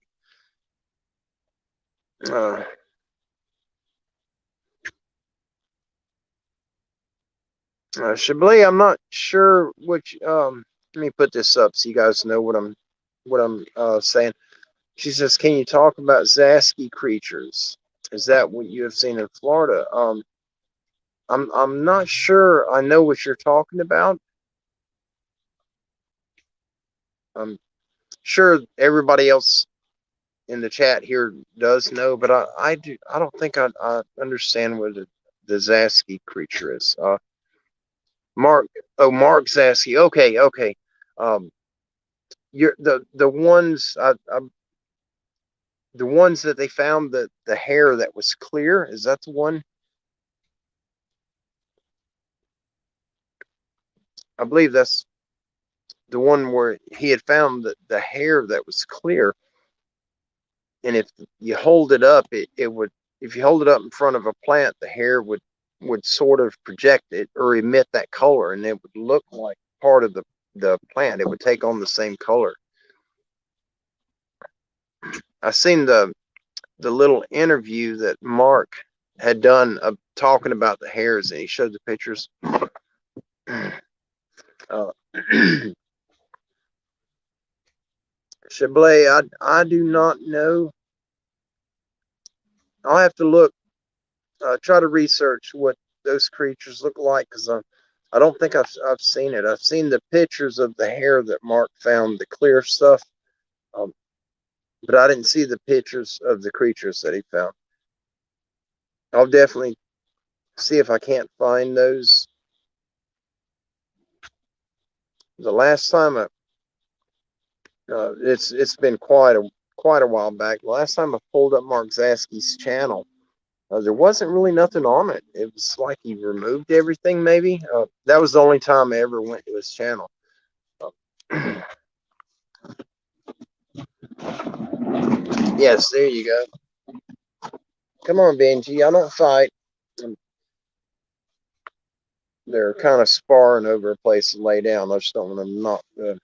Chablis, I'm not sure which. Let me put this up so you guys know what I'm saying. She says, "Can you talk about Zasky creatures? Is that what you have seen in Florida?" I'm not sure. I know what you're talking about. I'm sure everybody else in the chat here does know, but I do. I don't think I understand what the Zasky creature is. Mark. Oh, Mark Zasky. Okay. You're the ones the ones that they found the hair that was clear. Is that the one? I believe that's the one where he had found the hair that was clear, and if you hold it up, it would. If you hold it up in front of a plant, the hair would sort of project it or emit that color, and it would look like part of the plant. It would take on the same color. I seen the little interview that Mark had done talking about the hairs, and he showed the pictures. Chablis, I do not know. I'll have to look, try to research what those creatures look like, because I don't think I've seen it. I've seen the pictures of the hair that Mark found, the clear stuff, but I didn't see the pictures of the creatures that he found. I'll definitely see if I can't find those. The last time it's been quite a while back. The last time I pulled up Mark Zasky's channel, there wasn't really nothing on it. It was like he removed everything, maybe. That was the only time I ever went to his channel. Yes, there you go. Come on, Benji. I don't fight. They're kind of sparring over a place to lay down. I just don't want to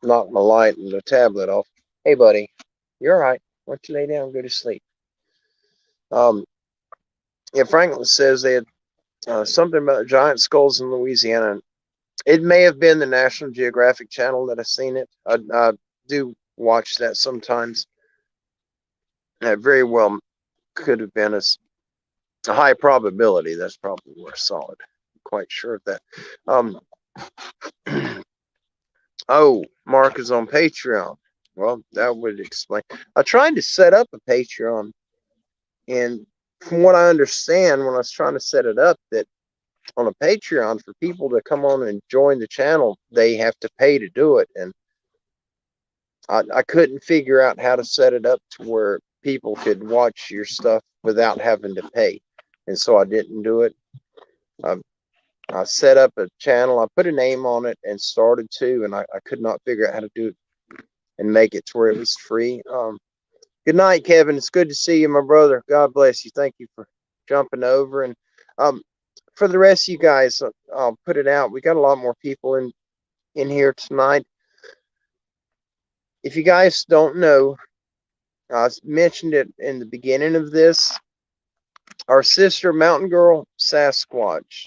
knock my light and the tablet off. Hey, buddy. You're all right. Why don't you lay down and go to sleep? Yeah, Franklin says they had something about giant skulls in Louisiana. It may have been the National Geographic Channel that I've seen it. I do watch that sometimes. That very well could have been a high probability. That's probably where I saw it. I'm quite sure of that. Um, oh, Mark is on Patreon. Well, that would explain. I tried to set up a Patreon, and from what I understand, when I was trying to set it up, that on a Patreon, for people to come on and join the channel, they have to pay to do it. And I couldn't figure out how to set it up to where people could watch your stuff without having to pay. And so I didn't do it. Um, I set up a channel, I put a name on it and started to, and I could not figure out how to do it and make it to where it was free. Good night, Kevin. It's good to see you, my brother. God bless you. Thank you for jumping over. And for the rest of you guys, I'll put it out. We got a lot more people in here tonight. If you guys don't know, I mentioned it in the beginning of this. Our sister, Mountain Girl Sasquatch,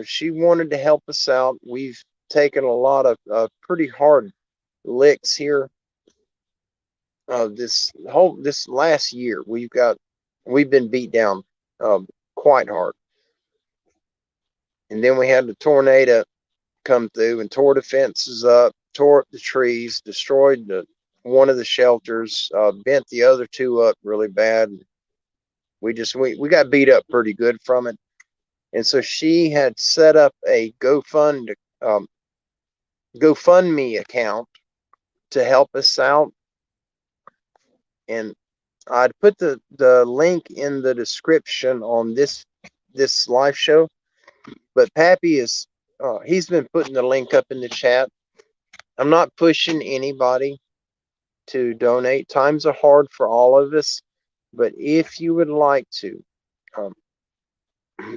she wanted to help us out. We've taken a lot of pretty hard licks here. This last year, we've been beat down quite hard. And then we had the tornado come through and tore the fences up, tore up the trees, destroyed one of the shelters, bent the other two up really bad. We got beat up pretty good from it. And so she had set up a GoFundMe account to help us out. And I'd put the link in the description on this live show. But Pappy is he's been putting the link up in the chat. I'm not pushing anybody to donate. Times are hard for all of us, but if you would like to,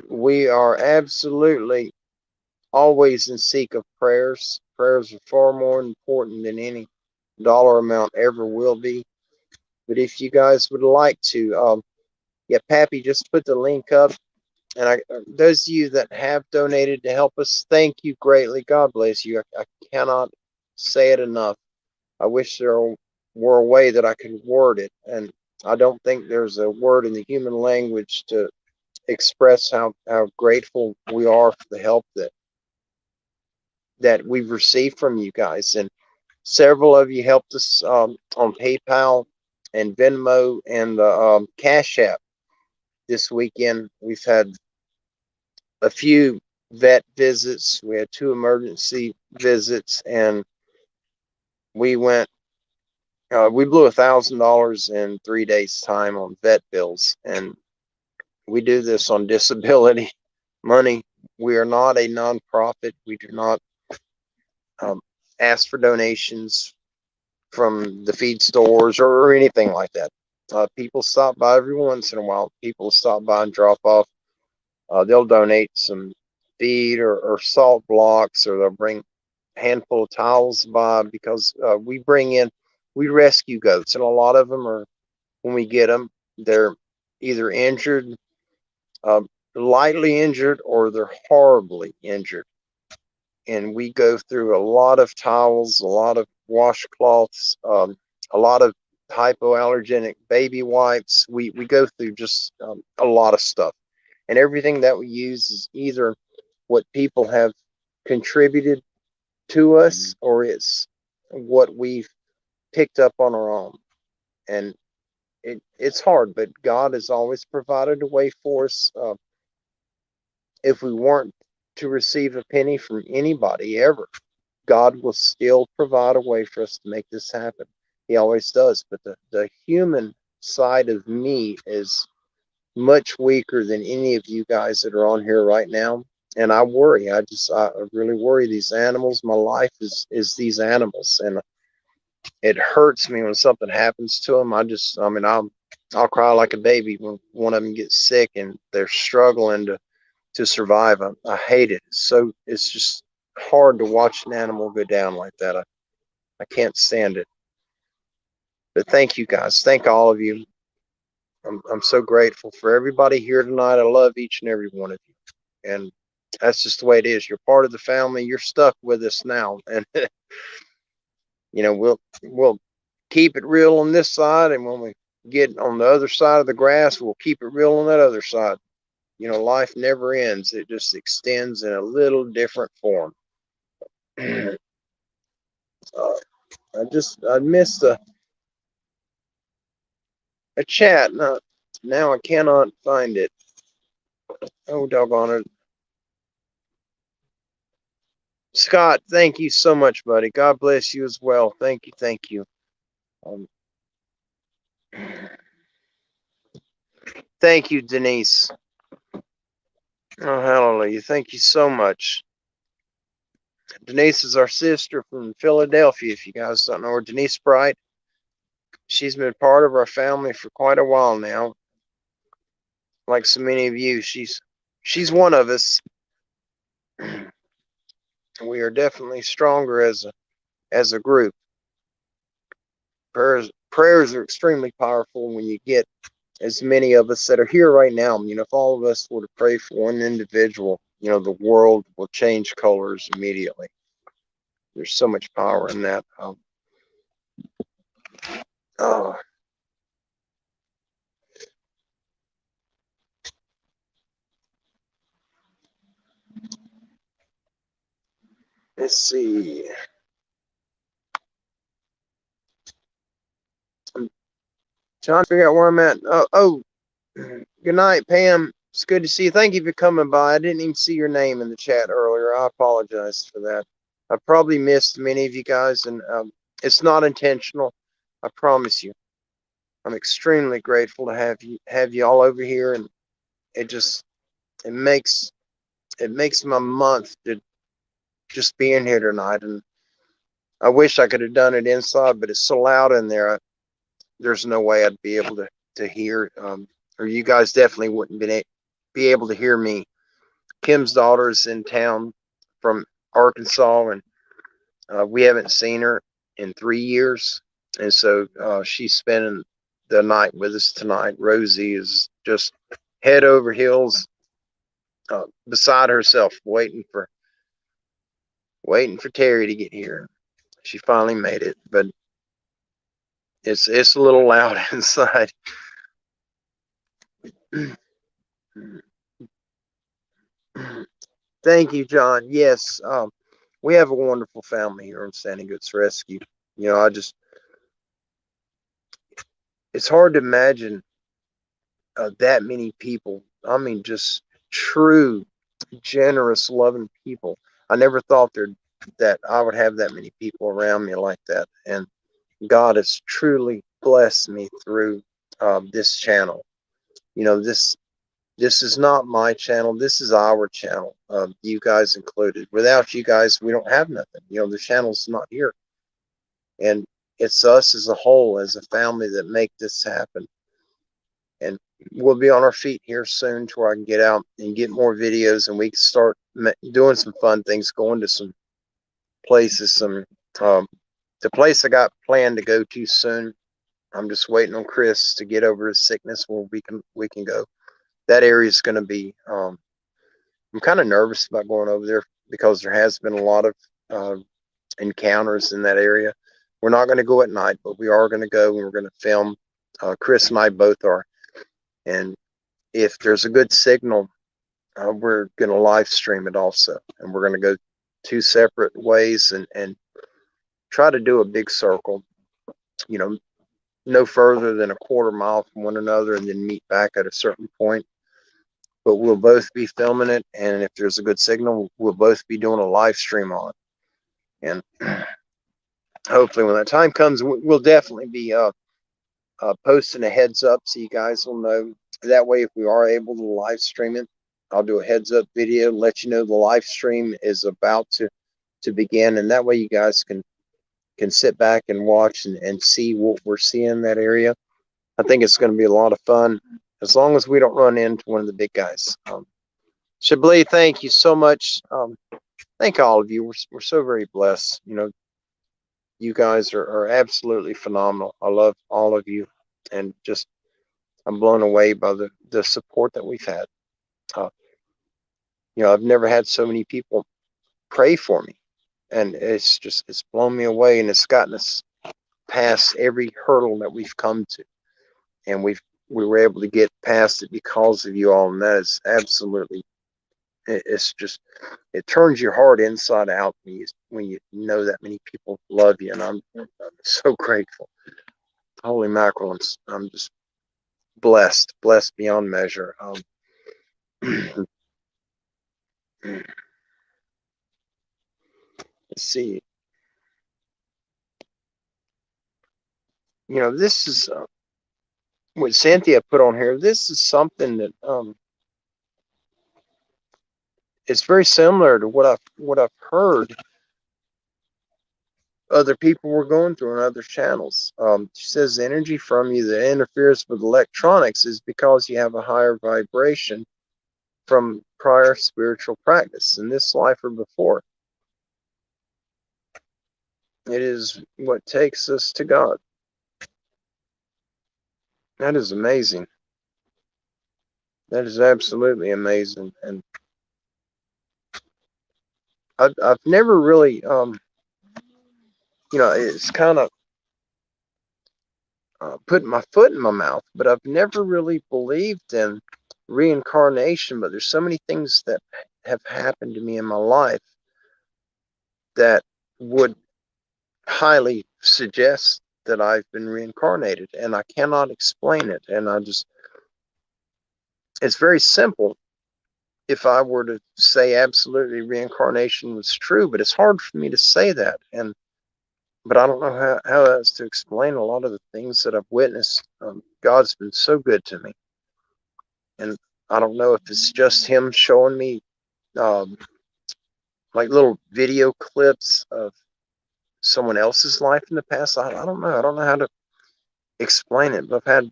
we are absolutely always in seek of prayers. Prayers are far more important than any dollar amount ever will be. But if you guys would like to, yeah, Pappy just put the link up. And those of you that have donated to help us, thank you greatly. God bless you. I cannot say it enough. I wish there were a way that I could word it. And I don't think there's a word in the human language to express how grateful we are for the help that we've received from you guys. And several of you helped us on PayPal and Venmo and the Cash App this weekend. We've had a few vet visits. We had 2 emergency visits, and we blew $1,000 in 3 days' time on vet bills. And we do this on disability money. We are not a nonprofit. We do not ask for donations from the feed stores or anything like that. People stop by every once in a while. People stop by and drop off. They'll donate some feed or salt blocks, or they'll bring a handful of towels by, because we rescue goats, and a lot of them are, when we get them, they're either injured, lightly injured, or they're horribly injured. And we go through a lot of towels, a lot of washcloths, a lot of hypoallergenic baby wipes. We go through just a lot of stuff. And everything that we use is either what people have contributed to us, or it's what we've picked up on our own. And it's hard, but God has always provided a way for us. If we weren't to receive a penny from anybody ever, God will still provide a way for us to make this happen. He always does. But the human side of me is much weaker than any of you guys that are on here right now. And I worry. I really worry. These animals, my life is these animals. And it hurts me when something happens to them. I'll cry like a baby when one of them gets sick and they're struggling to survive. I hate it. It's just hard to watch an animal go down like that. I can't stand it. But thank you guys. Thank all of you. I'm so grateful for everybody here tonight. I love each and every one of you, and that's just the way it is. You're part of the family. You're stuck with us now, and we'll keep it real on this side, and when we get on the other side of the grass, we'll keep it real on that other side. Life never ends. It just extends in a little different form. I missed a chat. Now I cannot find it. Oh, doggone it. Scott, thank you so much, buddy. God bless you as well. Thank you. Thank you. Um, thank you, Denise. Oh, hallelujah. Thank you so much. Denise is our sister from Philadelphia, if you guys don't know her. Denise Bright. She's been part of our family for quite a while now. Like so many of you, she's one of us. We are definitely stronger as a group. Prayers are extremely powerful when you get as many of us that are here right now. If all of us were to pray for one individual, the world will change colors immediately. There's so much power in that. Oh, let's see. I'm trying to figure out where I'm at. Good night, Pam. It's good to see you. Thank you for coming by. I didn't even see your name in the chat earlier. I apologize for that. I probably missed many of you guys, and it's not intentional. I promise you. I'm extremely grateful to have you all over here, and it makes my month to just being here tonight. And I wish I could have done it inside, but it's so loud in there. There's no way I'd be able to hear, or you guys definitely wouldn't be able to hear me. Kim's daughter is in town from Arkansas, and we haven't seen her in 3 years, and so she's spending the night with us tonight. Rosie is just head over heels, beside herself, waiting for Terry to get here. She finally made it, but it's a little loud inside. Thank you, John. Yes, we have a wonderful family here on Standing Goats Rescue. It's hard to imagine that many people. I mean, just true, generous, loving people. I never thought that I would have that many people around me like that. And God has truly blessed me through this channel. This is not my channel. This is our channel, you guys included. Without you guys, we don't have nothing. The channel's not here. And it's us as a whole, as a family, that make this happen. And we'll be on our feet here soon to where I can get out and get more videos, and we can start doing some fun things, going to some places. The place I got planned to go to soon. I'm just waiting on Chris to get over his sickness where we can go. That area is going to be. I'm kind of nervous about going over there because there has been a lot of encounters in that area. We're not going to go at night, but we are going to go, and we're going to film. Chris and I both are. And if there's a good signal, we're going to live stream it also. And we're going to go 2 separate ways and try to do a big circle, no further than a quarter mile from one another, and then meet back at a certain point. But we'll both be filming it. And if there's a good signal, we'll both be doing a live stream on it. And hopefully when that time comes, we'll definitely be posting a heads up so you guys will know. That way, if we are able to live stream it, I'll do a heads up video, let you know the live stream is about to begin, and that way you guys can sit back and watch and see what we're seeing in that area. I think it's going to be a lot of fun, as long as we don't run into one of the big guys. Chablis, thank you so much. Thank all of you. We're so very blessed. You guys are absolutely phenomenal. I love all of you, and just I'm blown away by the support that we've had. Uh, I've never had so many people pray for me, and it's blown me away, and it's gotten us past every hurdle that we've come to, and we were able to get past it because of you all, and that is absolutely, it's just, it turns your heart inside out when you know that many people love you, and I'm so grateful. Holy mackerel, I'm just blessed beyond measure. Let's see. This is what Cynthia put on here. This is something that it's very similar to what I've heard other people were going through on other channels. She says the energy from you that interferes with electronics is because you have a higher vibration from prior spiritual practice in this life or before. It is what takes us to God. That is amazing. That is absolutely amazing. And I've never really, it's kind of putting my foot in my mouth, but I've never really believed in reincarnation. But there's so many things that have happened to me in my life that would highly suggest that I've been reincarnated, and I cannot explain it. And it's very simple if I were to say absolutely reincarnation was true, but it's hard for me to say that. But I don't know how else to explain a lot of the things that I've witnessed. God's been so good to me. And I don't know if it's just him showing me um, like little video clips of someone else's life in the past. I don't know. I don't know how to explain it, but I've had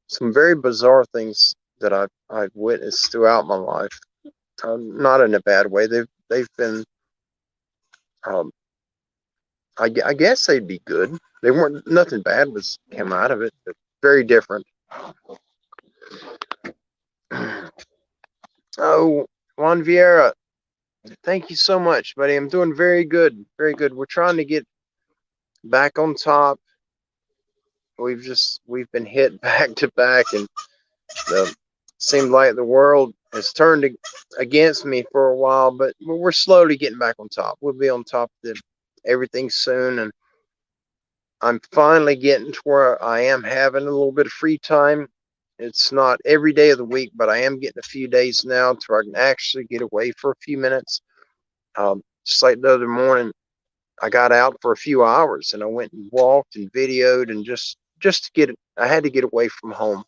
some very bizarre things that I've witnessed throughout my life. Not in a bad way. They've been, um, I guess they'd be good. They weren't, nothing bad was came out of it, but very different. Oh, Juan Vieira, thank you so much, buddy. I'm doing very good, very good. We're trying to get back on top. We've been hit back to back, and seemed like the world has turned against me for a while, but we're slowly getting back on top. We'll be on top of everything soon, and I'm finally getting to where I am having a little bit of free time. It's not every day of the week, but I am getting a few days now to where I can actually get away for a few minutes. Just like the other morning, I got out for a few hours and I went and walked and videoed, and just to get it, I had to get away from home.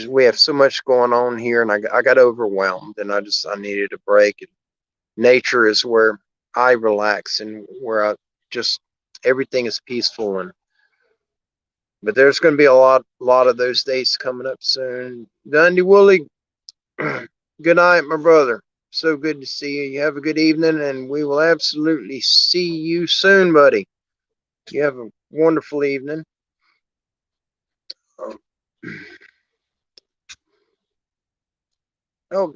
We have so much going on here, and I got overwhelmed, and I needed a break. And nature is where I relax, and where I just, everything is peaceful. But there's going to be a lot of those days coming up soon. Dundee Woolley, good night, my brother. So good to see you. You have a good evening, and we will absolutely see you soon, buddy. You have a wonderful evening. Oh,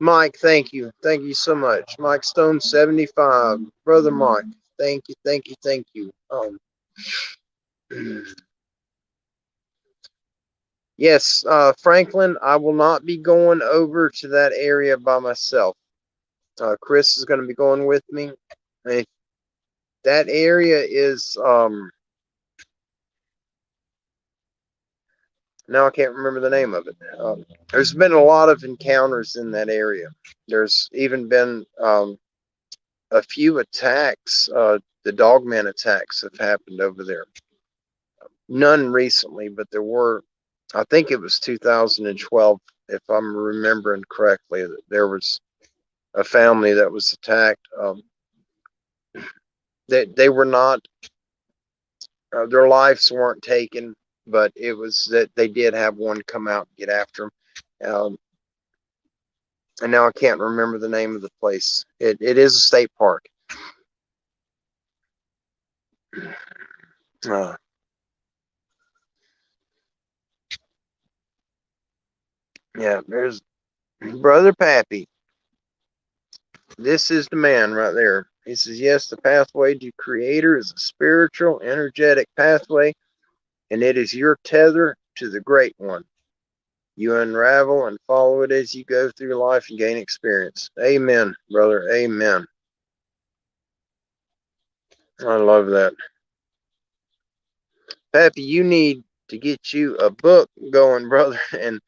Mike, thank you. Thank you so much. Mike Stone 75. Brother Mike, thank you, thank you, thank you. Yes, Franklin, I will not be going over to that area by myself. Chris is going to be going with me. And that area is, now I can't remember the name of it. There's been a lot of encounters in that area. There's even been a few attacks. The dogman attacks have happened over there. None recently, but there were. I think it was 2012, if I'm remembering correctly. There was a family that was attacked. They were not. Their lives weren't taken, but it was that they did have one come out and get after them. And now I can't remember the name of the place. It is a state park. Yeah, there's Brother Pappy. This is the man right there. He says, yes, the pathway to Creator is a spiritual, energetic pathway, and it is your tether to the Great One. You unravel and follow it as you go through life and gain experience. Amen, brother. Amen. I love that. Pappy, you need to get you a book going, brother, and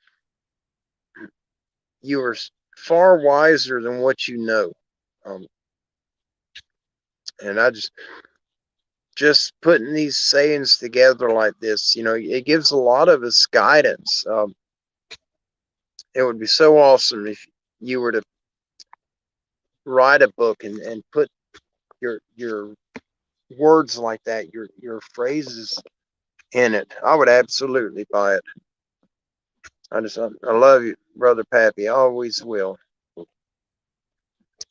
you are far wiser than what you know. Um, and I just putting these sayings together like this, it gives a lot of us guidance. It would be so awesome if you were to write a book and put your words like that, your phrases in it. I would absolutely buy it. I love you, brother Pappy. I always will.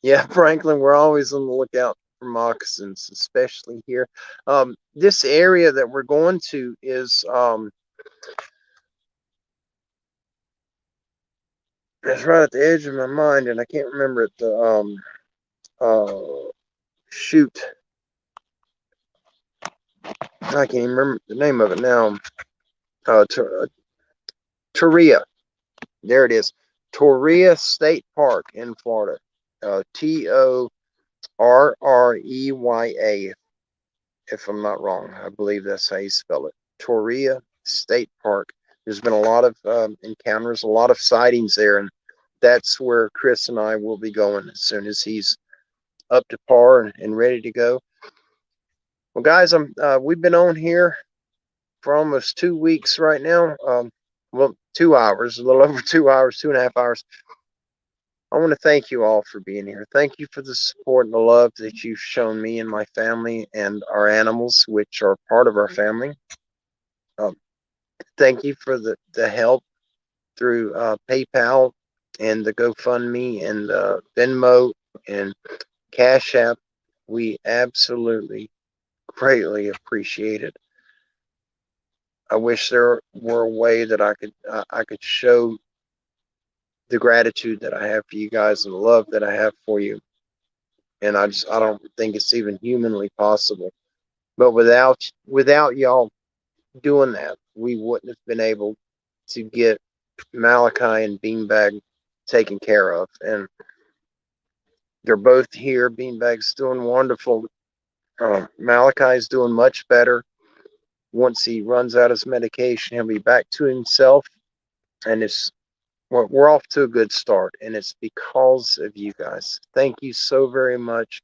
Yeah, Franklin, we're always on the lookout for moccasins, especially here. This area that we're going to is it's right at the edge of my mind, and I can't remember it. Shoot, I can't even remember the name of it now. Torreya. There it is. Torreya State Park in Florida. Torreya, if I'm not wrong. I believe that's how you spell it. Torreya State Park. There's been a lot of encounters, a lot of sightings there, and that's where Chris and I will be going as soon as he's up to par and ready to go. Well, guys, we've been on here for almost 2 weeks right now. Well, 2 hours, a little over 2 hours, 2.5 hours. I want to thank you all for being here. Thank you for the support and the love that you've shown me and my family and our animals, which are part of our family. Thank you for the help through PayPal and the GoFundMe and Venmo and Cash App. We absolutely greatly appreciate it. I wish there were a way that I could show the gratitude that I have for you guys and the love that I have for you. And I don't think it's even humanly possible. But without y'all doing that, we wouldn't have been able to get Malachi and Beanbag taken care of. And they're both here. Beanbag's doing wonderful. Malachi's doing much better. Once he runs out his medication, he'll be back to himself. And we're off to a good start. And it's because of you guys. Thank you so very much.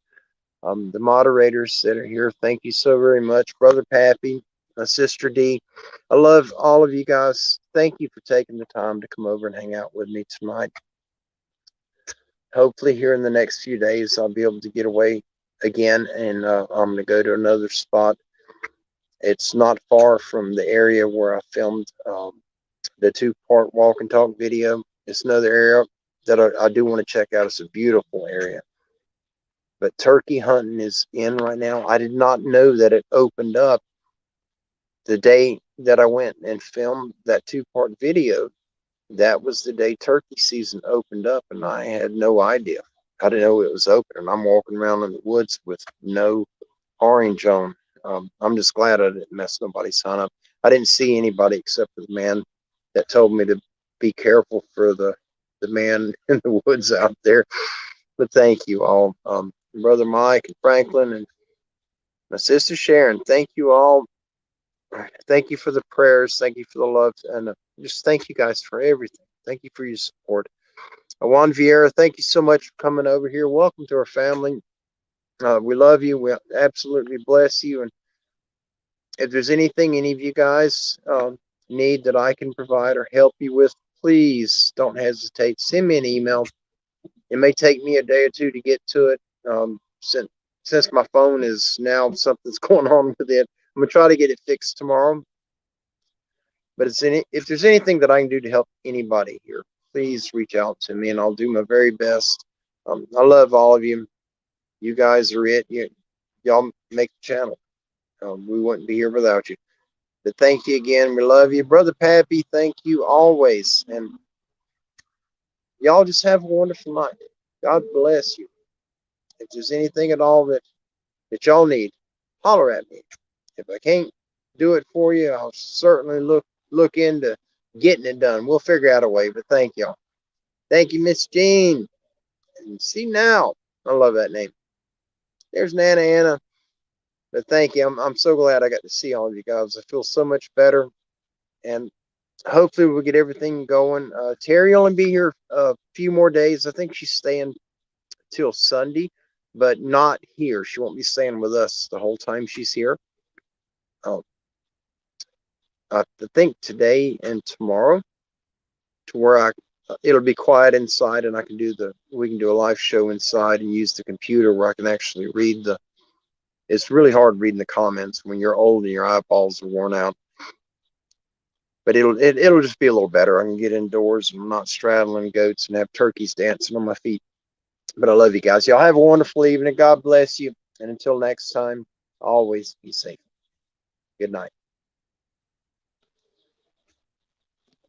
The moderators that are here, thank you so very much. Brother Pappy, Sister D, I love all of you guys. Thank you for taking the time to come over and hang out with me tonight. Hopefully here in the next few days, I'll be able to get away again, and I'm going to go to another spot. It's not far from the area where I filmed the 2-part walk and talk video. It's another area that I do want to check out. It's a beautiful area. But turkey hunting is in right now. I did not know that it opened up the day that I went and filmed that 2-part video. That was the day turkey season opened up, and I had no idea. I didn't know it was open, and I'm walking around in the woods with no orange on. I'm just glad I didn't mess nobody's hunt up. I didn't see anybody except for the man that told me to be careful for the man in the woods out there. But thank you all. Brother Mike and Franklin and my sister Sharon, thank you all. Thank you for the prayers. Thank you for the love. And just thank you guys for everything. Thank you for your support. Juan Vieira, thank you so much for coming over here. Welcome to our family. We love you. We absolutely bless you. And if there's anything any of you guys need that I can provide or help you with, please don't hesitate. Send me an email. It may take me a day or two to get to it. Since my phone is now something's going on with it, I'm gonna try to get it fixed tomorrow. But if there's anything that I can do to help anybody here, please reach out to me, and I'll do my very best. I love all of you. You guys are it. Y'all make the channel. We wouldn't be here without you. But thank you again. We love you. Brother Pappy, thank you always. And y'all just have a wonderful night. God bless you. If there's anything at all that y'all need, holler at me. If I can't do it for you, I'll certainly look into getting it done. We'll figure out a way. But thank y'all. Thank you, Miss Jean. And see now. I love that name. There's Nana Anna. But thank you. I'm so glad I got to see all of you guys. I feel so much better. And hopefully we'll get everything going. Terry will only be here a few more days. I think she's staying till Sunday, but not here. She won't be staying with us the whole time she's here. I think today and tomorrow, to where it'll be quiet inside, and we can do a live show inside and use the computer where I can actually read the. It's really hard reading the comments when you're old and your eyeballs are worn out. But it'll just be a little better. I can get indoors and I'm not straddling goats and have turkeys dancing on my feet. But I love you guys. Y'all have a wonderful evening. God bless you. And until next time, always be safe. Good night.